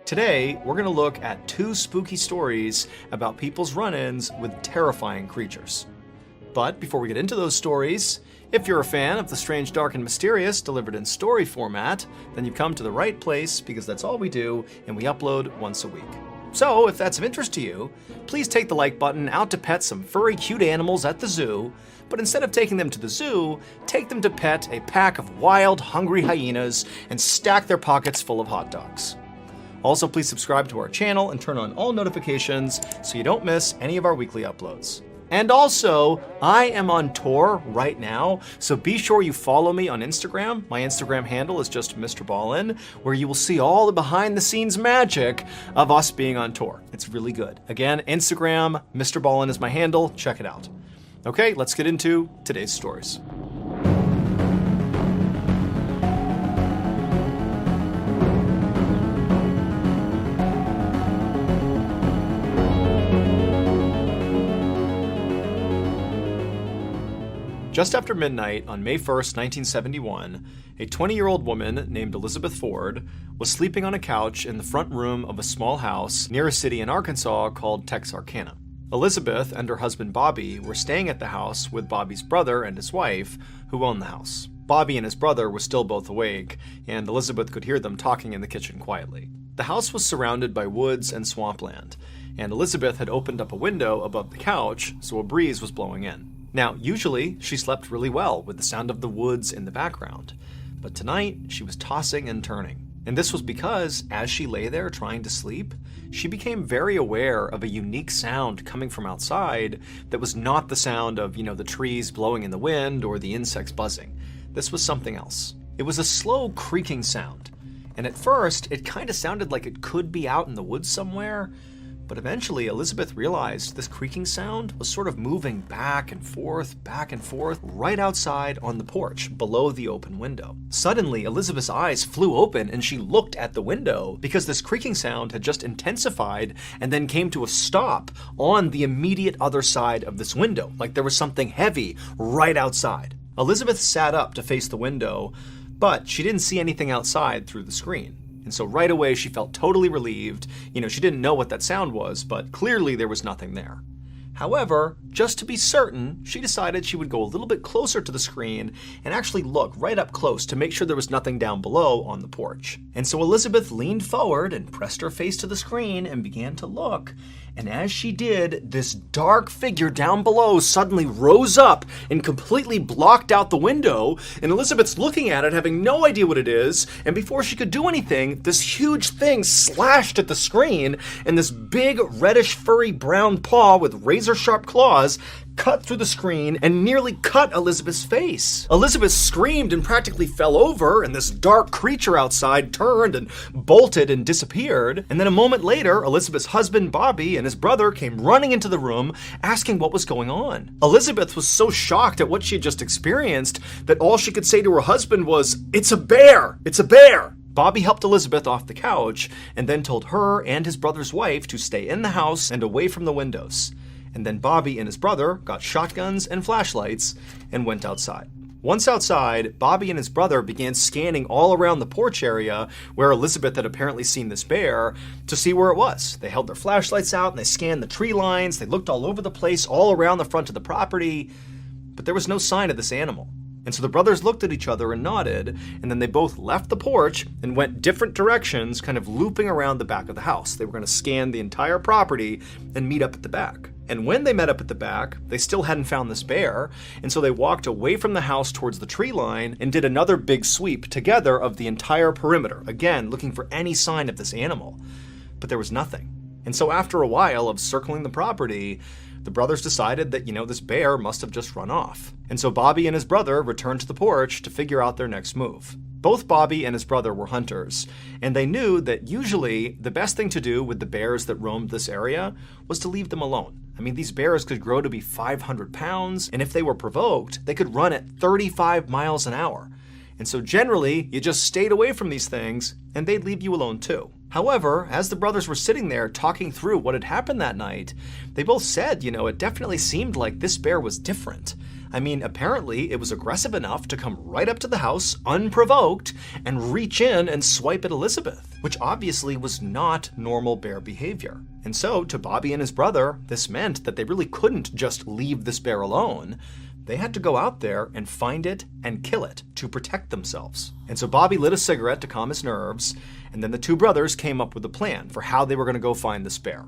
Today, we're gonna look at 2 spooky stories about people's run-ins with terrifying creatures. But before we get into those stories, if you're a fan of the strange, dark, and mysterious delivered in story format, then you've come to the right place because that's all we do, and we upload once a week. So, if that's of interest to you, please take the like button out to pet some furry, cute animals at the zoo, but instead of taking them to the zoo, take them to pet a pack of wild, hungry hyenas and stack their pockets full of hot dogs. Also, please subscribe to our channel and turn on all notifications so you don't miss any of our weekly uploads. And also, I am on tour right now, so be sure you follow me on Instagram. My Instagram handle is just MrBallen, where you will see all the behind-the-scenes magic of us being on tour. It's really good. Again, Instagram, MrBallen is my handle. Check it out. Okay, let's get into today's stories. Just after midnight on May 1st, 1971, a 20-year-old woman named Elizabeth Ford was sleeping on a couch in the front room of a small house near a city in Arkansas called Texarkana. Elizabeth and her husband Bobby were staying at the house with Bobby's brother and his wife, who owned the house. Bobby and his brother were still both awake, and Elizabeth could hear them talking in the kitchen quietly. The house was surrounded by woods and swampland, and Elizabeth had opened up a window above the couch, so a breeze was blowing in. Now, usually, she slept really well with the sound of the woods in the background, but tonight she was tossing and turning. And this was because, as she lay there trying to sleep, she became very aware of a unique sound coming from outside that was not the sound of, the trees blowing in the wind or the insects buzzing. This was something else. It was a slow creaking sound, and at first, it kind of sounded like it could be out in the woods somewhere, but eventually Elizabeth realized this creaking sound was sort of moving back and forth, right outside on the porch below the open window. Suddenly, Elizabeth's eyes flew open and she looked at the window because this creaking sound had just intensified and then came to a stop on the immediate other side of this window, like there was something heavy right outside. Elizabeth sat up to face the window, but she didn't see anything outside through the screen. And so right away, she felt totally relieved. She didn't know what that sound was, but clearly there was nothing there. However, just to be certain, she decided she would go a little bit closer to the screen and actually look right up close to make sure there was nothing down below on the porch. And so Elizabeth leaned forward and pressed her face to the screen and began to look. And as she did, this dark figure down below suddenly rose up and completely blocked out the window. And Elizabeth's looking at it, having no idea what it is. And before she could do anything, this huge thing slashed at the screen, and this big reddish furry brown paw with razor-sharp claws cut through the screen and nearly cut Elizabeth's face. Elizabeth screamed and practically fell over, and this dark creature outside turned and bolted and disappeared. And then a moment later, Elizabeth's husband Bobby and his brother came running into the room asking what was going on. Elizabeth was so shocked at what she had just experienced that all she could say to her husband was, "It's a bear! It's a bear!" Bobby helped Elizabeth off the couch and then told her and his brother's wife to stay in the house and away from the windows. And then Bobby and his brother got shotguns and flashlights and went outside. Once outside, Bobby and his brother began scanning all around the porch area where Elizabeth had apparently seen this bear to see where it was. They held their flashlights out and they scanned the tree lines. They looked all over the place, all around the front of the property, but there was no sign of this animal. And so the brothers looked at each other and nodded, and then they both left the porch and went different directions, kind of looping around the back of the house. They were going to scan the entire property and meet up at the back. And when they met up at the back, they still hadn't found this bear, and so they walked away from the house towards the tree line and did another big sweep together of the entire perimeter, again, looking for any sign of this animal. But there was nothing. And so after a while of circling the property, the brothers decided that, this bear must have just run off. And so Bobby and his brother returned to the porch to figure out their next move. Both Bobby and his brother were hunters, and they knew that usually the best thing to do with the bears that roamed this area was to leave them alone. I mean, these bears could grow to be 500 pounds, and if they were provoked, they could run at 35 miles an hour. And so generally, you just stayed away from these things, and they'd leave you alone too. However, as the brothers were sitting there talking through what had happened that night, they both said, it definitely seemed like this bear was different. I mean, apparently it was aggressive enough to come right up to the house, unprovoked, and reach in and swipe at Elizabeth, which obviously was not normal bear behavior. And so, to Bobby and his brother, this meant that they really couldn't just leave this bear alone. They had to go out there and find it and kill it to protect themselves. And so Bobby lit a cigarette to calm his nerves, and then the two brothers came up with a plan for how they were going to go find this bear.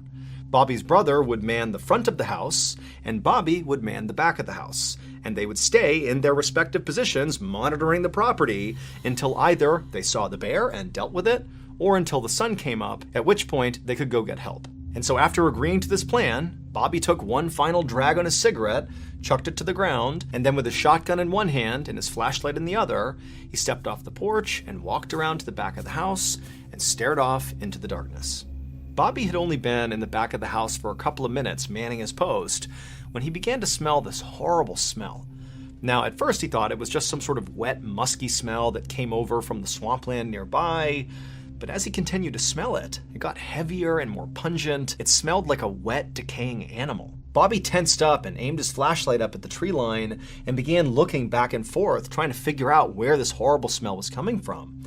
Bobby's brother would man the front of the house, and Bobby would man the back of the house. And they would stay in their respective positions monitoring the property until either they saw the bear and dealt with it, or until the sun came up, at which point they could go get help. And so after agreeing to this plan, Bobby took one final drag on his cigarette, chucked it to the ground, and then with a shotgun in one hand and his flashlight in the other, he stepped off the porch and walked around to the back of the house and stared off into the darkness. Bobby had only been in the back of the house for a couple of minutes manning his post when he began to smell this horrible smell. Now, at first he thought it was just some sort of wet, musky smell that came over from the swampland nearby, but as he continued to smell it, it got heavier and more pungent. It smelled like a wet, decaying animal. Bobby tensed up and aimed his flashlight up at the tree line and began looking back and forth, trying to figure out where this horrible smell was coming from.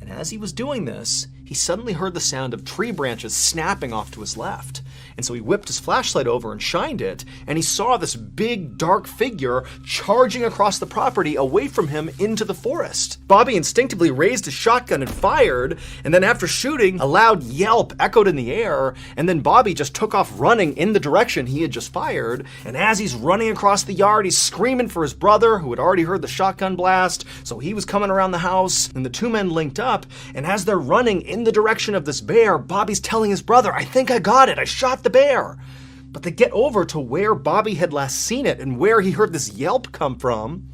And as he was doing this, he suddenly heard the sound of tree branches snapping off to his left. And so he whipped his flashlight over and shined it, and he saw this big, dark figure charging across the property away from him into the forest. Bobby instinctively raised his shotgun and fired, and then after shooting, a loud yelp echoed in the air, and then Bobby just took off running in the direction he had just fired, and as he's running across the yard, he's screaming for his brother, who had already heard the shotgun blast, so he was coming around the house, and the two men linked up, and as they're running in the direction of this bear, Bobby's telling his brother, "I think I got it, I shot the bear." But they get over to where Bobby had last seen it and where he heard this yelp come from,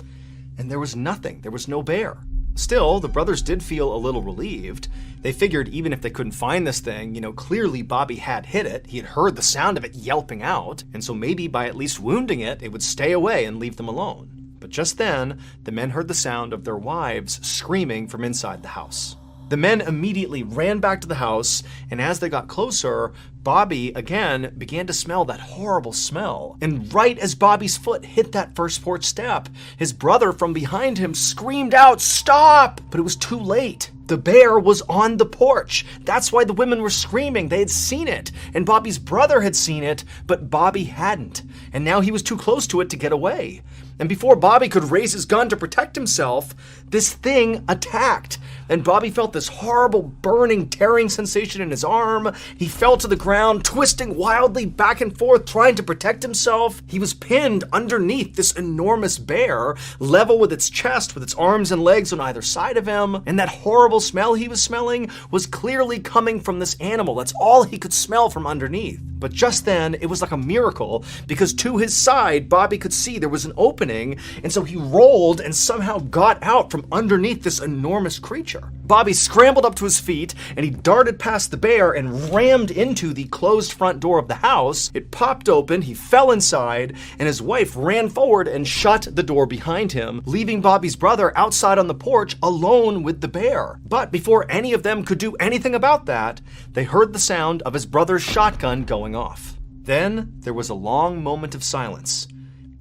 and there was nothing. There was no bear. Still, the brothers did feel a little relieved. They figured even if they couldn't find this thing, clearly Bobby had hit it. He had heard the sound of it yelping out, and so maybe by at least wounding it, it would stay away and leave them alone. But just then, the men heard the sound of their wives screaming from inside the house. The men immediately ran back to the house, and as they got closer, Bobby, again, began to smell that horrible smell. And right as Bobby's foot hit that first porch step, his brother from behind him screamed out, "Stop!" But it was too late. The bear was on the porch. That's why the women were screaming. They had seen it, and Bobby's brother had seen it, but Bobby hadn't. And now he was too close to it to get away. And before Bobby could raise his gun to protect himself, this thing attacked. And Bobby felt this horrible burning, tearing sensation in his arm. He fell to the ground, twisting wildly back and forth, trying to protect himself. He was pinned underneath this enormous bear, level with its chest, with its arms and legs on either side of him. And that horrible smell he was smelling was clearly coming from this animal. That's all he could smell from underneath. But just then, it was like a miracle, because to his side, Bobby could see there was an opening, and so he rolled and somehow got out from underneath this enormous creature. Bobby scrambled up to his feet, and he darted past the bear and rammed into the closed front door of the house. It popped open, he fell inside, and his wife ran forward and shut the door behind him, leaving Bobby's brother outside on the porch alone with the bear. But before any of them could do anything about that, they heard the sound of his brother's shotgun going off. Then there was a long moment of silence.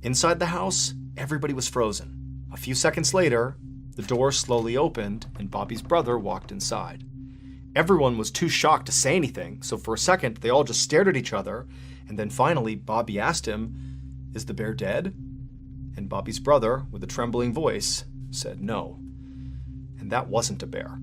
Inside the house, everybody was frozen. A few seconds later, the door slowly opened and Bobby's brother walked inside. Everyone was too shocked to say anything, so for a second they all just stared at each other, and then finally Bobby asked him, "Is the bear dead?" And Bobby's brother, with a trembling voice, said no. And that wasn't a bear.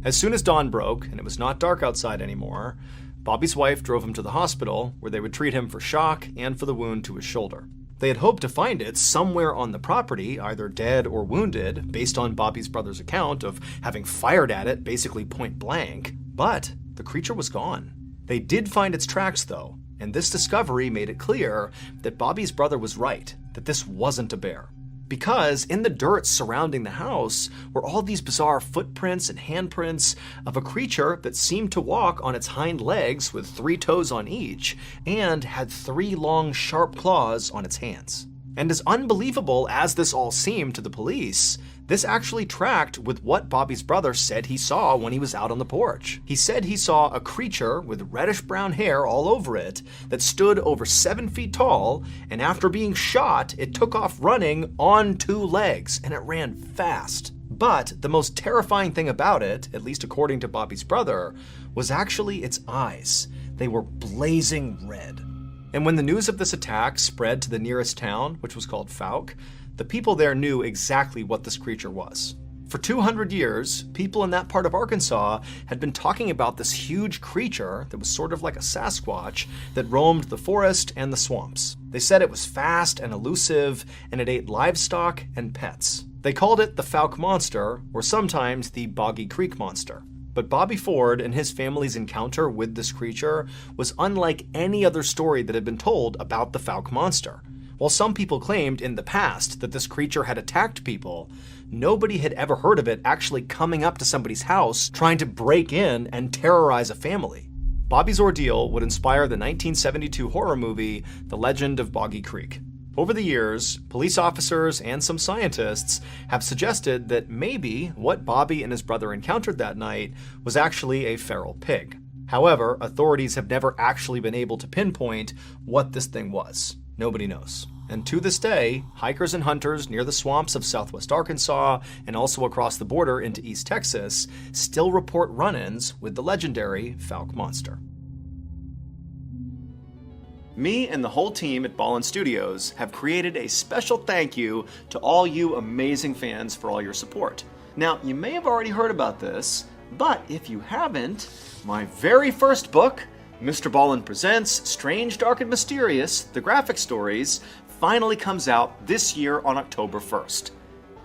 As soon as dawn broke and it was not dark outside anymore, Bobby's wife drove him to the hospital where they would treat him for shock and for the wound to his shoulder. They had hoped to find it somewhere on the property, either dead or wounded, based on Bobby's brother's account of having fired at it basically point blank, but the creature was gone. They did find its tracks though, and this discovery made it clear that Bobby's brother was right, that this wasn't a bear. Because in the dirt surrounding the house were all these bizarre footprints and handprints of a creature that seemed to walk on its hind legs with 3 toes on each and had 3 long sharp claws on its hands. And as unbelievable as this all seemed to the police, this actually tracked with what Bobby's brother said he saw when he was out on the porch. He said he saw a creature with reddish brown hair all over it that stood over 7 feet tall, and after being shot, it took off running on 2 legs, and it ran fast. But the most terrifying thing about it, at least according to Bobby's brother, was actually its eyes. They were blazing red. And when the news of this attack spread to the nearest town, which was called Fouke, the people there knew exactly what this creature was. For 200 years, people in that part of Arkansas had been talking about this huge creature that was sort of like a Sasquatch that roamed the forest and the swamps. They said it was fast and elusive, and it ate livestock and pets. They called it the Fouke Monster, or sometimes the Boggy Creek Monster. But Bobby Ford and his family's encounter with this creature was unlike any other story that had been told about the Fouke Monster. While some people claimed in the past that this creature had attacked people, nobody had ever heard of it actually coming up to somebody's house, trying to break in and terrorize a family. Bobby's ordeal would inspire the 1972 horror movie, The Legend of Boggy Creek. Over the years, police officers and some scientists have suggested that maybe what Bobby and his brother encountered that night was actually a feral pig. However, authorities have never actually been able to pinpoint what this thing was. Nobody knows. And to this day, hikers and hunters near the swamps of southwest Arkansas and also across the border into East Texas still report run-ins with the legendary Fouke Monster. Me and the whole team at Ballen Studios have created a special thank you to all you amazing fans for all your support. Now, you may have already heard about this, but if you haven't, my very first book, MrBallen Presents Strange, Dark, and Mysterious, The Graphic Stories, finally comes out this year on October 1st.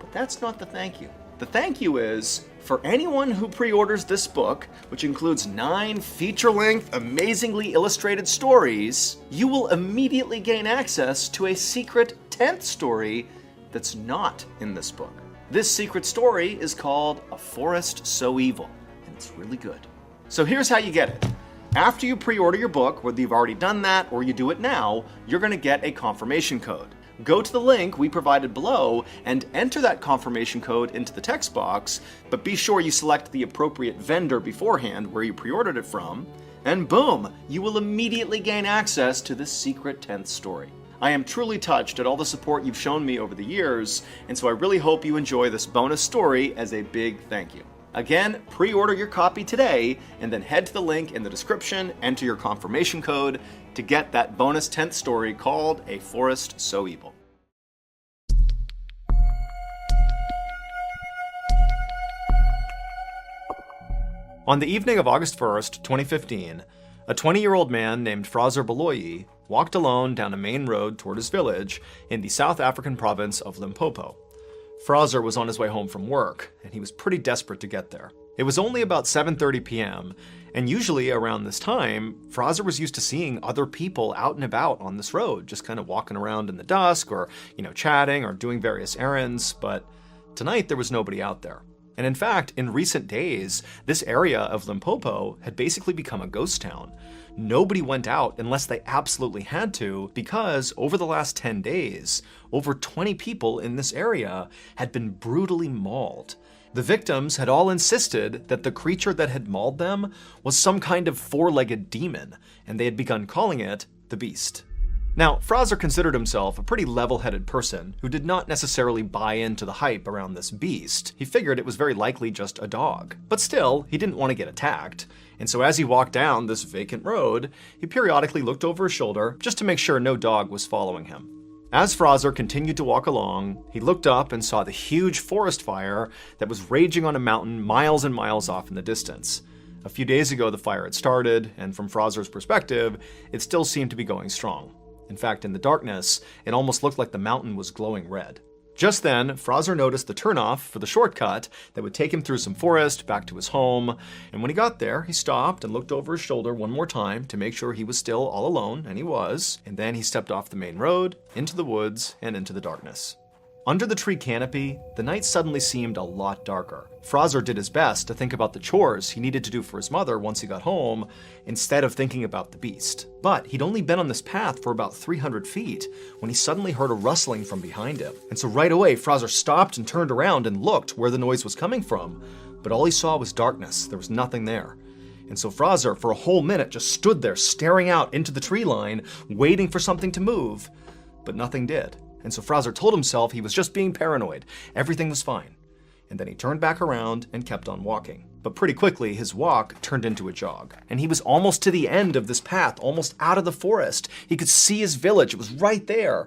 But that's not the thank you. The thank you is, for anyone who pre-orders this book, which includes 9 feature-length, amazingly illustrated stories, you will immediately gain access to a secret 10th story that's not in this book. This secret story is called A Forest So Evil, and it's really good. So here's how you get it. After you pre-order your book, whether you've already done that or you do it now, you're going to get a confirmation code. Go to the link we provided below and enter that confirmation code into the text box, but be sure you select the appropriate vendor beforehand where you pre-ordered it from, and boom, you will immediately gain access to this secret 10th story. I am truly touched at all the support you've shown me over the years, and so I really hope you enjoy this bonus story as a big thank you. Again, pre-order your copy today, and then head to the link in the description, enter your confirmation code to get that bonus 10th story called A Forest So Evil. On the evening of August 1st, 2015, a 20-year-old man named Fraser Baloyi walked alone down a main road toward his village in the South African province of Limpopo. Fraser was on his way home from work, and he was pretty desperate to get there. It was only about 7:30 p.m., and usually around this time, Fraser was used to seeing other people out and about on this road, just kind of walking around in the dusk or, chatting or doing various errands, but tonight there was nobody out there. And in fact, in recent days, this area of Limpopo had basically become a ghost town. Nobody went out unless they absolutely had to, because over the last 10 days, over 20 people in this area had been brutally mauled. The victims had all insisted that the creature that had mauled them was some kind of 4-legged demon, and they had begun calling it the Beast. Now, Fraser considered himself a pretty level-headed person who did not necessarily buy into the hype around this beast. He figured it was very likely just a dog. But still, he didn't want to get attacked. And so as he walked down this vacant road, he periodically looked over his shoulder just to make sure no dog was following him. As Fraser continued to walk along, he looked up and saw the huge forest fire that was raging on a mountain miles and miles off in the distance. A few days ago, the fire had started, and from Fraser's perspective, it still seemed to be going strong. In fact, in the darkness, it almost looked like the mountain was glowing red. Just then, Fraser noticed the turnoff for the shortcut that would take him through some forest back to his home, and when he got there, he stopped and looked over his shoulder one more time to make sure he was still all alone, and he was, and then he stepped off the main road, into the woods, and into the darkness. Under the tree canopy, the night suddenly seemed a lot darker. Fraser did his best to think about the chores he needed to do for his mother once he got home, instead of thinking about the beast. But he'd only been on this path for about 300 feet when he suddenly heard a rustling from behind him. And so right away, Fraser stopped and turned around and looked where the noise was coming from. But all he saw was darkness. There was nothing there. And so Fraser, for a whole minute, just stood there staring out into the tree line, waiting for something to move. But nothing did. And so Fraser told himself he was just being paranoid. Everything was fine. And then he turned back around and kept on walking. But pretty quickly, his walk turned into a jog. And he was almost to the end of this path, almost out of the forest. He could see his village. It was right there.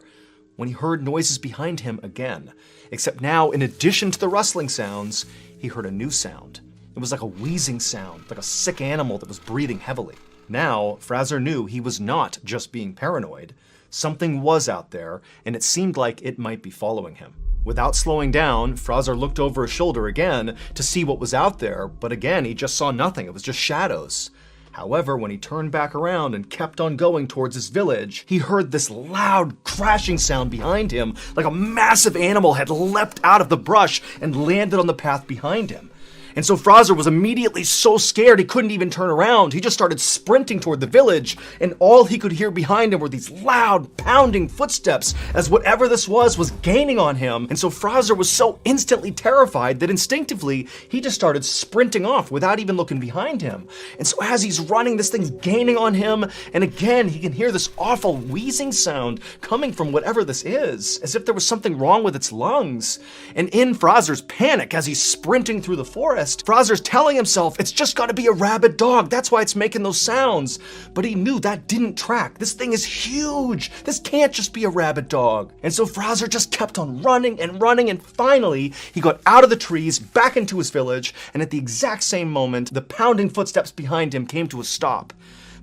When he heard noises behind him again. Except now, in addition to the rustling sounds, he heard a new sound. It was like a wheezing sound, like a sick animal that was breathing heavily. Now, Fraser knew he was not just being paranoid. Something was out there, and it seemed like it might be following him. Without slowing down, Fraser looked over his shoulder again to see what was out there, but again, he just saw nothing. It was just shadows. However, when he turned back around and kept on going towards his village, he heard this loud crashing sound behind him, like a massive animal had leapt out of the brush and landed on the path behind him. And so Fraser was immediately so scared he couldn't even turn around. He just started sprinting toward the village, and all he could hear behind him were these loud, pounding footsteps as whatever this was gaining on him. And so Fraser was so instantly terrified that instinctively he just started sprinting off without even looking behind him. And so as he's running, this thing's gaining on him, and again he can hear this awful wheezing sound coming from whatever this is, as if there was something wrong with its lungs. And in Fraser's panic as he's sprinting through the forest, Fraser's telling himself it's just got to be a rabid dog. That's why it's making those sounds. But he knew that didn't track. This thing is huge. This can't just be a rabid dog. And so Fraser just kept on running and running, and finally he got out of the trees, back into his village, and at the exact same moment, the pounding footsteps behind him came to a stop.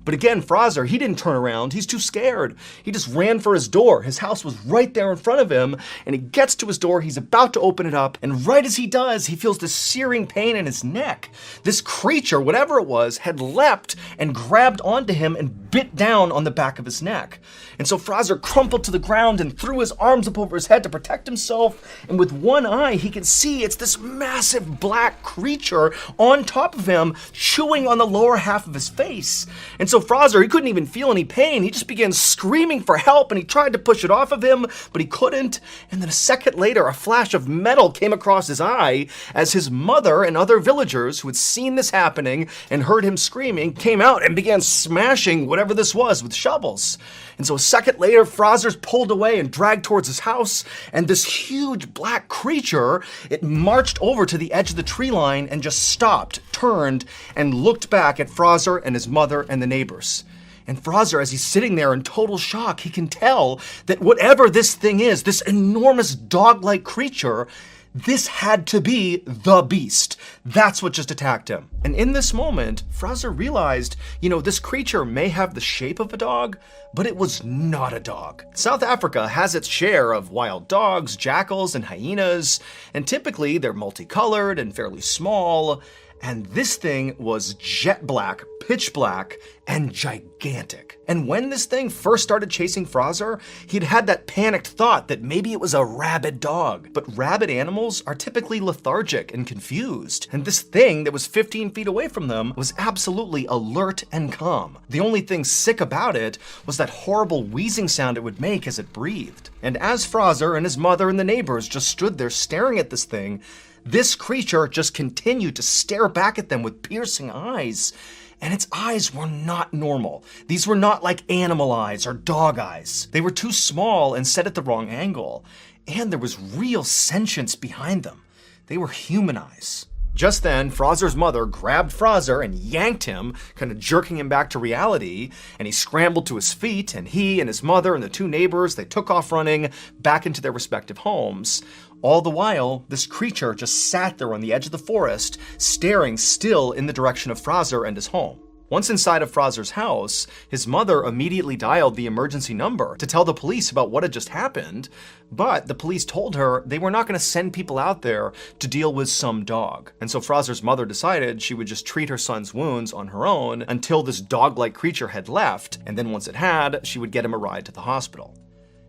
But again, Fraser, he didn't turn around. He's too scared. He just ran for his door. His house was right there in front of him, and he gets to his door. He's about to open it up, and right as he does, he feels this searing pain in his neck. This creature, whatever it was, had leapt and grabbed onto him and bit down on the back of his neck. And so Fraser crumpled to the ground and threw his arms up over his head to protect himself, and with one eye, he can see it's this massive black creature on top of him, chewing on the lower half of his face. And so Fraser, he couldn't even feel any pain. He just began screaming for help, and he tried to push it off of him, but he couldn't. And then a second later, a flash of metal came across his eye as his mother and other villagers who had seen this happening and heard him screaming came out and began smashing whatever this was with shovels. And so a second later, Fraser's pulled away and dragged towards his house, and this huge black creature, it marched over to the edge of the tree line and just stopped, turned, and looked back at Fraser and his mother and the neighbors. And Fraser, as he's sitting there in total shock, he can tell that whatever this thing is, this enormous dog-like creature, this had to be the beast. That's what just attacked him. And in this moment, Fraser realized, this creature may have the shape of a dog, but it was not a dog. South Africa has its share of wild dogs, jackals, and hyenas, and typically they're multicolored and fairly small. And this thing was jet black, pitch black, and gigantic. And when this thing first started chasing Fraser, he'd had that panicked thought that maybe it was a rabid dog. But rabid animals are typically lethargic and confused. And this thing that was 15 feet away from them was absolutely alert and calm. The only thing sick about it was that horrible wheezing sound it would make as it breathed. And as Fraser and his mother and the neighbors just stood there staring at this thing, this creature just continued to stare back at them with piercing eyes. and its eyes were not normal. These were not like animal eyes or dog eyes. They were too small and set at the wrong angle, and there was real sentience behind them. They were human eyes. Just then, Fraser's mother grabbed Fraser and yanked him, kind of jerking him back to reality, and he scrambled to his feet, and he and his mother and the two neighbors, they took off running back into their respective homes. All the while, this creature just sat there on the edge of the forest, staring still in the direction of Fraser and his home. Once inside of Fraser's house, his mother immediately dialed the emergency number to tell the police about what had just happened, but the police told her they were not going to send people out there to deal with some dog. And so Fraser's mother decided she would just treat her son's wounds on her own until this dog-like creature had left, and then once it had, she would get him a ride to the hospital.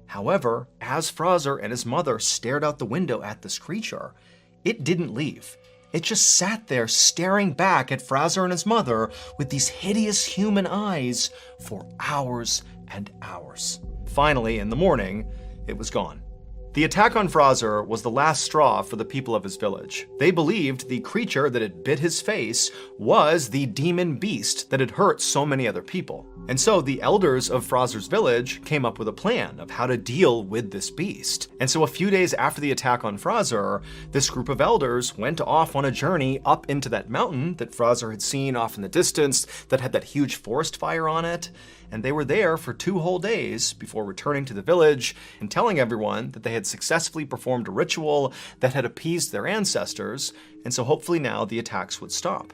However, as Fraser and his mother stared out the window at this creature, it didn't leave. It just sat there staring back at Fraser and his mother with these hideous human eyes for hours and hours. Finally, in the morning, it was gone. The attack on Fraser was the last straw for the people of his village. They believed the creature that had bit his face was the demon beast that had hurt so many other people. And so the elders of Fraser's village came up with a plan of how to deal with this beast. And so a few days after the attack on Fraser, this group of elders went off on a journey up into that mountain that Fraser had seen off in the distance that had that huge forest fire on it. And they were there for 2 whole days before returning to the village and telling everyone that they had successfully performed a ritual that had appeased their ancestors, and so hopefully now the attacks would stop.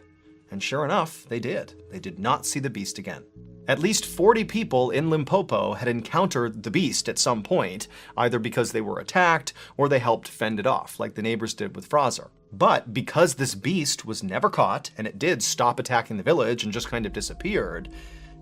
And sure enough, they did. They did not see the beast again. At least 40 people in Limpopo had encountered the beast at some point, either because they were attacked or they helped fend it off, like the neighbors did with Fraser. But because this beast was never caught, and it did stop attacking the village and just kind of disappeared,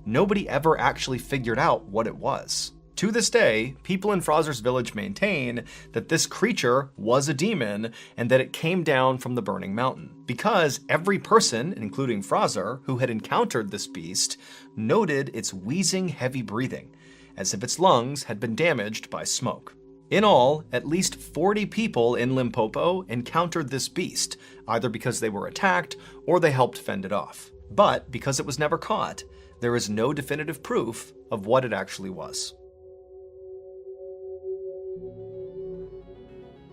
nobody ever actually figured out what it was. To this day, people in Fraser's village maintain that this creature was a demon and that it came down from the burning mountain, because every person, including Fraser, who had encountered this beast, noted its wheezing, heavy breathing, as if its lungs had been damaged by smoke. In all, at least 40 people in Limpopo encountered this beast, either because they were attacked or they helped fend it off. But because it was never caught, there is no definitive proof of what it actually was.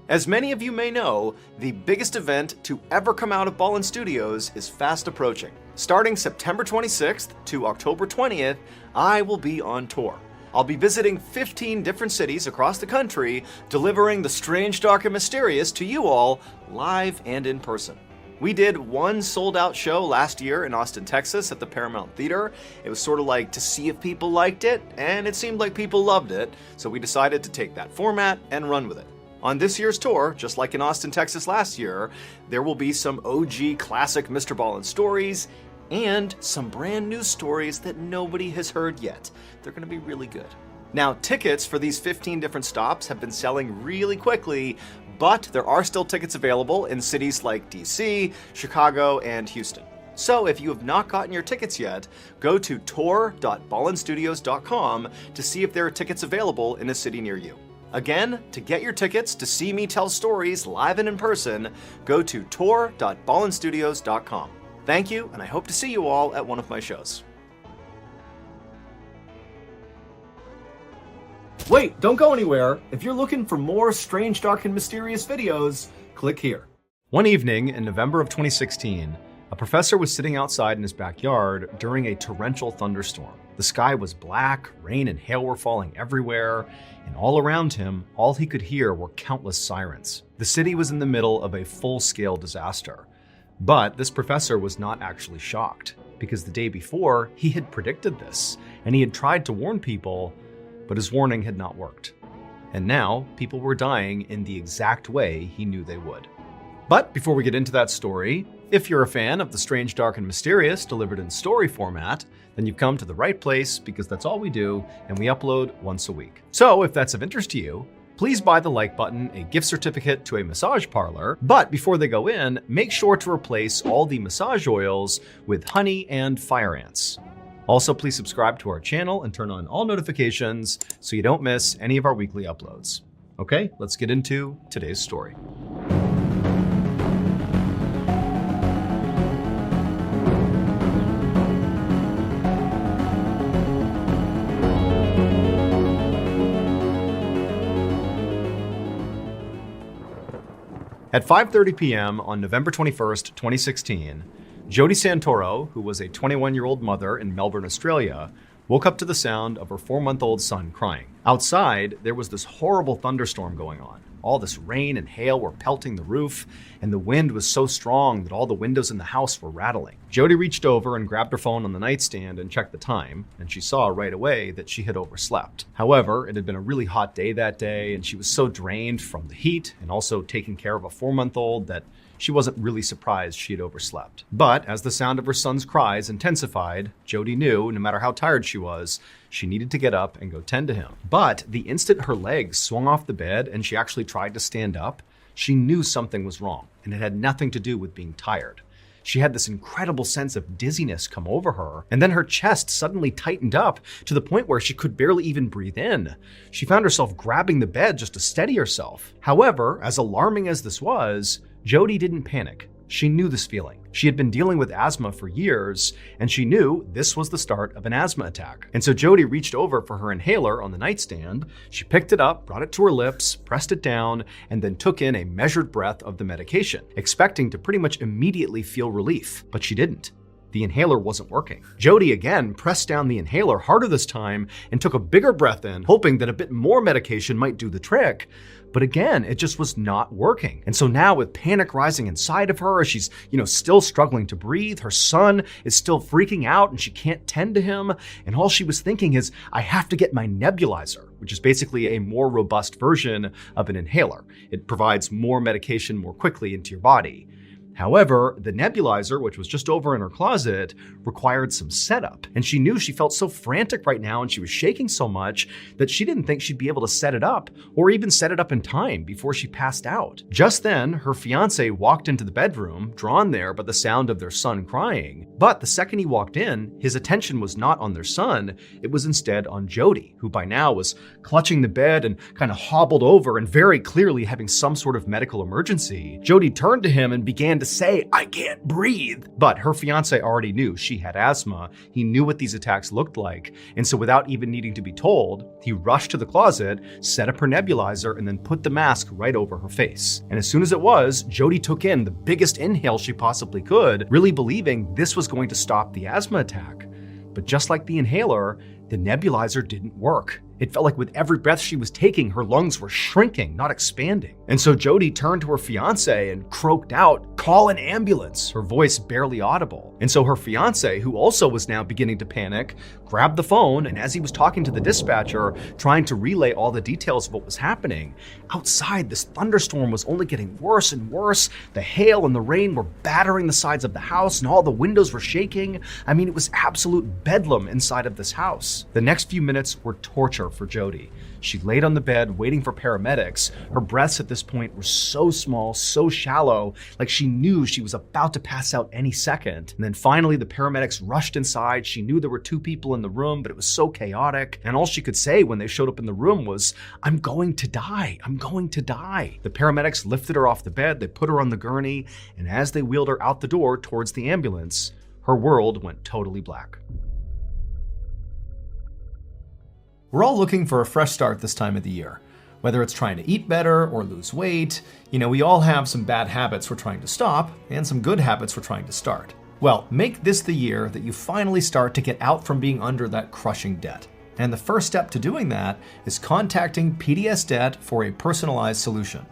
As many of you may know, the biggest event to ever come out of Ballen Studios is fast approaching. Starting September 26th to October 20th, I will be on tour. I'll be visiting 15 different cities across the country, delivering the strange, dark, and mysterious to you all, live and in person. We did one sold-out show last year in Austin, Texas at the Paramount Theater. It was sort of like to see if people liked it, and it seemed like people loved it, so we decided to take that format and run with it. On this year's tour, just like in Austin, Texas last year, there will be some OG classic MrBallen stories and some brand new stories that nobody has heard yet. They're going to be really good. Now, tickets for these 15 different stops have been selling really quickly, but there are still tickets available in cities like DC, Chicago, and Houston. So if you have not gotten your tickets yet, go to tour.ballenstudios.com to see if there are tickets available in a city near you. Again, to get your tickets to see me tell stories live and in person, go to tour.ballenstudios.com. Thank you, and I hope to see you all at one of my shows. Wait, don't go anywhere. If you're looking for more strange, dark, and mysterious videos, click here. One evening in November of 2016, a professor was sitting outside in his backyard during a torrential thunderstorm. The sky was black, rain and hail were falling everywhere, and all around him, all he could hear were countless sirens. The city was in the middle of a full-scale disaster. But this professor was not actually shocked, because the day before, he had predicted this, and he had tried to warn people, but his warning had not worked. And now, people were dying in the exact way he knew they would. But before we get into that story, if you're a fan of the strange, dark, and mysterious delivered in story format, then you've come to the right place, because that's all we do, and we upload once a week. So if that's of interest to you, please buy the like button, a gift certificate to a massage parlor, but before they go in, make sure to replace all the massage oils with honey and fire ants. Also, please subscribe to our channel and turn on all notifications so you don't miss any of our weekly uploads. Okay, let's get into today's story. At 5:30 p.m. on November 21st, 2016, Jodi Santoro, who was a 21-year-old mother in Melbourne, Australia, woke up to the sound of her 4-month-old son crying. Outside, there was this horrible thunderstorm going on. All this rain and hail were pelting the roof, and the wind was so strong that all the windows in the house were rattling. Jodi reached over and grabbed her phone on the nightstand and checked the time, and she saw right away that she had overslept. However, it had been a really hot day that day, and she was so drained from the heat and also taking care of a 4-month-old that she wasn't really surprised she had overslept. But as the sound of her son's cries intensified, Jodi knew, no matter how tired she was, she needed to get up and go tend to him. But the instant her legs swung off the bed and she actually tried to stand up, she knew something was wrong, and it had nothing to do with being tired. She had this incredible sense of dizziness come over her, and then her chest suddenly tightened up to the point where she could barely even breathe in. She found herself grabbing the bed just to steady herself. However, as alarming as this was, Jodi didn't panic. She knew this feeling. She had been dealing with asthma for years, and she knew this was the start of an asthma attack. And so Jodi reached over for her inhaler on the nightstand. She picked it up, brought it to her lips, pressed it down, and then took in a measured breath of the medication, expecting to pretty much immediately feel relief. But she didn't. The inhaler wasn't working. Jodi again pressed down the inhaler harder this time and took a bigger breath in, hoping that a bit more medication might do the trick. But again, it just was not working. And so now with panic rising inside of her, she's, still struggling to breathe. Her son is still freaking out and she can't tend to him. And all she was thinking is, I have to get my nebulizer, which is basically a more robust version of an inhaler. It provides more medication more quickly into your body. However, the nebulizer, which was just over in her closet, required some setup. And she knew she felt so frantic right now and she was shaking so much that she didn't think she'd be able to set it up or even set it up in time before she passed out. Just then, her fiance walked into the bedroom, drawn there by the sound of their son crying. But the second he walked in, his attention was not on their son, it was instead on Jodi, who by now was clutching the bed and kind of hobbled over and very clearly having some sort of medical emergency. Jodi turned to him and began to say, I can't breathe. But her fiance already knew she had asthma. He knew what these attacks looked like. And so without even needing to be told, he rushed to the closet, set up her nebulizer, and then put the mask right over her face. And as soon as it was, Jodi took in the biggest inhale she possibly could, really believing this was going to stop the asthma attack. But just like the inhaler, the nebulizer didn't work. It felt like with every breath she was taking, her lungs were shrinking, not expanding. And so Jodi turned to her fiance and croaked out, "Call an ambulance," her voice barely audible. And so her fiance, who also was now beginning to panic, grabbed the phone, and as he was talking to the dispatcher, trying to relay all the details of what was happening, outside this thunderstorm was only getting worse and worse. The hail and the rain were battering the sides of the house, and all the windows were shaking. I mean, it was absolute bedlam inside of this house. The next few minutes were torture for Jodi. She laid on the bed waiting for paramedics. Her breaths at this point were so small, so shallow, like she knew she was about to pass out any second. And then finally the paramedics rushed inside. She knew there were 2 people in the room, but it was so chaotic. And all she could say when they showed up in the room was, "I'm going to die. I'm going to die." The paramedics lifted her off the bed. They put her on the gurney. And as they wheeled her out the door towards the ambulance, her world went totally black. We're all looking for a fresh start this time of the year. Whether it's trying to eat better or lose weight, we all have some bad habits we're trying to stop and some good habits we're trying to start. Well, make this the year that you finally start to get out from being under that crushing debt. And the first step to doing that is contacting PDS Debt for a personalized solution.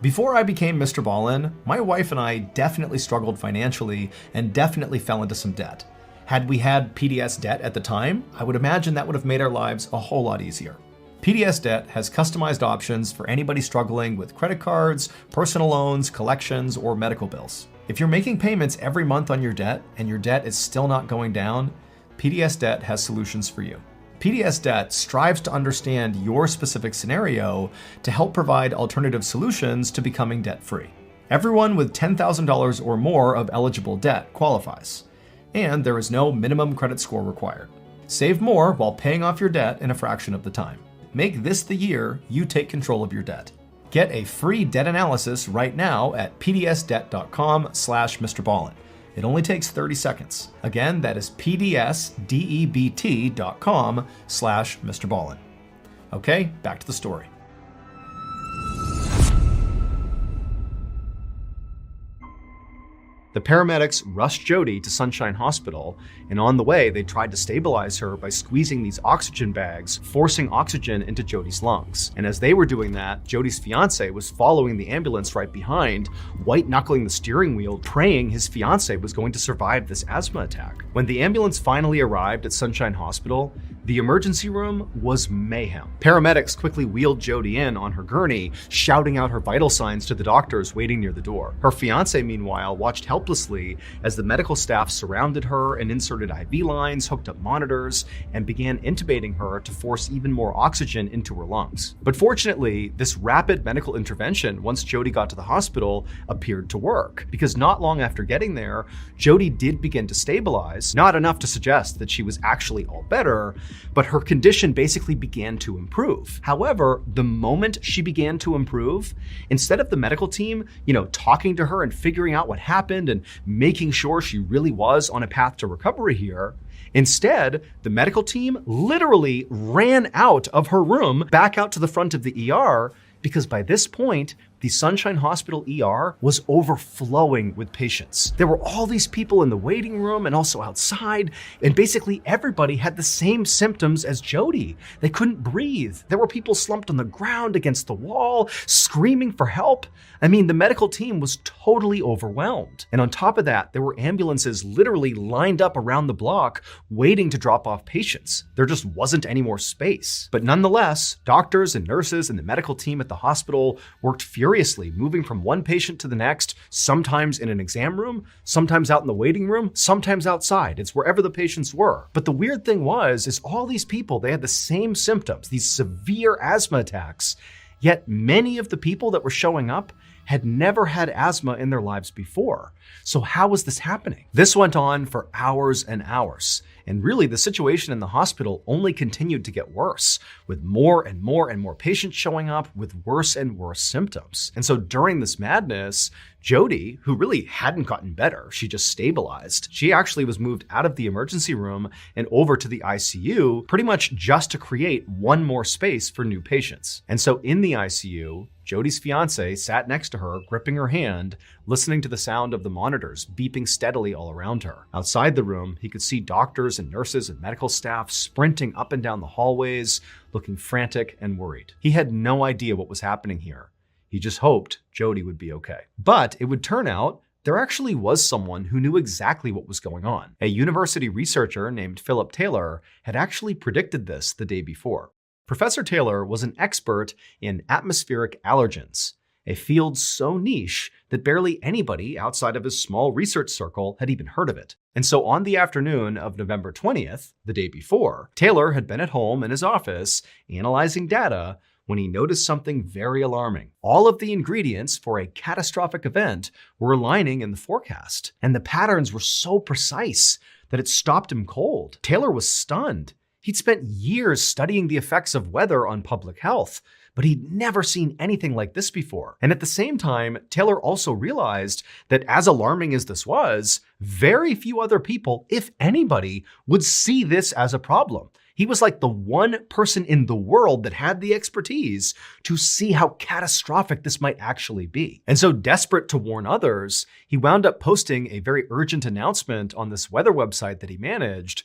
Before I became Mr. Ballen, my wife and I definitely struggled financially and definitely fell into some debt. Had we had PDS Debt at the time, I would imagine that would have made our lives a whole lot easier. PDS Debt has customized options for anybody struggling with credit cards, personal loans, collections, or medical bills. If you're making payments every month on your debt and your debt is still not going down, PDS Debt has solutions for you. PDS Debt strives to understand your specific scenario to help provide alternative solutions to becoming debt-free. Everyone with $10,000 or more of eligible debt qualifies, and there is no minimum credit score required. Save more while paying off your debt in a fraction of the time. Make this the year you take control of your debt. Get a free debt analysis right now at pdsdebt.com/MrBallen. It only takes 30 seconds. Again, that is pdsdebt.com/MrBallen. Okay, back to the story. The paramedics rushed Jody to Sunshine Hospital, and on the way, they tried to stabilize her by squeezing these oxygen bags, forcing oxygen into Jody's lungs. And as they were doing that, Jody's fiance was following the ambulance right behind, white-knuckling the steering wheel, praying his fiance was going to survive this asthma attack. When the ambulance finally arrived at Sunshine Hospital, the emergency room was mayhem. Paramedics quickly wheeled Jody in on her gurney, shouting out her vital signs to the doctors waiting near the door. Her fiance, meanwhile, watched helplessly as the medical staff surrounded her and inserted IV lines, hooked up monitors, and began intubating her to force even more oxygen into her lungs. But fortunately, this rapid medical intervention, once Jody got to the hospital, appeared to work, because not long after getting there, Jody did begin to stabilize, not enough to suggest that she was actually all better, but her condition basically began to improve. However, the moment she began to improve, instead of the medical team, talking to her and figuring out what happened and making sure she really was on a path to recovery here, instead, the medical team literally ran out of her room, back out to the front of the ER, because by this point, the Sunshine Hospital ER was overflowing with patients. There were all these people in the waiting room and also outside, and basically everybody had the same symptoms as Jody. They couldn't breathe. There were people slumped on the ground against the wall, screaming for help. I mean, the medical team was totally overwhelmed. And on top of that, there were ambulances literally lined up around the block waiting to drop off patients. There just wasn't any more space. But nonetheless, doctors and nurses and the medical team at the hospital worked furiously, moving from one patient to the next, sometimes in an exam room, sometimes out in the waiting room, sometimes outside. It's wherever the patients were. But the weird thing is all these people, they had the same symptoms, these severe asthma attacks, yet many of the people that were showing up had never had asthma in their lives before. So how was this happening? This went on for hours and hours. And really, the situation in the hospital only continued to get worse, with more and more patients showing up with worse and worse symptoms. And so during this madness, Jody, who really hadn't gotten better, she just stabilized, she actually was moved out of the emergency room and over to the ICU, pretty much just to create one more space for new patients. And so in the ICU, Jody's fiance sat next to her, gripping her hand, listening to the sound of the monitors beeping steadily all around her. Outside the room, he could see doctors and nurses and medical staff sprinting up and down the hallways, looking frantic and worried. He had no idea what was happening here. He just hoped Jody would be okay. But it would turn out there actually was someone who knew exactly what was going on. A university researcher named Philip Taylor had actually predicted this the day before. Professor Taylor was an expert in atmospheric allergens, a field so niche that barely anybody outside of his small research circle had even heard of it. And so on the afternoon of November 20th, the day before, Taylor had been at home in his office analyzing data when he noticed something very alarming. All of the ingredients for a catastrophic event were aligning in the forecast, and the patterns were so precise that it stopped him cold. Taylor was stunned. He'd spent years studying the effects of weather on public health, but he'd never seen anything like this before. And at the same time, Taylor also realized that as alarming as this was, very few other people, if anybody, would see this as a problem. He was like the one person in the world that had the expertise to see how catastrophic this might actually be. And so, desperate to warn others, he wound up posting a very urgent announcement on this weather website that he managed.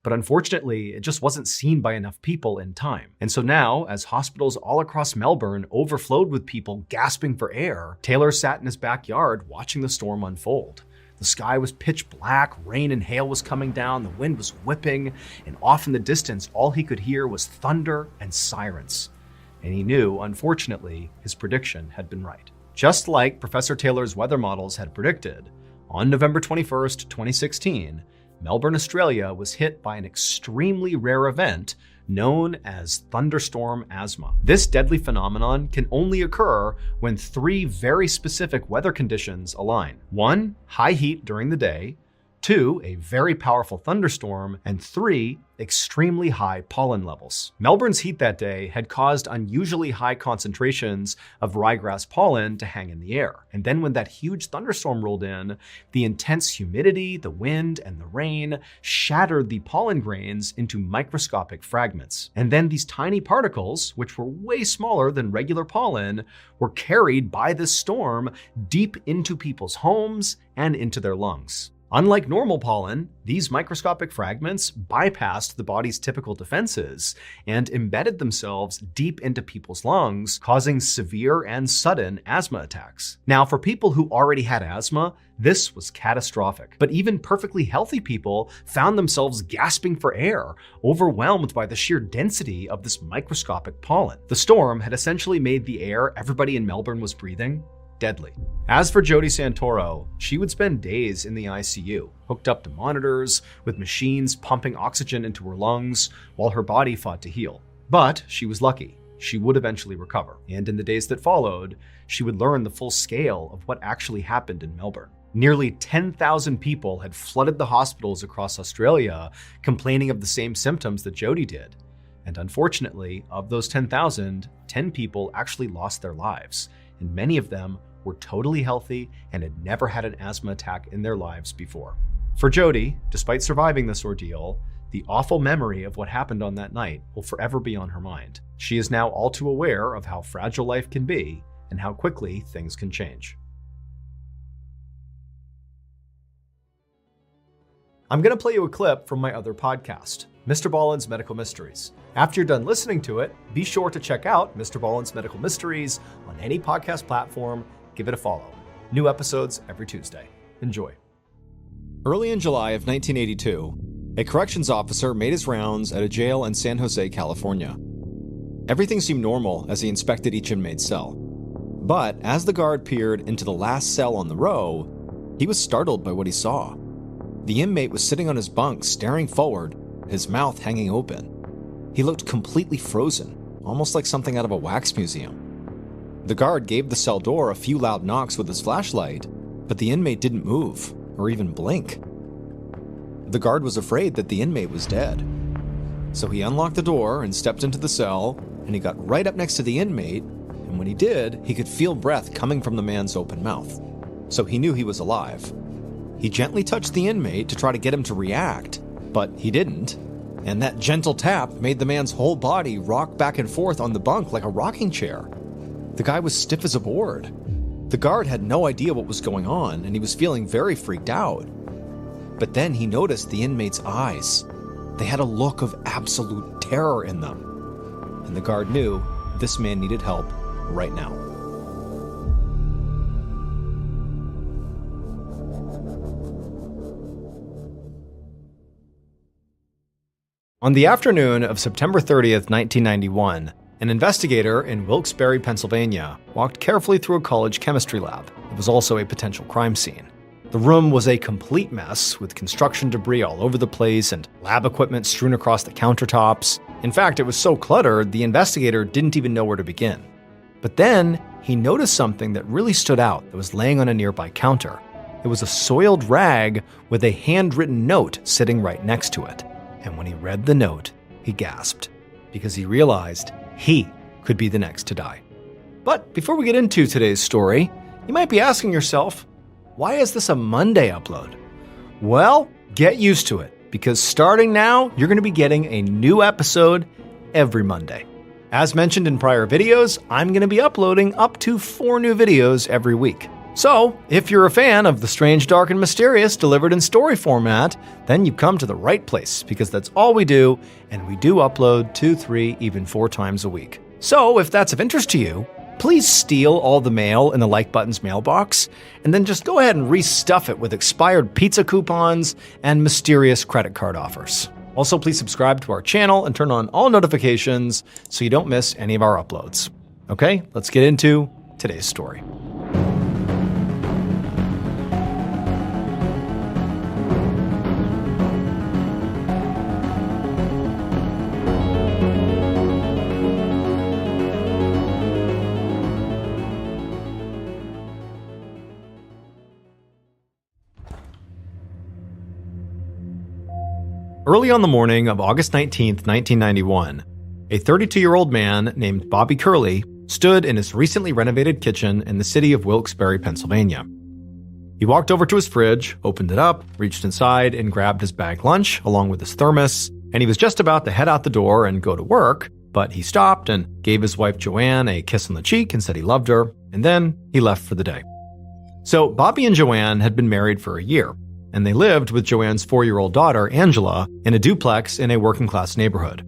But unfortunately, it just wasn't seen by enough people in time. And so now, as hospitals all across Melbourne overflowed with people gasping for air, Taylor sat in his backyard watching the storm unfold. The sky was pitch black, rain and hail was coming down, the wind was whipping, and off in the distance, all he could hear was thunder and sirens. And he knew, unfortunately, his prediction had been right. Just like Professor Taylor's weather models had predicted, on November 21st, 2016, Melbourne, Australia was hit by an extremely rare event known as thunderstorm asthma. This deadly phenomenon can only occur when three very specific weather conditions align. 1, high heat during the day. 2, a very powerful thunderstorm, and 3, extremely high pollen levels. Melbourne's heat that day had caused unusually high concentrations of ryegrass pollen to hang in the air. And then when that huge thunderstorm rolled in, the intense humidity, the wind, and the rain shattered the pollen grains into microscopic fragments. And then these tiny particles, which were way smaller than regular pollen, were carried by this storm deep into people's homes and into their lungs. Unlike normal pollen, these microscopic fragments bypassed the body's typical defenses and embedded themselves deep into people's lungs, causing severe and sudden asthma attacks. Now, for people who already had asthma, this was catastrophic. But even perfectly healthy people found themselves gasping for air, overwhelmed by the sheer density of this microscopic pollen. The storm had essentially made the air everybody in Melbourne was breathing deadly. As for Jody Santoro, she would spend days in the ICU, hooked up to monitors, with machines pumping oxygen into her lungs while her body fought to heal. But she was lucky. She would eventually recover. And in the days that followed, she would learn the full scale of what actually happened in Melbourne. Nearly 10,000 people had flooded the hospitals across Australia, complaining of the same symptoms that Jody did. And unfortunately, of those 10,000, 10 people actually lost their lives, and many of them were totally healthy and had never had an asthma attack in their lives before. For Jody, despite surviving this ordeal, the awful memory of what happened on that night will forever be on her mind. She is now all too aware of how fragile life can be and how quickly things can change. I'm going to play you a clip from my other podcast, MrBallen's Medical Mysteries. After you're done listening to it, be sure to check out MrBallen's Medical Mysteries on any podcast platform. Give it a follow. New episodes every Tuesday. Enjoy. Early in July of 1982, a corrections officer made his rounds at a jail in San Jose, California. Everything seemed normal as he inspected each inmate's cell. But as the guard peered into the last cell on the row, he was startled by what he saw. The inmate was sitting on his bunk, staring forward, his mouth hanging open. He looked completely frozen, almost like something out of a wax museum. The guard gave the cell door a few loud knocks with his flashlight, but the inmate didn't move or even blink. The guard was afraid that the inmate was dead. So he unlocked the door and stepped into the cell, and he got right up next to the inmate, and when he did, he could feel breath coming from the man's open mouth. So he knew he was alive. He gently touched the inmate to try to get him to react, but he didn't, and that gentle tap made the man's whole body rock back and forth on the bunk like a rocking chair. The guy was stiff as a board. The guard had no idea what was going on, and he was feeling very freaked out. But then he noticed the inmate's eyes. They had a look of absolute terror in them. And the guard knew this man needed help right now. On the afternoon of September 30th, 1991, an investigator in Wilkes-Barre, Pennsylvania, walked carefully through a college chemistry lab. It was also a potential crime scene. The room was a complete mess, with construction debris all over the place and lab equipment strewn across the countertops. In fact, it was so cluttered, the investigator didn't even know where to begin. But then, he noticed something that really stood out that was laying on a nearby counter. It was a soiled rag with a handwritten note sitting right next to it. And when he read the note, he gasped, because he realized he could be the next to die. But before we get into today's story, you might be asking yourself, why is this a Monday upload? Well, get used to it, because starting now, you're going to be getting a new episode every Monday. As mentioned in prior videos, I'm going to be uploading up to 4 new videos every week. So, if you're a fan of the strange, dark, and mysterious delivered in story format, then you've come to the right place, because that's all we do, and we do upload 2, 3, even 4 times a week. So, if that's of interest to you, please steal all the mail in the Like Button's mailbox, and then just go ahead and restuff it with expired pizza coupons and mysterious credit card offers. Also, please subscribe to our channel and turn on all notifications so you don't miss any of our uploads. Okay, let's get into today's story. Early on the morning of August 19th, 1991, a 32-year-old man named Bobby Curley stood in his recently renovated kitchen in the city of Wilkes-Barre, Pennsylvania. He walked over to his fridge, opened it up, reached inside, and grabbed his bag lunch along with his thermos, and he was just about to head out the door and go to work, but he stopped and gave his wife Joanne a kiss on the cheek and said he loved her, and then he left for the day. So Bobby and Joanne had been married for a year, and they lived with Joanne's 4-year-old daughter, Angela, in a duplex in a working-class neighborhood.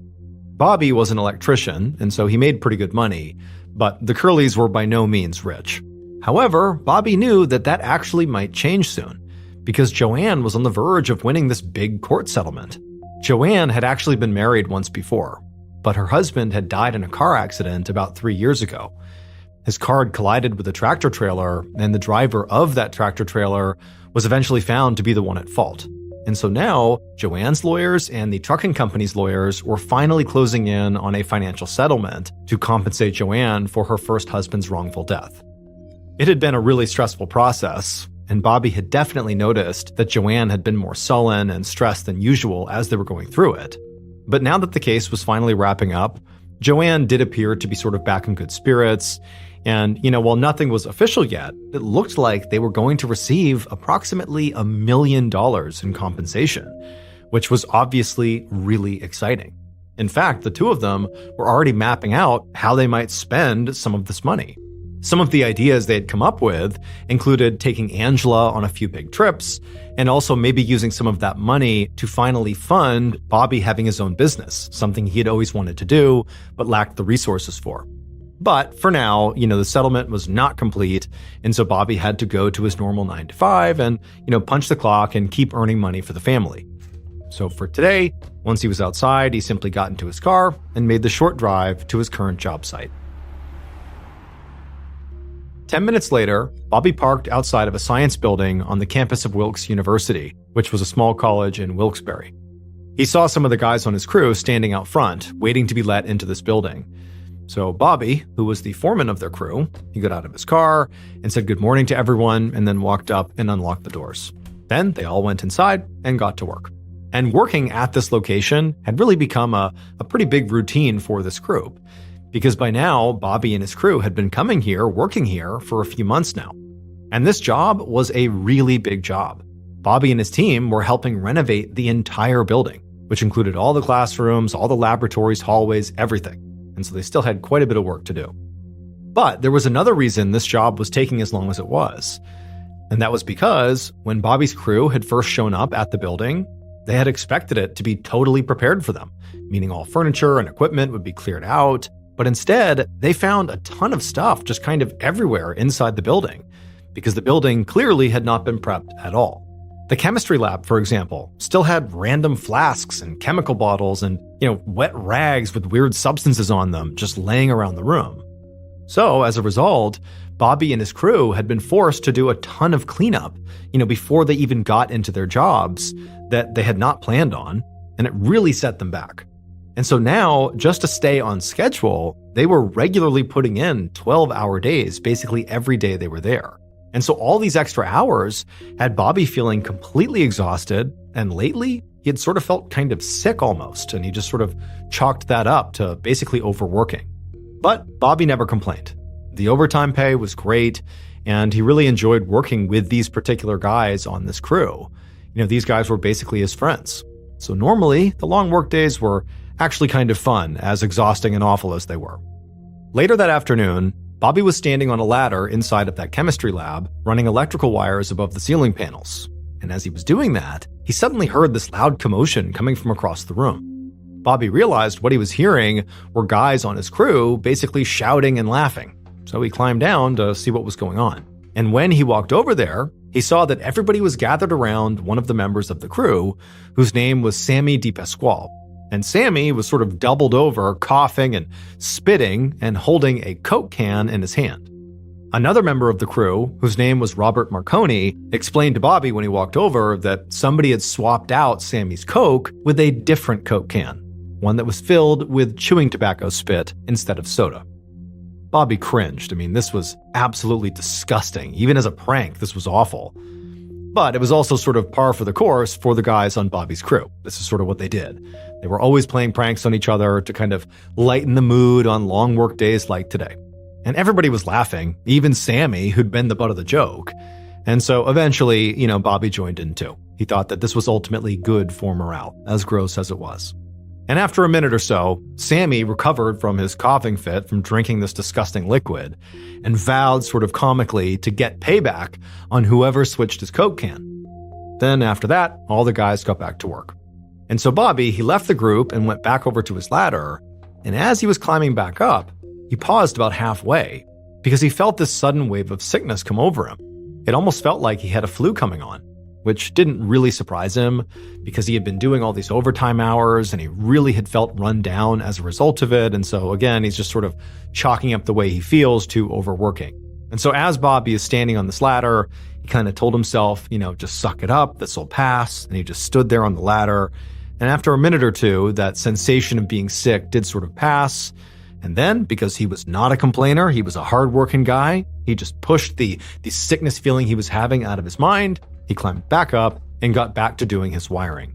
Bobby was an electrician, and so he made pretty good money, but the Curleys were by no means rich. However, Bobby knew that actually might change soon, because Joanne was on the verge of winning this big court settlement. Joanne had actually been married once before, but her husband had died in a car accident about 3 years ago. His car had collided with a tractor trailer, and the driver of that tractor trailer was eventually found to be the one at fault. And so now, Joanne's lawyers and the trucking company's lawyers were finally closing in on a financial settlement to compensate Joanne for her first husband's wrongful death. It had been a really stressful process, and Bobby had definitely noticed that Joanne had been more sullen and stressed than usual as they were going through it. But now that the case was finally wrapping up, Joanne did appear to be sort of back in good spirits, and, while nothing was official yet, it looked like they were going to receive approximately $1 million in compensation, which was obviously really exciting. In fact, the two of them were already mapping out how they might spend some of this money. Some of the ideas they had come up with included taking Angela on a few big trips, and also maybe using some of that money to finally fund Bobby having his own business, something he had always wanted to do, but lacked the resources for. But for now, the settlement was not complete, and so Bobby had to go to his normal 9 to 5 and, punch the clock and keep earning money for the family. So for today, once he was outside, he simply got into his car and made the short drive to his current job site. 10 minutes later, Bobby parked outside of a science building on the campus of Wilkes University, which was a small college in Wilkes-Barre. He saw some of the guys on his crew standing out front, waiting to be let into this building. So Bobby, who was the foreman of their crew, he got out of his car and said good morning to everyone and then walked up and unlocked the doors. Then they all went inside and got to work. And working at this location had really become a pretty big routine for this group, because by now, Bobby and his crew had been coming here, working here for a few months now. And this job was a really big job. Bobby and his team were helping renovate the entire building, which included all the classrooms, all the laboratories, hallways, everything. And so they still had quite a bit of work to do. But there was another reason this job was taking as long as it was. And that was because when Bobby's crew had first shown up at the building, they had expected it to be totally prepared for them, meaning all furniture and equipment would be cleared out. But instead, they found a ton of stuff just kind of everywhere inside the building, because the building clearly had not been prepped at all. The chemistry lab, for example, still had random flasks and chemical bottles and, wet rags with weird substances on them just laying around the room. So, as a result, Bobby and his crew had been forced to do a ton of cleanup, before they even got into their jobs that they had not planned on, and it really set them back. And so now, just to stay on schedule, they were regularly putting in 12-hour days basically every day they were there. And so all these extra hours had Bobby feeling completely exhausted, and lately, he had sort of felt kind of sick almost, and he just sort of chalked that up to basically overworking. But Bobby never complained. The overtime pay was great, and he really enjoyed working with these particular guys on this crew. These guys were basically his friends. So normally, the long work days were actually kind of fun, as exhausting and awful as they were. Later that afternoon, Bobby was standing on a ladder inside of that chemistry lab, running electrical wires above the ceiling panels. And as he was doing that, he suddenly heard this loud commotion coming from across the room. Bobby realized what he was hearing were guys on his crew basically shouting and laughing. So he climbed down to see what was going on. And when he walked over there, he saw that everybody was gathered around one of the members of the crew, whose name was Sammy DePasquale. And Sammy was sort of doubled over, coughing and spitting and holding a Coke can in his hand. Another member of the crew, whose name was Robert Marconi, explained to Bobby when he walked over that somebody had swapped out Sammy's Coke with a different Coke can, one that was filled with chewing tobacco spit instead of soda. Bobby cringed. This was absolutely disgusting. Even as a prank, this was awful. But it was also sort of par for the course for the guys on Bobby's crew. This is sort of what they did. They were always playing pranks on each other to kind of lighten the mood on long work days like today. And everybody was laughing, even Sammy, who'd been the butt of the joke. And so eventually, Bobby joined in too. He thought that this was ultimately good for morale, as gross as it was. And after a minute or so, Sammy recovered from his coughing fit from drinking this disgusting liquid and vowed sort of comically to get payback on whoever switched his Coke can. Then after that, all the guys got back to work. And so Bobby, he left the group and went back over to his ladder. And as he was climbing back up, he paused about halfway because he felt this sudden wave of sickness come over him. It almost felt like he had a flu coming on, which didn't really surprise him because he had been doing all these overtime hours and he really had felt run down as a result of it. And so again, he's just sort of chalking up the way he feels to overworking. And so as Bobby is standing on this ladder, he kind of told himself, just suck it up, this will pass. And he just stood there on the ladder. And after a minute or two, that sensation of being sick did sort of pass. And then, because he was not a complainer, he was a hardworking guy, he just pushed the sickness feeling he was having out of his mind. He climbed back up and got back to doing his wiring.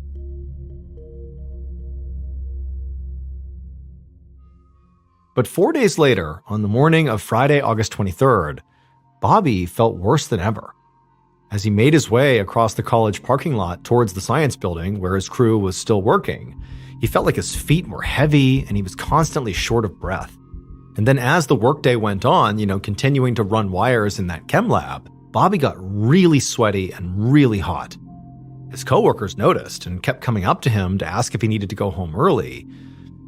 But 4 days later, on the morning of Friday, August 23rd, Bobby felt worse than ever. As he made his way across the college parking lot towards the science building where his crew was still working, he felt like his feet were heavy and he was constantly short of breath. And then as the workday went on, continuing to run wires in that chem lab, Bobby got really sweaty and really hot. His coworkers noticed and kept coming up to him to ask if he needed to go home early.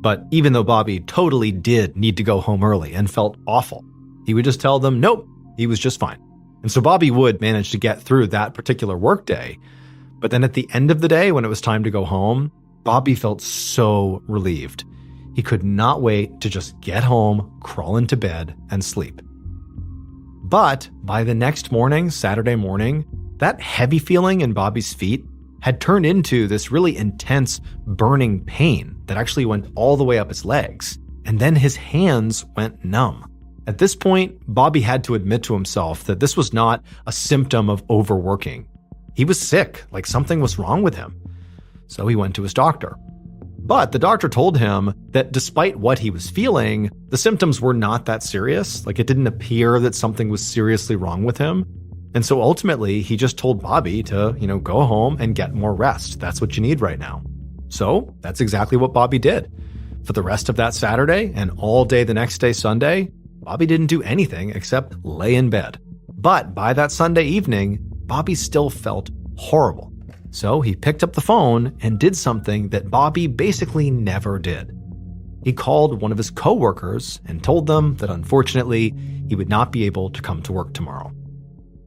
But even though Bobby totally did need to go home early and felt awful, he would just tell them, nope, he was just fine. And so Bobby would manage to get through that particular workday. But then at the end of the day, when it was time to go home, Bobby felt so relieved. He could not wait to just get home, crawl into bed, and sleep. But by the next morning, Saturday morning, that heavy feeling in Bobby's feet had turned into this really intense burning pain that actually went all the way up his legs. And then his hands went numb. At this point, Bobby had to admit to himself that this was not a symptom of overworking. He was sick, like something was wrong with him. So he went to his doctor. But the doctor told him that despite what he was feeling, the symptoms were not that serious. Like it didn't appear that something was seriously wrong with him. And so ultimately, he just told Bobby to, go home and get more rest. That's what you need right now. So that's exactly what Bobby did. For the rest of that Saturday and all day the next day, Sunday, Bobby didn't do anything except lay in bed. But by that Sunday evening, Bobby still felt horrible. So he picked up the phone and did something that Bobby basically never did. He called one of his coworkers and told them that unfortunately, he would not be able to come to work tomorrow.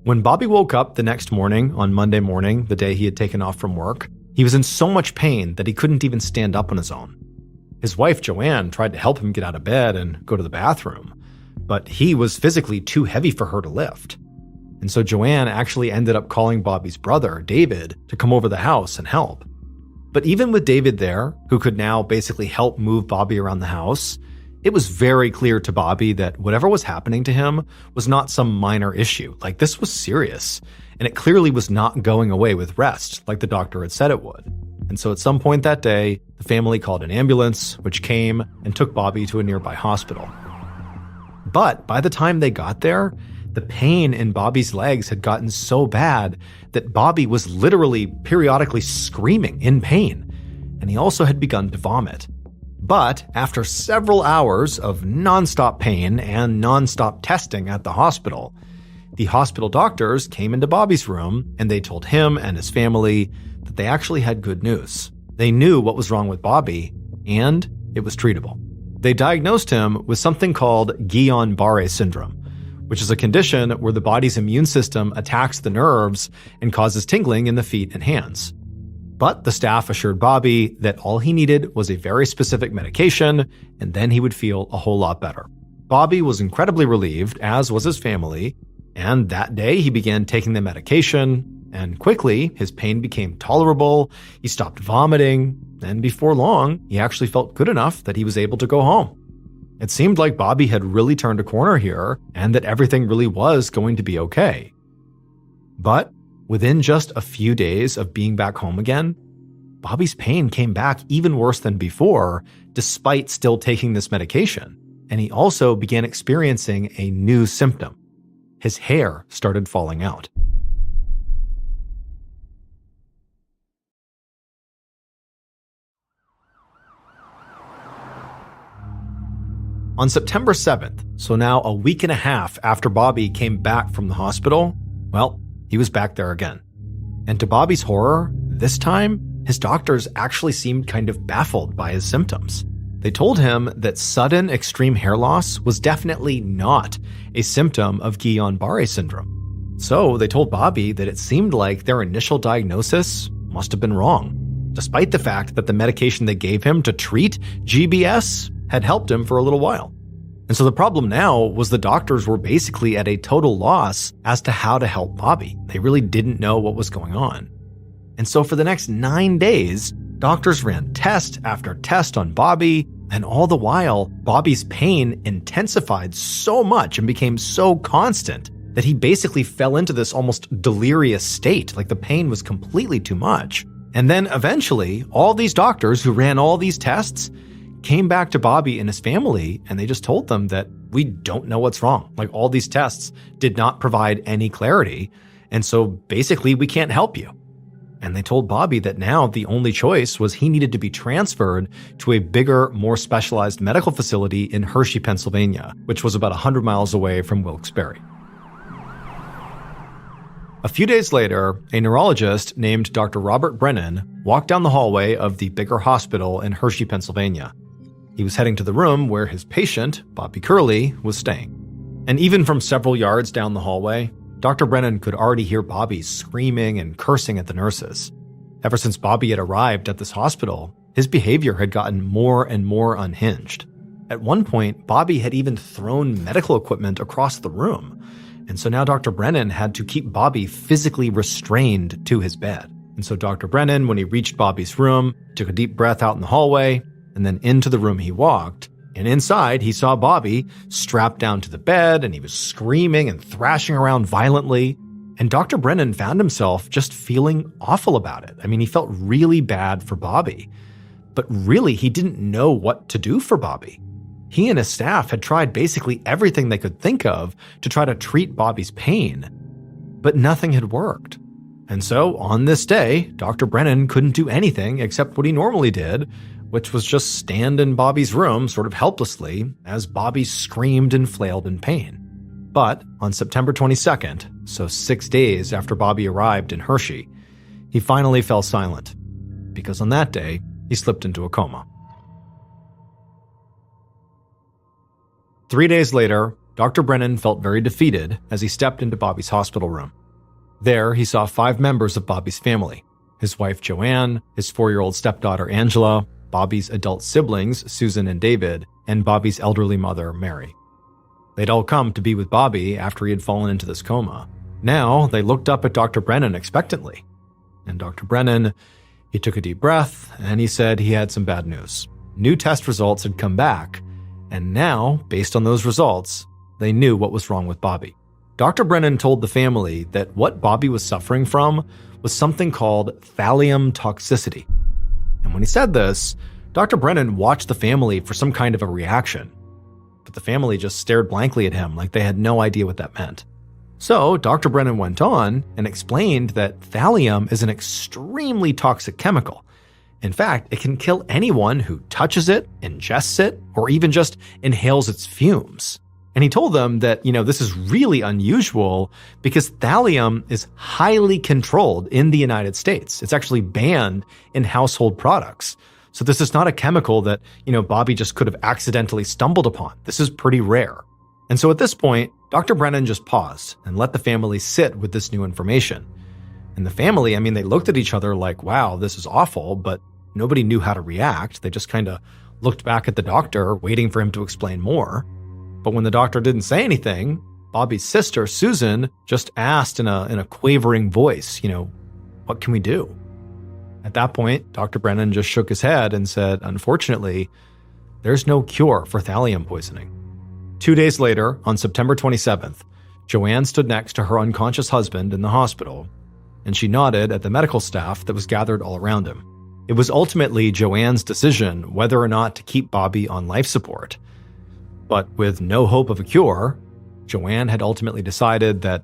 When Bobby woke up the next morning, on Monday morning, the day he had taken off from work, he was in so much pain that he couldn't even stand up on his own. His wife, Joanne, tried to help him get out of bed and go to the bathroom, but he was physically too heavy for her to lift. And so Joanne actually ended up calling Bobby's brother, David, to come over the house and help. But even with David there, who could now basically help move Bobby around the house, it was very clear to Bobby that whatever was happening to him was not some minor issue. Like this was serious, and it clearly was not going away with rest like the doctor had said it would. And so at some point that day, the family called an ambulance, which came and took Bobby to a nearby hospital. But by the time they got there, the pain in Bobby's legs had gotten so bad that Bobby was literally periodically screaming in pain, and he also had begun to vomit. But after several hours of nonstop pain and nonstop testing at the hospital doctors came into Bobby's room and they told him and his family that they actually had good news. They knew what was wrong with Bobby, and it was treatable. They diagnosed him with something called Guillain-Barré syndrome, which is a condition where the body's immune system attacks the nerves and causes tingling in the feet and hands. But the staff assured Bobby that all he needed was a very specific medication, and then he would feel a whole lot better. Bobby was incredibly relieved, as was his family, and that day he began taking the medication, and quickly his pain became tolerable, he stopped vomiting, and before long, he actually felt good enough that he was able to go home. It seemed like Bobby had really turned a corner here, and that everything really was going to be okay. But within just a few days of being back home again, Bobby's pain came back even worse than before, despite still taking this medication. And he also began experiencing a new symptom. His hair started falling out. On September 7th, so now a week and a half after Bobby came back from the hospital, well, he was back there again. And to Bobby's horror, this time, his doctors actually seemed kind of baffled by his symptoms. They told him that sudden extreme hair loss was definitely not a symptom of Guillain-Barré syndrome. So they told Bobby that it seemed like their initial diagnosis must have been wrong, despite the fact that the medication they gave him to treat GBS had helped him for a little while. And so the problem now was the doctors were basically at a total loss as to how to help Bobby. They really didn't know what was going on. And so for the next 9 days, doctors ran test after test on Bobby, and all the while, Bobby's pain intensified so much and became so constant that he basically fell into this almost delirious state, like the pain was completely too much. And then eventually, all these doctors who ran all these tests came back to Bobby and his family, and they just told them that we don't know what's wrong. Like, all these tests did not provide any clarity, and so basically we can't help you. And they told Bobby that now the only choice was he needed to be transferred to a bigger, more specialized medical facility in Hershey, Pennsylvania, which was about 100 miles away from Wilkes-Barre. A few days later, a neurologist named Dr. Robert Brennan walked down the hallway of the bigger hospital in Hershey, Pennsylvania. He was heading to the room where his patient, Bobby Curley, was staying. And even from several yards down the hallway, Dr. Brennan could already hear Bobby screaming and cursing at the nurses. Ever since Bobby had arrived at this hospital, his behavior had gotten more and more unhinged. At one point, Bobby had even thrown medical equipment across the room. And so now Dr. Brennan had to keep Bobby physically restrained to his bed. And so Dr. Brennan, when he reached Bobby's room, took a deep breath out in the hallway, and then into the room he walked. And inside, he saw Bobby strapped down to the bed, and he was screaming and thrashing around violently. And Dr. Brennan found himself just feeling awful about it. I mean, he felt really bad for Bobby. But really, he didn't know what to do for Bobby. He and his staff had tried basically everything they could think of to try to treat Bobby's pain, but nothing had worked. And so, on this day, Dr. Brennan couldn't do anything except what he normally did, which was just stand in Bobby's room sort of helplessly as Bobby screamed and flailed in pain. But on September 22nd, so 6 days after Bobby arrived in Hershey, he finally fell silent, because on that day, he slipped into a coma. 3 days later, Dr. Brennan felt very defeated as he stepped into Bobby's hospital room. There, he saw 5 members of Bobby's family: his wife Joanne, his 4-year-old stepdaughter Angela, Bobby's adult siblings Susan and David, and Bobby's elderly mother Mary. They'd all come to be with Bobby after he had fallen into this coma. Now, they looked up at Dr. Brennan expectantly. And Dr. Brennan, he took a deep breath, and he said he had some bad news. New test results had come back, and now, based on those results, they knew what was wrong with Bobby. Dr. Brennan told the family that what Bobby was suffering from was something called thallium toxicity. And when he said this, Dr. Brennan watched the family for some kind of a reaction. But the family just stared blankly at him like they had no idea what that meant. So Dr. Brennan went on and explained that thallium is an extremely toxic chemical. In fact, it can kill anyone who touches it, ingests it, or even just inhales its fumes. And he told them that, this is really unusual because thallium is highly controlled in the United States. It's actually banned in household products. So this is not a chemical that, Bobby just could have accidentally stumbled upon. This is pretty rare. And so at this point, Dr. Brennan just paused and let the family sit with this new information. And the family, they looked at each other like, wow, this is awful, but nobody knew how to react. They just kind of looked back at the doctor, waiting for him to explain more. But when the doctor didn't say anything, Bobby's sister, Susan, just asked in a quavering voice, what can we do? At that point, Dr. Brennan just shook his head and said, unfortunately, there's no cure for thallium poisoning. 2 days later, on September 27th, Joanne stood next to her unconscious husband in the hospital, and she nodded at the medical staff that was gathered all around him. It was ultimately Joanne's decision whether or not to keep Bobby on life support. But with no hope of a cure, Joanne had ultimately decided that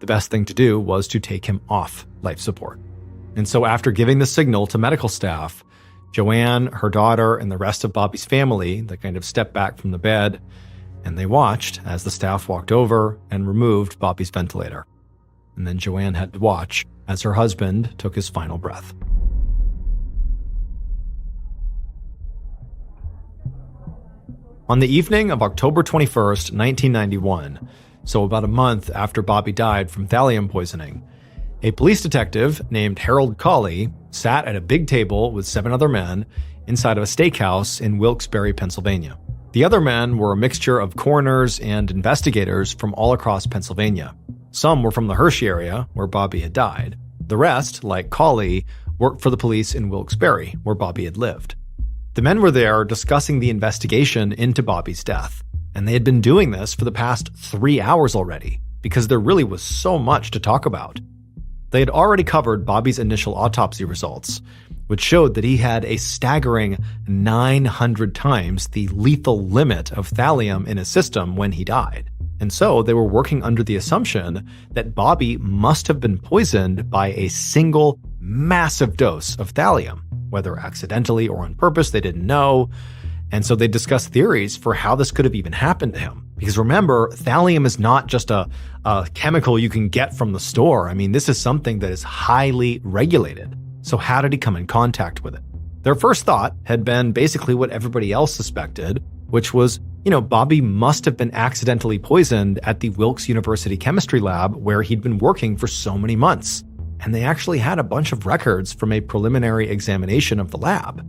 the best thing to do was to take him off life support. And so after giving the signal to medical staff, Joanne, her daughter, and the rest of Bobby's family, they kind of stepped back from the bed, and they watched as the staff walked over and removed Bobby's ventilator. And then Joanne had to watch as her husband took his final breath. On the evening of October 21st, 1991, so about a month after Bobby died from thallium poisoning, a police detective named Harold Cawley sat at a big table with 7 other men inside of a steakhouse in Wilkes-Barre, Pennsylvania. The other men were a mixture of coroners and investigators from all across Pennsylvania. Some were from the Hershey area, where Bobby had died. The rest, like Cawley, worked for the police in Wilkes-Barre, where Bobby had lived. The men were there discussing the investigation into Bobby's death, and they had been doing this for the past 3 hours already, because there really was so much to talk about. They had already covered Bobby's initial autopsy results, which showed that he had a staggering 900 times the lethal limit of thallium in his system when he died. And so they were working under the assumption that Bobby must have been poisoned by a single massive dose of thallium, whether accidentally or on purpose, they didn't know. And so they discussed theories for how this could have even happened to him. Because remember, thallium is not just a chemical you can get from the store. I mean, this is something that is highly regulated. So how did he come in contact with it? Their first thought had been basically what everybody else suspected, which was, Bobby must have been accidentally poisoned at the Wilkes University chemistry lab where he'd been working for so many months. And they actually had a bunch of records from a preliminary examination of the lab.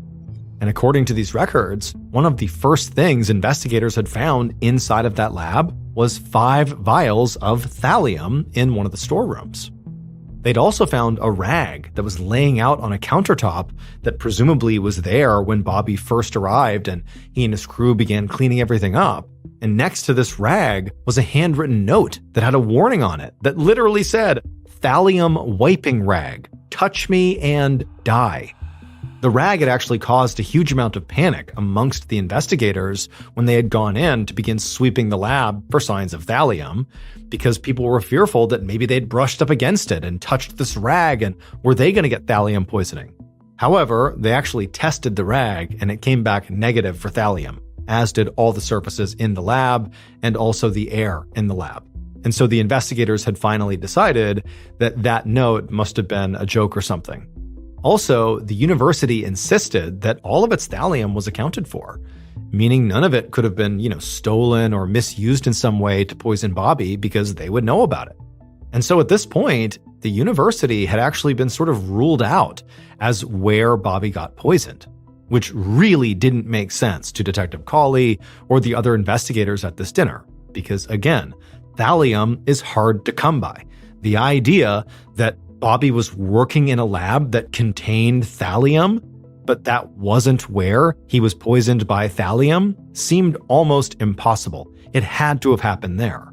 And according to these records, one of the first things investigators had found inside of that lab was 5 vials of thallium in one of the storerooms. They'd also found a rag that was laying out on a countertop that presumably was there when Bobby first arrived and he and his crew began cleaning everything up. And next to this rag was a handwritten note that had a warning on it that literally said, "Thallium wiping rag, touch me and die." The rag had actually caused a huge amount of panic amongst the investigators when they had gone in to begin sweeping the lab for signs of thallium, because people were fearful that maybe they'd brushed up against it and touched this rag, and were they going to get thallium poisoning? However, they actually tested the rag and it came back negative for thallium, as did all the surfaces in the lab and also the air in the lab. And so the investigators had finally decided that that note must have been a joke or something. Also, the university insisted that all of its thallium was accounted for, meaning none of it could have been, stolen or misused in some way to poison Bobby because they would know about it. And so at this point, the university had actually been sort of ruled out as where Bobby got poisoned, which really didn't make sense to Detective Cawley or the other investigators at this dinner, because again, thallium is hard to come by. The idea that Bobby was working in a lab that contained thallium, but that wasn't where he was poisoned by thallium, seemed almost impossible. It had to have happened there.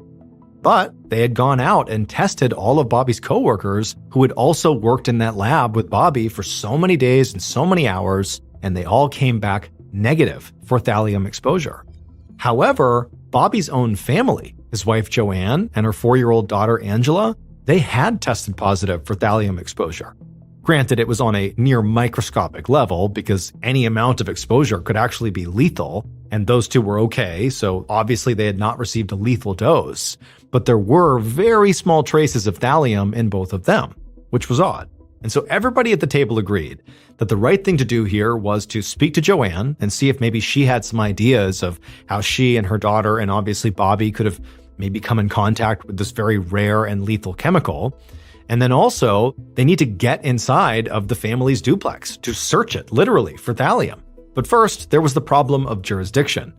But they had gone out and tested all of Bobby's coworkers who had also worked in that lab with Bobby for so many days and so many hours, and they all came back negative for thallium exposure. However, Bobby's own family, his wife Joanne and her 4-year-old daughter Angela, they had tested positive for thallium exposure. Granted, it was on a near microscopic level because any amount of exposure could actually be lethal, and those two were okay, so obviously they had not received a lethal dose, but there were very small traces of thallium in both of them, which was odd. And so everybody at the table agreed that the right thing to do here was to speak to Joanne and see if maybe she had some ideas of how she and her daughter and obviously Bobby could have maybe come in contact with this very rare and lethal chemical. And then also, they need to get inside of the family's duplex to search it, literally, for thallium. But first, there was the problem of jurisdiction.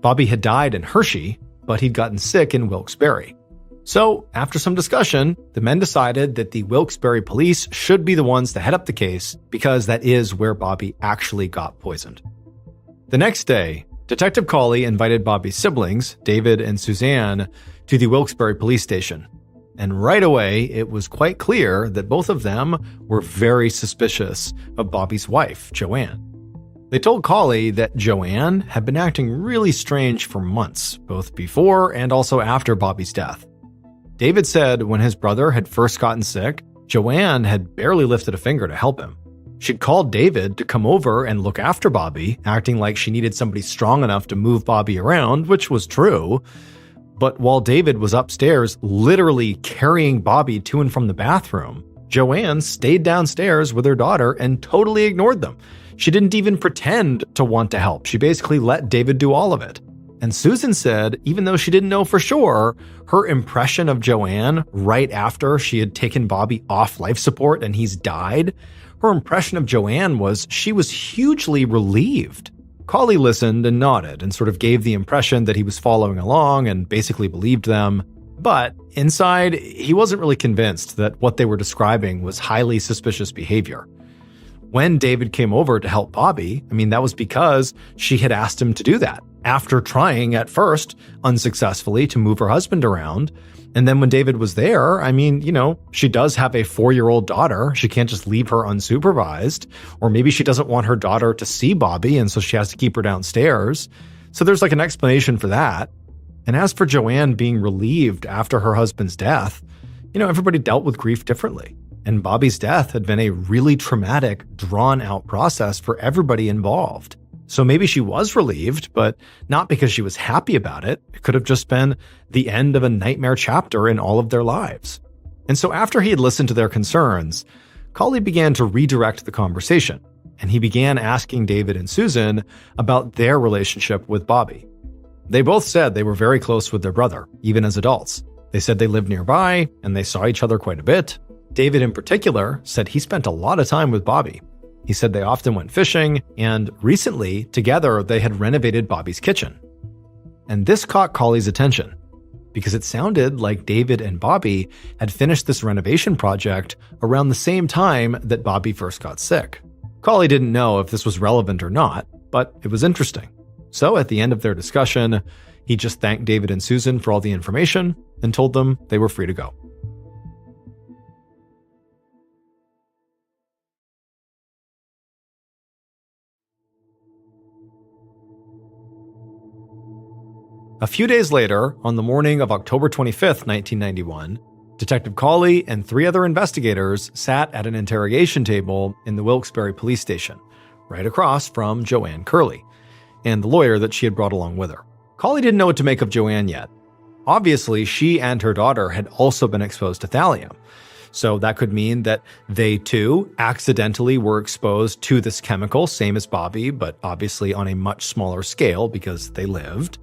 Bobby had died in Hershey, but he'd gotten sick in Wilkes-Barre. So, after some discussion, the men decided that the Wilkes-Barre police should be the ones to head up the case because that is where Bobby actually got poisoned. The next day, Detective Cawley invited Bobby's siblings, David and Suzanne, to the Wilkes-Barre police station. And right away, it was quite clear that both of them were very suspicious of Bobby's wife, Joanne. They told Colley that Joanne had been acting really strange for months, both before and also after Bobby's death. David said when his brother had first gotten sick, Joanne had barely lifted a finger to help him. She'd called David to come over and look after Bobby, acting like she needed somebody strong enough to move Bobby around, which was true. But while David was upstairs literally carrying Bobby to and from the bathroom, Joanne stayed downstairs with her daughter and totally ignored them. She didn't even pretend to want to help. She basically let David do all of it. And Susan said, even though she didn't know for sure, her impression of Joanne right after she had taken Bobby off life support and he's died, her impression of Joanne was she was hugely relieved. Colley listened and nodded and sort of gave the impression that he was following along and basically believed them. But inside, he wasn't really convinced that what they were describing was highly suspicious behavior. When David came over to help Bobby, that was because she had asked him to do that, after trying at first unsuccessfully to move her husband around. And then when David was there, she does have a 4-year-old daughter. She can't just leave her unsupervised. Or maybe she doesn't want her daughter to see Bobby, and so she has to keep her downstairs. So there's an explanation for that. And as for Joanne being relieved after her husband's death, everybody dealt with grief differently. And Bobby's death had been a really traumatic, drawn-out process for everybody involved. So maybe she was relieved, but not because she was happy about it. It could have just been the end of a nightmare chapter in all of their lives. And so after he had listened to their concerns, Colley began to redirect the conversation, and he began asking David and Susan about their relationship with Bobby. They both said they were very close with their brother, even as adults. They said they lived nearby, and they saw each other quite a bit. David in particular said he spent a lot of time with Bobby. He said they often went fishing, and recently, together, they had renovated Bobby's kitchen. And this caught Colley's attention, because it sounded like David and Bobby had finished this renovation project around the same time that Bobby first got sick. Colley didn't know if this was relevant or not, but it was interesting. So at the end of their discussion, he just thanked David and Susan for all the information and told them they were free to go. A few days later, on the morning of October 25th, 1991, Detective Colley and 3 other investigators sat at an interrogation table in the Wilkes-Barre police station, right across from Joanne Curley, and the lawyer that she had brought along with her. Colley didn't know what to make of Joanne yet. Obviously, she and her daughter had also been exposed to thallium, so that could mean that they too accidentally were exposed to this chemical, same as Bobby, but obviously on a much smaller scale because they lived.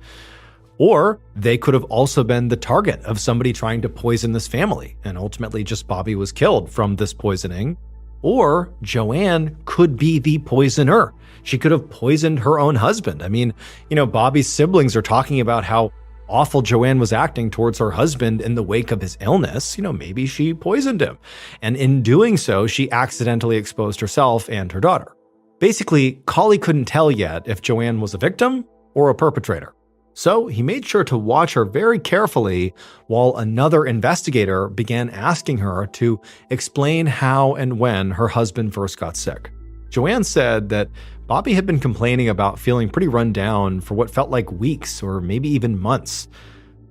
Or they could have also been the target of somebody trying to poison this family, and ultimately just Bobby was killed from this poisoning. Or Joanne could be the poisoner. She could have poisoned her own husband. Bobby's siblings are talking about how awful Joanne was acting towards her husband in the wake of his illness. Maybe she poisoned him. And in doing so, she accidentally exposed herself and her daughter. Basically, Colley couldn't tell yet if Joanne was a victim or a perpetrator. So he made sure to watch her very carefully while another investigator began asking her to explain how and when her husband first got sick. Joanne said that Bobby had been complaining about feeling pretty run down for what felt like weeks or maybe even months,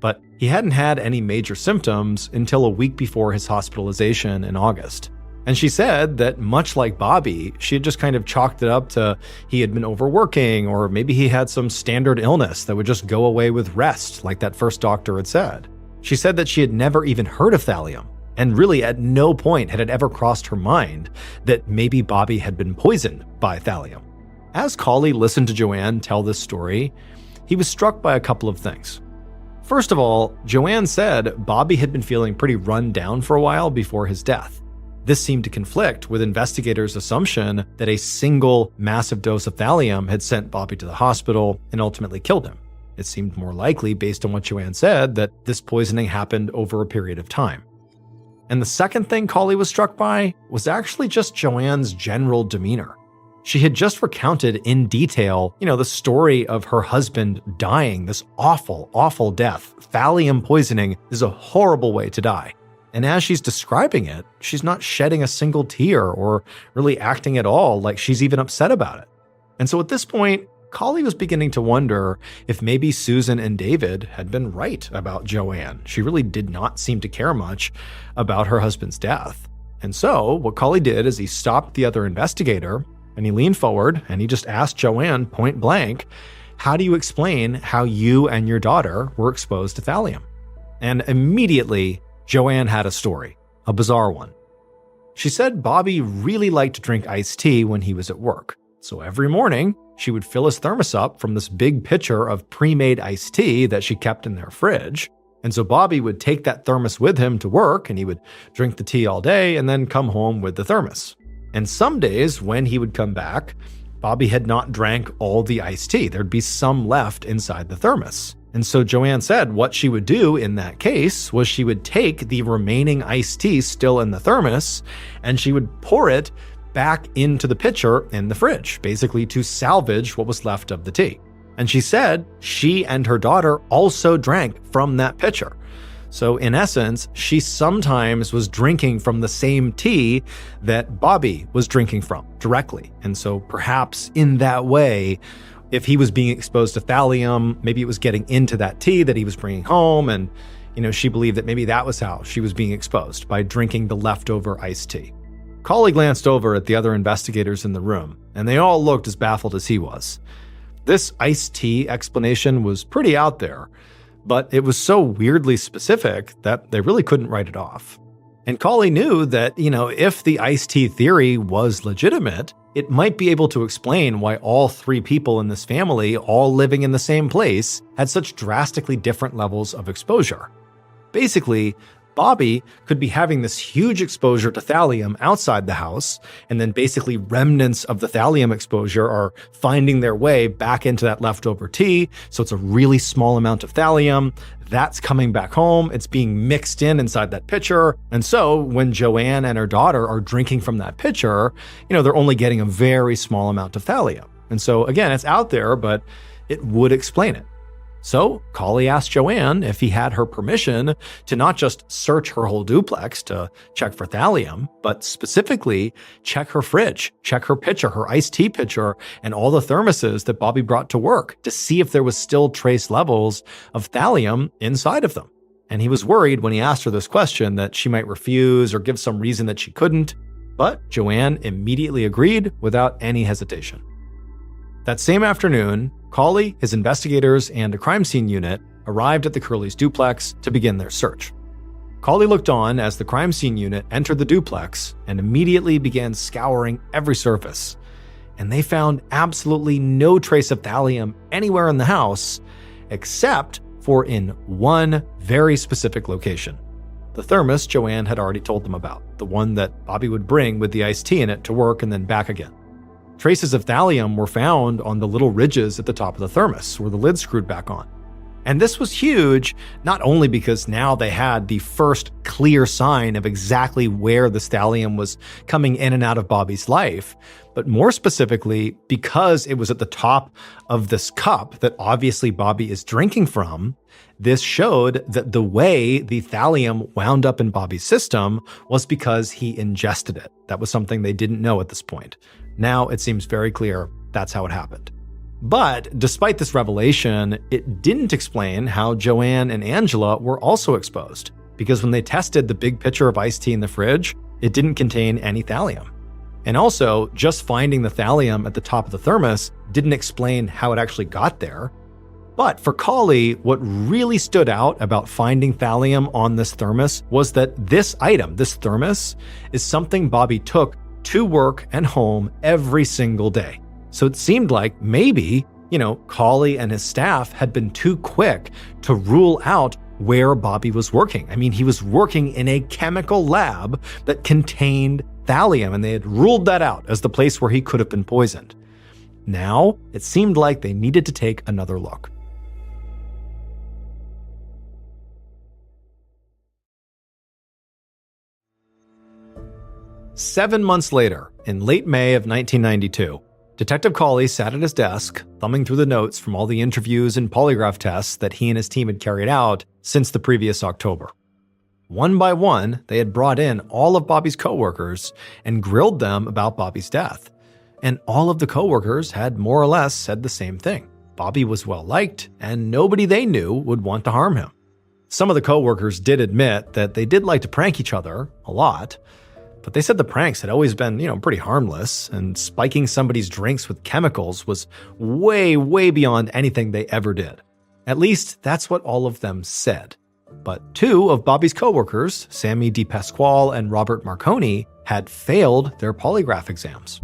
but he hadn't had any major symptoms until a week before his hospitalization in August. And she said that much like Bobby, she had just kind of chalked it up to he had been overworking, or maybe he had some standard illness that would just go away with rest, like that first doctor had said. She said that she had never even heard of thallium, and really at no point had it ever crossed her mind that maybe Bobby had been poisoned by thallium. As Colley listened to Joanne tell this story, he was struck by a couple of things. First of all, Joanne said Bobby had been feeling pretty run down for a while before his death. This seemed to conflict with investigators' assumption that a single massive dose of thallium had sent Bobby to the hospital and ultimately killed him. It seemed more likely, based on what Joanne said, that this poisoning happened over a period of time. And the second thing Colley was struck by was actually just Joanne's general demeanor. She had just recounted in detail, the story of her husband dying, this awful, awful death. Thallium poisoning is a horrible way to die. And as she's describing it, she's not shedding a single tear or really acting at all like she's even upset about it. And so at this point, Collie was beginning to wonder if maybe Susan and David had been right about Joanne. She really did not seem to care much about her husband's death. And so what Collie did is he stopped the other investigator and he leaned forward and he just asked Joanne point blank, how do you explain how you and your daughter were exposed to thallium? And immediately, Joanne had a story, a bizarre one. She said Bobby really liked to drink iced tea when he was at work. So every morning, she would fill his thermos up from this big pitcher of pre-made iced tea that she kept in their fridge. And so Bobby would take that thermos with him to work and he would drink the tea all day and then come home with the thermos. And some days when he would come back, Bobby had not drank all the iced tea. There'd be some left inside the thermos. And so Joanne said what she would do in that case was she would take the remaining iced tea still in the thermos and she would pour it back into the pitcher in the fridge, basically to salvage what was left of the tea. And she said she and her daughter also drank from that pitcher. So in essence, she sometimes was drinking from the same tea that Bobby was drinking from directly. And so perhaps in that way, if he was being exposed to thallium, maybe it was getting into that tea that he was bringing home. And, she believed that maybe that was how she was being exposed, by drinking the leftover iced tea. Collie glanced over at the other investigators in the room, and they all looked as baffled as he was. This iced tea explanation was pretty out there, but it was so weirdly specific that they really couldn't write it off. And Collie knew that, if the iced tea theory was legitimate, it might be able to explain why all three people in this family, all living in the same place, had such drastically different levels of exposure. Basically, Bobby could be having this huge exposure to thallium outside the house, and then basically remnants of the thallium exposure are finding their way back into that leftover tea. So it's a really small amount of thallium. That's coming back home. It's being mixed inside that pitcher. And so when Joanne and her daughter are drinking from that pitcher, they're only getting a very small amount of thallium. And so again, it's out there, but it would explain it. So Collie asked Joanne if he had her permission to not just search her whole duplex to check for thallium, but specifically check her fridge, check her pitcher, her iced tea pitcher, and all the thermoses that Bobby brought to work to see if there was still trace levels of thallium inside of them. And he was worried when he asked her this question that she might refuse or give some reason that she couldn't, but Joanne immediately agreed without any hesitation. That same afternoon, Collie, his investigators, and a crime scene unit arrived at the Curleys' duplex to begin their search. Collie looked on as the crime scene unit entered the duplex and immediately began scouring every surface. And they found absolutely no trace of thallium anywhere in the house, except for in one very specific location. The thermos Joanne had already told them about, the one that Bobby would bring with the iced tea in it to work and then back again. Traces of thallium were found on the little ridges at the top of the thermos where the lid screwed back on. And this was huge, not only because now they had the first clear sign of exactly where the thallium was coming in and out of Bobby's life, but more specifically because it was at the top of this cup that obviously Bobby is drinking from. This showed that the way the thallium wound up in Bobby's system was because he ingested it. That was something they didn't know at this point. Now it seems very clear that's how it happened. But despite this revelation, it didn't explain how Joanne and Angela were also exposed, because when they tested the big pitcher of iced tea in the fridge, it didn't contain any thallium. And also, just finding the thallium at the top of the thermos didn't explain how it actually got there. But for Collie, what really stood out about finding thallium on this thermos was that this item, this thermos, is something Bobby took to work and home every single day. So it seemed like maybe, Collie and his staff had been too quick to rule out where Bobby was working. I mean, he was working in a chemical lab that contained thallium, and they had ruled that out as the place where he could have been poisoned. Now, it seemed like they needed to take another look. Seven months later, in late May of 1992, Detective Collie sat at his desk, thumbing through the notes from all the interviews and polygraph tests that he and his team had carried out since the previous October. One by one, they had brought in all of Bobby's coworkers and grilled them about Bobby's death. And all of the coworkers had more or less said the same thing. Bobby was well liked, and nobody they knew would want to harm him. Some of the coworkers did admit that they did like to prank each other a lot, but they said the pranks had always been, pretty harmless, and spiking somebody's drinks with chemicals was way, way beyond anything they ever did. At least that's what all of them said. But two of Bobby's coworkers, Sammy DePasquale and Robert Marconi, had failed their polygraph exams.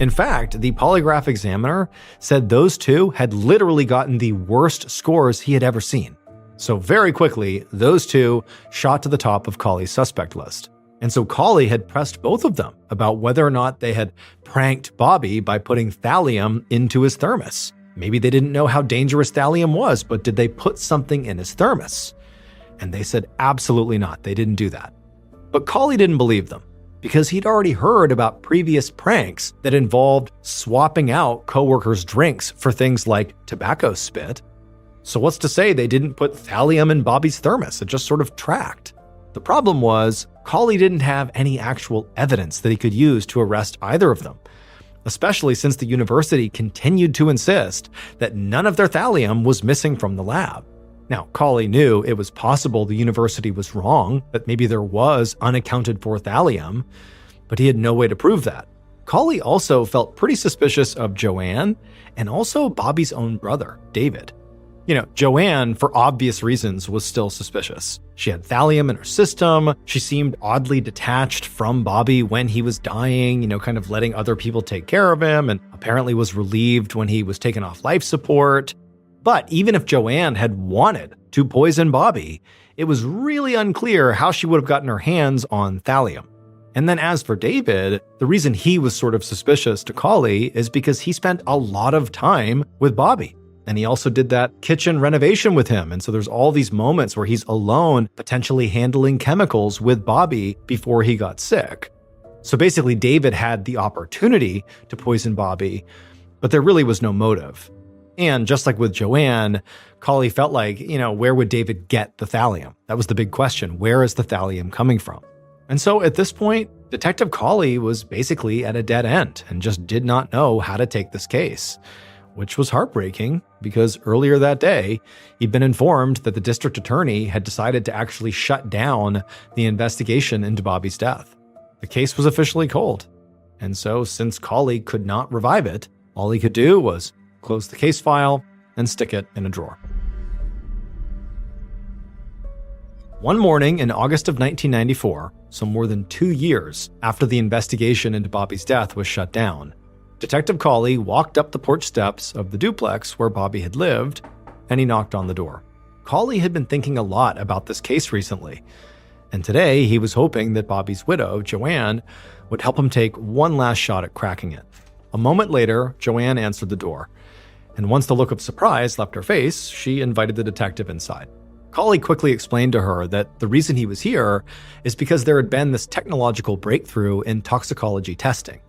In fact, the polygraph examiner said those two had literally gotten the worst scores he had ever seen. So very quickly, those two shot to the top of Cawley's suspect list. And so Cawley had pressed both of them about whether or not they had pranked Bobby by putting thallium into his thermos. Maybe they didn't know how dangerous thallium was, but did they put something in his thermos? And they said absolutely not, they didn't do that. But Cawley didn't believe them, because he'd already heard about previous pranks that involved swapping out coworkers' drinks for things like tobacco spit. So what's to say they didn't put thallium in Bobby's thermos? It just sort of tracked. The problem was, Cawley didn't have any actual evidence that he could use to arrest either of them, especially since the university continued to insist that none of their thallium was missing from the lab. Now, Cawley knew it was possible the university was wrong, that maybe there was unaccounted for thallium, but he had no way to prove that. Cawley also felt pretty suspicious of Joanne and also Bobby's own brother, David. Joanne, for obvious reasons, was still suspicious. She had thallium in her system. She seemed oddly detached from Bobby when he was dying, kind of letting other people take care of him, and apparently was relieved when he was taken off life support. But even if Joanne had wanted to poison Bobby, it was really unclear how she would have gotten her hands on thallium. And then as for David, the reason he was sort of suspicious to Cawley is because he spent a lot of time with Bobby. And he also did that kitchen renovation with him. And so there's all these moments where he's alone, potentially handling chemicals with Bobby before he got sick. So basically, David had the opportunity to poison Bobby, but there really was no motive. And just like with Joanne, Cawley felt like, where would David get the thallium? That was the big question. Where is the thallium coming from? And so at this point, Detective Cawley was basically at a dead end and just did not know how to take this case, which was heartbreaking because earlier that day, he'd been informed that the district attorney had decided to actually shut down the investigation into Bobby's death. The case was officially cold. And so since Cawley could not revive it, all he could do was close the case file and stick it in a drawer. One morning in August of 1994, so more than 2 years after the investigation into Bobby's death was shut down, Detective Cawley walked up the porch steps of the duplex where Bobby had lived, and he knocked on the door. Cawley had been thinking a lot about this case recently, and today he was hoping that Bobby's widow, Joanne, would help him take one last shot at cracking it. A moment later, Joanne answered the door, and once the look of surprise left her face, she invited the detective inside. Cawley quickly explained to her that the reason he was here is because there had been this technological breakthrough in toxicology testing.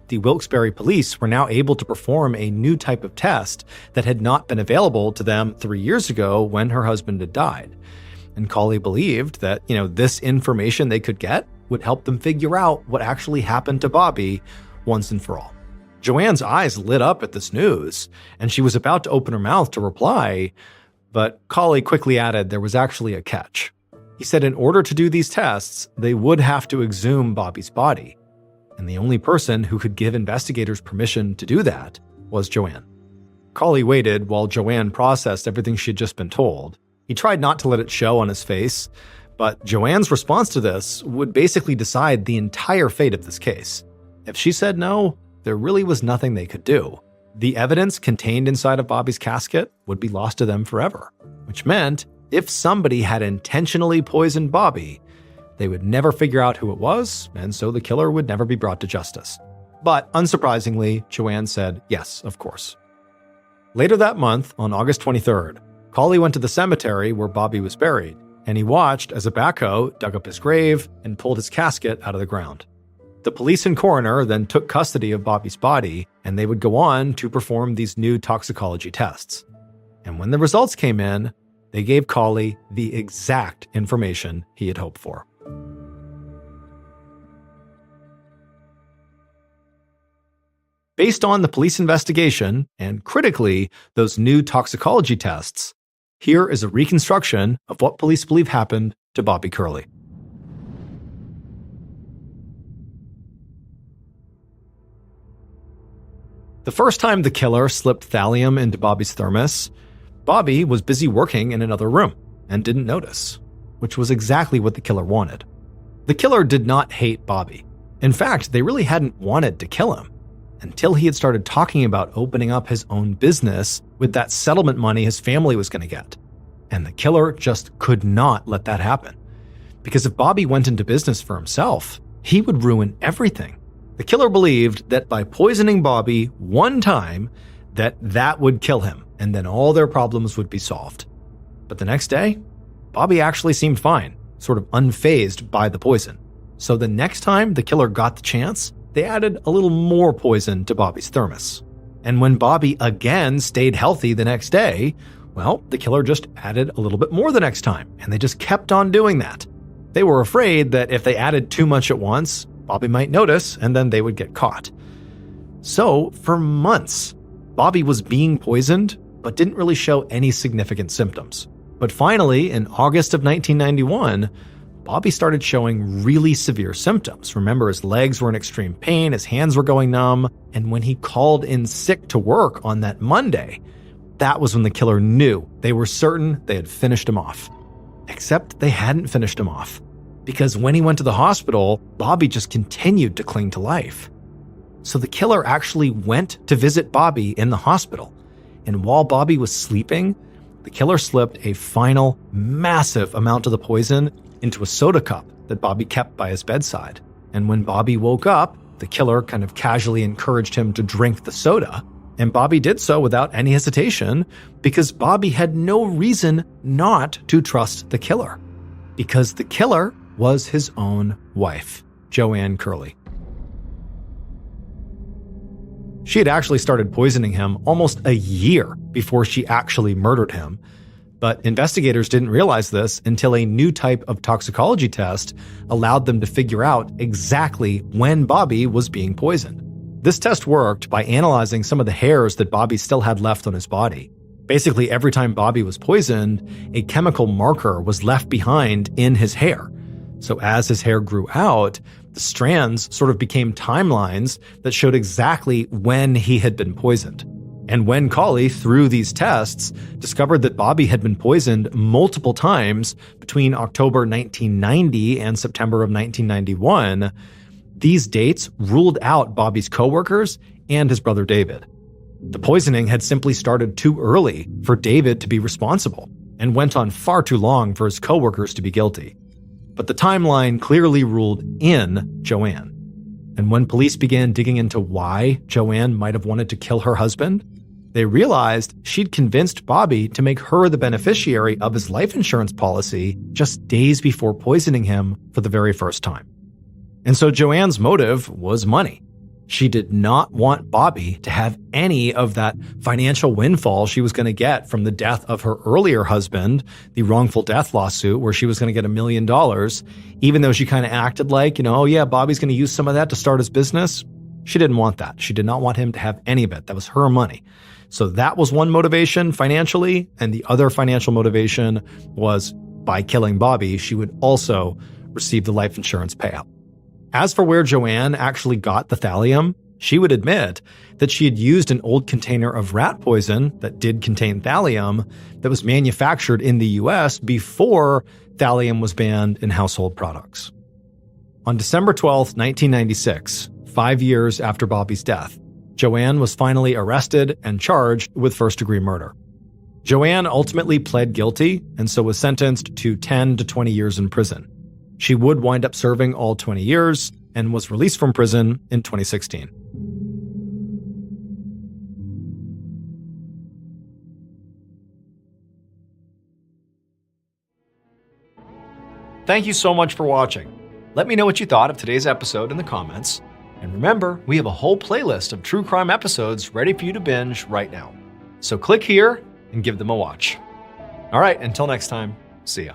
The Wilkes-Barre police were now able to perform a new type of test that had not been available to them 3 years ago when her husband had died. And Cawley believed that, this information they could get would help them figure out what actually happened to Bobby once and for all. Joanne's eyes lit up at this news, and she was about to open her mouth to reply, but Cawley quickly added there was actually a catch. He said in order to do these tests, they would have to exhume Bobby's body, and the only person who could give investigators permission to do that was Joanne. Cawley waited while Joanne processed everything she had just been told. He tried not to let it show on his face, but Joanne's response to this would basically decide the entire fate of this case. If she said no, there really was nothing they could do. The evidence contained inside of Bobby's casket would be lost to them forever, which meant if somebody had intentionally poisoned Bobby, they would never figure out who it was, and so the killer would never be brought to justice. But unsurprisingly, Joanne said yes, of course. Later that month, on August 23rd, Cawley went to the cemetery where Bobby was buried, and he watched as a backhoe dug up his grave and pulled his casket out of the ground. The police and coroner then took custody of Bobby's body, and they would go on to perform these new toxicology tests. And when the results came in, they gave Cawley the exact information he had hoped for. Based on the police investigation, and critically, those new toxicology tests, here is a reconstruction of what police believe happened to Bobby Curley. The first time the killer slipped thallium into Bobby's thermos, Bobby was busy working in another room and didn't notice, which was exactly what the killer wanted. The killer did not hate Bobby. In fact, they really hadn't wanted to kill him until he had started talking about opening up his own business with that settlement money his family was going to get. And the killer just could not let that happen. Because if Bobby went into business for himself, he would ruin everything. The killer believed that by poisoning Bobby one time, that would kill him, and then all their problems would be solved. But the next day, Bobby actually seemed fine, sort of unfazed by the poison. So the next time the killer got the chance, they added a little more poison to Bobby's thermos. And when Bobby again stayed healthy the next day, well, the killer just added a little bit more the next time, and they just kept on doing that. They were afraid that if they added too much at once, Bobby might notice, and then they would get caught. So, for months, Bobby was being poisoned, but didn't really show any significant symptoms. But finally, in August of 1991, Bobby started showing really severe symptoms. Remember, his legs were in extreme pain, his hands were going numb, and when he called in sick to work on that Monday, that was when the killer knew. They were certain they had finished him off. Except they hadn't finished him off, because when he went to the hospital, Bobby just continued to cling to life. So the killer actually went to visit Bobby in the hospital, and while Bobby was sleeping, the killer slipped a final massive amount of the poison into a soda cup that Bobby kept by his bedside. And when Bobby woke up, the killer kind of casually encouraged him to drink the soda, and Bobby did so without any hesitation because Bobby had no reason not to trust the killer. Because the killer was his own wife, Joanne Curley. She had actually started poisoning him almost a year before she actually murdered him. But investigators didn't realize this until a new type of toxicology test allowed them to figure out exactly when Bobby was being poisoned. This test worked by analyzing some of the hairs that Bobby still had left on his body. Basically, every time Bobby was poisoned, a chemical marker was left behind in his hair. So as his hair grew out, the strands sort of became timelines that showed exactly when he had been poisoned. And when Cawley, through these tests, discovered that Bobby had been poisoned multiple times between October 1990 and September of 1991, these dates ruled out Bobby's coworkers and his brother David. The poisoning had simply started too early for David to be responsible and went on far too long for his coworkers to be guilty. But the timeline clearly ruled in Joanne. And when police began digging into why Joanne might have wanted to kill her husband, they realized she'd convinced Bobby to make her the beneficiary of his life insurance policy just days before poisoning him for the very first time. And so Joanne's motive was money. She did not want Bobby to have any of that financial windfall she was going to get from the death of her earlier husband, the wrongful death lawsuit where she was going to get $1 million, even though she kind of acted like, oh yeah, Bobby's going to use some of that to start his business. She didn't want that. She did not want him to have any of it. That was her money. So that was one motivation financially, and the other financial motivation was by killing Bobby, she would also receive the life insurance payout. As for where Joanne actually got the thallium, she would admit that she had used an old container of rat poison that did contain thallium that was manufactured in the US before thallium was banned in household products. On December 12, 1996, 5 years after Bobby's death, Joanne was finally arrested and charged with first-degree murder. Joanne ultimately pled guilty and so was sentenced to 10 to 20 years in prison. She would wind up serving all 20 years and was released from prison in 2016. Thank you so much for watching. Let me know what you thought of today's episode in the comments. And remember, we have a whole playlist of true crime episodes ready for you to binge right now. So click here and give them a watch. All right, until next time, see ya.